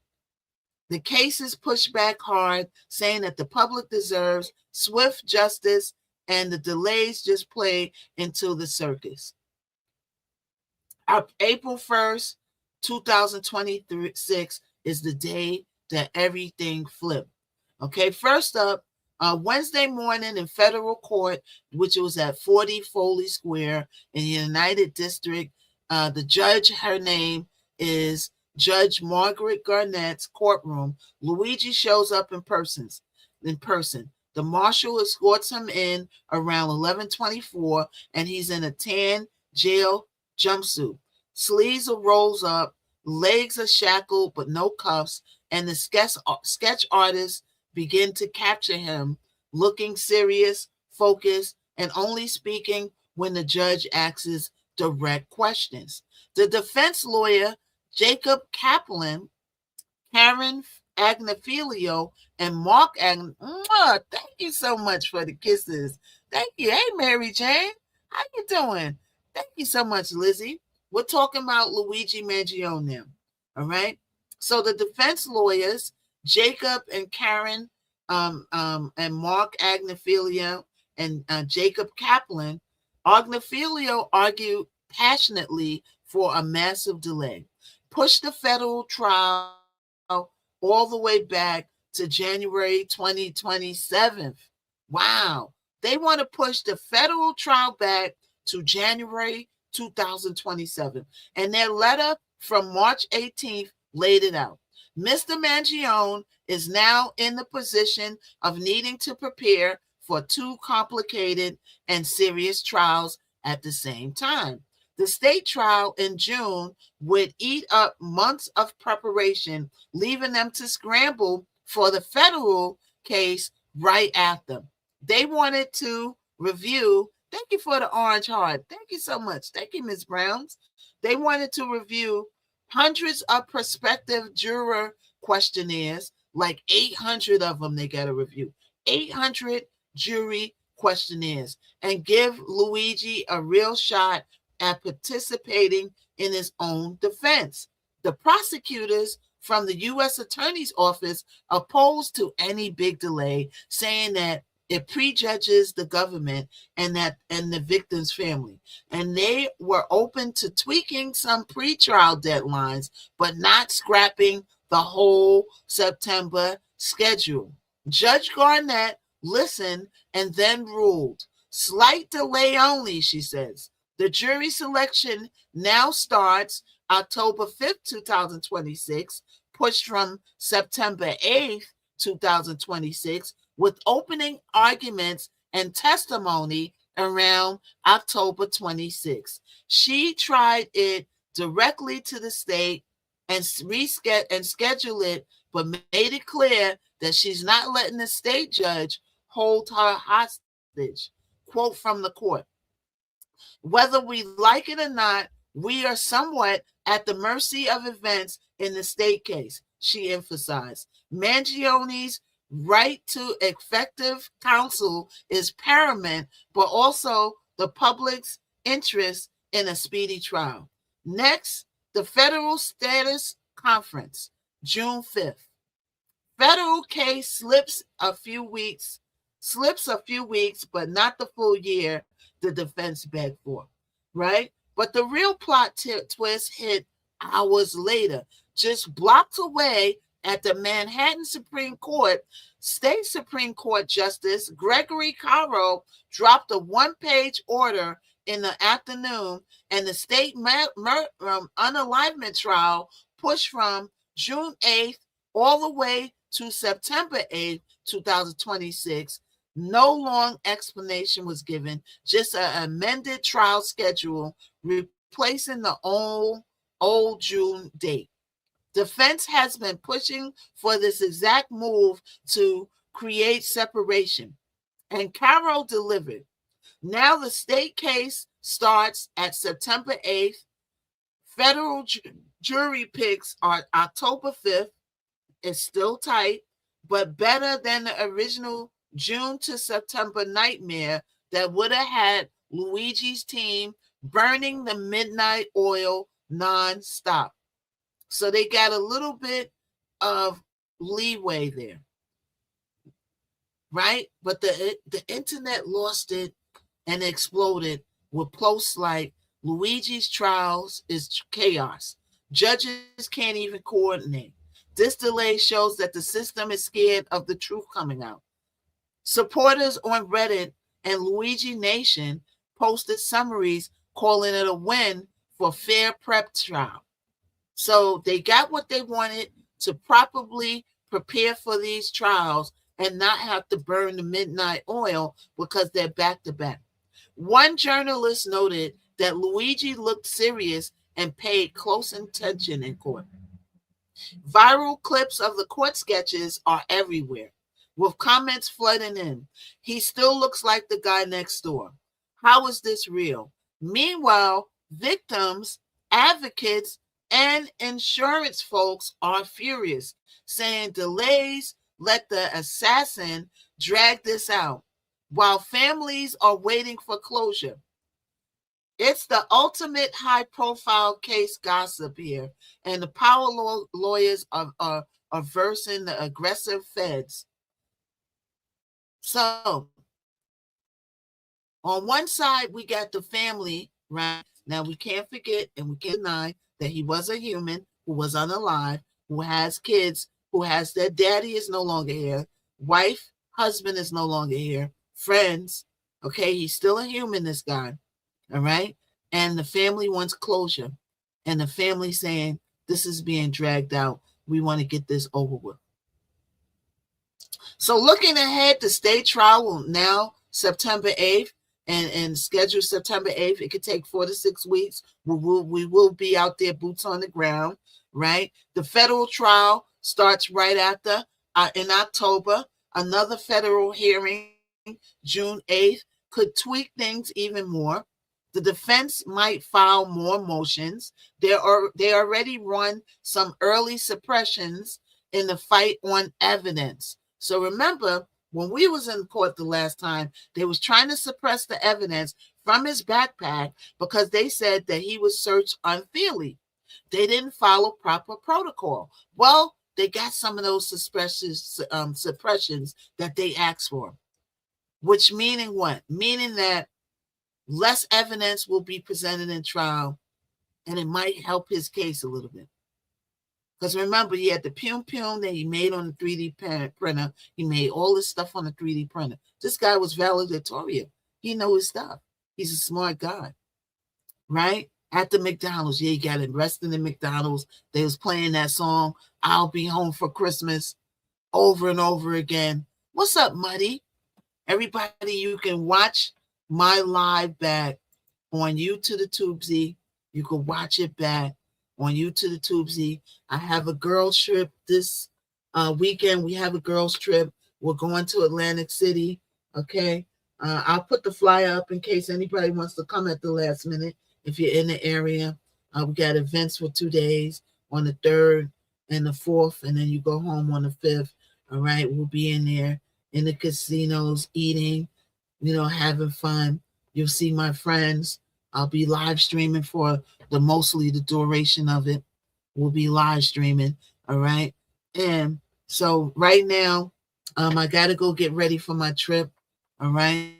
B: The case is pushed back hard, saying that the public deserves swift justice and the delays just play into the circus. April 1st, 2026 is the day that everything flipped. Okay, first up, Wednesday morning in federal court, which was at 40 Foley Square in the United District, the judge, her name is Judge Margaret Garnett's courtroom. Luigi shows up in person. The marshal escorts him in around 11:24, and he's in a tan jail jumpsuit. Sleeves are rolled up, legs are shackled but no cuffs, and the sketch artists begin to capture him, looking serious, focused, and only speaking when the judge asks direct questions. The defense lawyer, Jacob Kaplan, Karen Agnifilio, and Mark thank you so much for the kisses. Thank you. Hey, Mary Jane. How you doing? Thank you so much, Lizzie. We're talking about Luigi Mangione now. All right. So the defense lawyers, Jacob and Karen and Mark Agnifilio and Jacob Kaplan, Agnifilio argued passionately for a massive delay, pushed the federal trial all the way back to January 2027. Wow. They want to push the federal trial back to January 2027. And their letter from March 18th laid it out. Mr. Mangione is now in the position of needing to prepare for two complicated and serious trials at the same time. The state trial in June would eat up months of preparation, leaving them to scramble for the federal case right after. They wanted to review. Thank you for the orange heart. Thank you so much. Thank you, Ms. Browns. They wanted to review hundreds of prospective juror questionnaires, like 800 of them they got to review. 800 jury questionnaires, and give Luigi a real shot at participating in his own defense. The prosecutors from the U.S. Attorney's Office opposed to any big delay, saying that it prejudges the government and the victim's family. And they were open to tweaking some pretrial deadlines, but not scrapping the whole September schedule. Judge Garnett listened and then ruled. Slight delay only, she says. The jury selection now starts October 5th, 2026, pushed from September 8th, 2026, with opening arguments and testimony around October 26th. She tried it directly to the state and schedule it, but made it clear that she's not letting the state judge hold her hostage. Quote from the court: "Whether we like it or not, we are somewhat at the mercy of events in the state case," she emphasized. Mangione's right to effective counsel is paramount, but also the public's interest in a speedy trial. Next, the Federal Status Conference, June 5th. Federal case slips a few weeks, but not the full year the defense begged for, right? But the real plot twist hit hours later, just blocks away at the Manhattan Supreme Court. State Supreme Court Justice Gregory Caro dropped a one-page order in the afternoon, and the state unalignment trial pushed from June 8th all the way to September 8th, 2026. No long explanation was given, just an amended trial schedule replacing the old June date. Defense has been pushing for this exact move to create separation, and Caro delivered. Now the state case starts at September 8th. Federal jury picks are October 5th. It's still tight, but better than the original June to September nightmare that would have had Luigi's team burning the midnight oil nonstop. So they got a little bit of leeway there, right? But the internet lost it and exploded with posts like Luigi's trials is chaos. Judges can't even coordinate. This delay shows that the system is scared of the truth coming out. Supporters on Reddit and Luigi Nation posted summaries calling it a win for fair prep trial. So they got what they wanted to properly prepare for these trials and not have to burn the midnight oil because they're back to back. One journalist noted that Luigi looked serious and paid close attention in court. Viral clips of the court sketches are everywhere, with comments flooding in. He still looks like the guy next door. How is this real? Meanwhile, victims, advocates, and insurance folks are furious, saying delays let the assassin drag this out, while families are waiting for closure. It's the ultimate high-profile case gossip here, and the power lawyers are versing the aggressive feds. So, on one side, we got the family, right? Now, we can't forget and we can't deny that he was a human who was unalive, who has kids, who has their daddy is no longer here, wife, husband is no longer here, friends. Okay, he's still a human, this guy. All right. And the family wants closure. And the family saying, this is being dragged out. We want to get this over with. So looking ahead, the state trial will now September 8th and scheduled September 8th. It could take 4 to 6 weeks. We will be out there, boots on the ground, right? The federal trial starts right after in October. Another federal hearing, June 8th, could tweak things even more. The defense might file more motions. They already run some early suppressions in the fight on evidence. So remember, when we was in court the last time, they was trying to suppress the evidence from his backpack because they said that he was searched unfairly. They didn't follow proper protocol. Well, they got some of those suppressions that they asked for, which meaning what? Meaning that less evidence will be presented in trial, and it might help his case a little bit. Because remember, he had the Pum that he made on the 3D printer. He made all this stuff on the 3D printer. This guy was valedictorian. He knows his stuff. He's a smart guy, right? At the McDonald's, yeah, he got arrested in McDonald's. They was playing that song, I'll Be Home for Christmas, over and over again. What's up, Muddy? Everybody, you can watch my live back on YouTube the Tubesy. You can watch it back on YouTube the Tubesy. I have a girls trip this weekend. We have a girls trip. We're going to Atlantic City. Okay. I'll put the flyer up in case anybody wants to come at the last minute. If you're in the area, we got events for 2 days on the 3rd and the 4th, and then you go home on the 5th. All right. We'll be in there in the casinos, eating, having fun. You'll see my friends. I'll be live streaming for mostly the duration of it. We'll be live streaming. All right. And so right now, I got to go get ready for my trip. All right.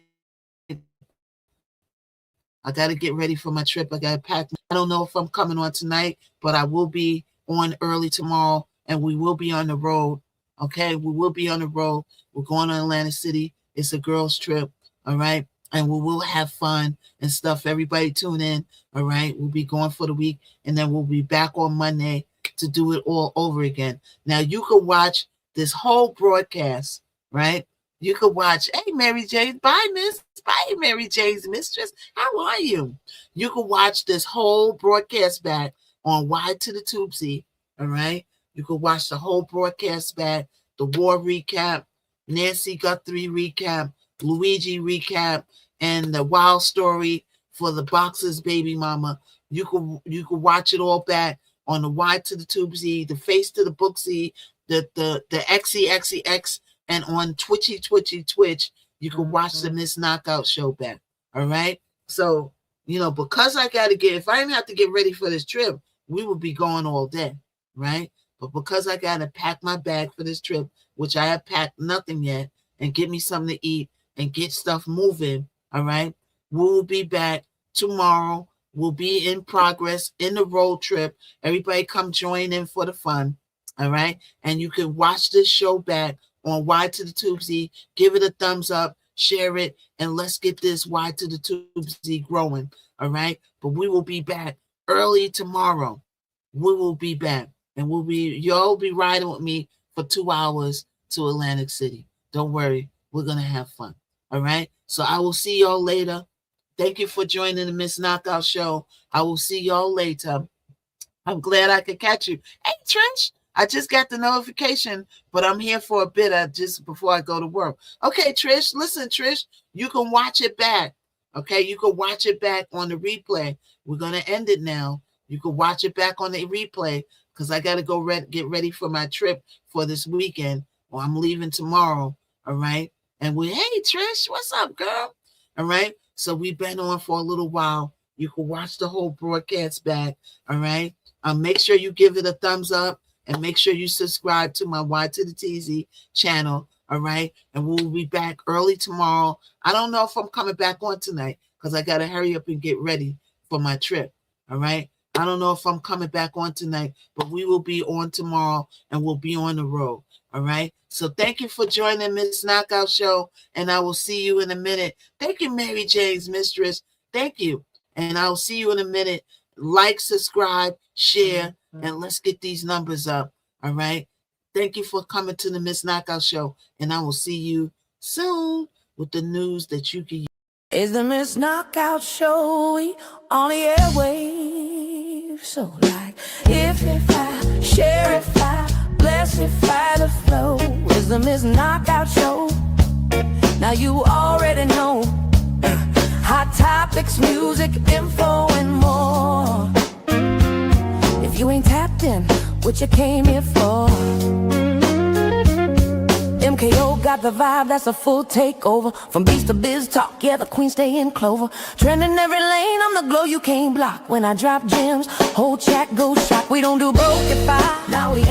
B: I got to get ready for my trip. I got to pack. I don't know if I'm coming on tonight, but I will be on early tomorrow, and we will be on the road. Okay. We will be on the road. We're going to Atlantic City. It's a girls trip. All right. And we will have fun and stuff. Everybody tune in. All right. We'll be going for the week, and then we'll be back on Monday to do it all over again. Now you can watch this whole broadcast, right? You could watch, hey, Mary J. Bye, Miss. Bye, Mary J's mistress. How are you? You can watch this whole broadcast back on Y to the Tubesy. All right. You can watch the whole broadcast back, the war recap, Nancy Guthrie recap, Luigi recap, and the wild story for the boxer's baby mama. You can watch it all back on the Y to the Tubesy, the Face to the Booksy, the XEXEX, and on Twitch. You can watch the Missknockout show back. All right. So, because I got to if I didn't have to get ready for this trip, we would be going all day. Right. But because I got to pack my bag for this trip, which I have packed nothing yet, and get me something to eat and get stuff moving. All right. We'll be back tomorrow. We'll be in progress in the road trip. Everybody come join in for the fun. All right. And you can watch this show back on Y to the Tubesy. Give it a thumbs up, share it, and let's get this Y to the Tubesy growing. All right. But we will be back early tomorrow. We will be back, and y'all be riding with me for 2 hours to Atlantic City. Don't worry. We're going to have fun. All right. So I will see y'all later. Thank you for joining the Missknockout show. I will see y'all later. I'm glad I could catch you. Hey, Trish, I just got the notification, but I'm here for a bit just before I go to work. Okay, Trish, listen, Trish, you can watch it back. Okay, you can watch it back on the replay. We're going to end it now. You can watch it back on the replay because I got to go get ready for my trip for this weekend. Well, I'm leaving tomorrow. All right. And hey, Trish, what's up, girl? All right. So we've been on for a little while. You can watch the whole broadcast back. All right. Make sure you give it a thumbs up and make sure you subscribe to my Y to the TZ channel. All right. And we'll be back early tomorrow. I don't know if I'm coming back on tonight because I got to hurry up and get ready for my trip. All right. I don't know if I'm coming back on tonight, but we will be on tomorrow and we'll be on the road. All right. So thank you for joining Miss Knockout Show, and I will see you in a minute. Thank you, Mary Jane's mistress. Thank you. And I'll see you in a minute. Like, subscribe, share, and let's get these numbers up. All right. Thank you for coming to the Miss Knockout Show, and I will see you soon with the news that you can use.
A: It's the Miss Knockout Show on the airwaves. So like, if I share, if I bless, if I the flow. It's the Miss Knockout Show. Now you already know. Hot topics, music, info, and more. If you ain't tapped in, what you came here for? MKO got the vibe, that's a full takeover. From beast to biz talk, yeah, the queen stay in clover. Trending every lane, I'm the glow you can't block. When I drop gems, whole chat goes shock. We don't do broke if I, now we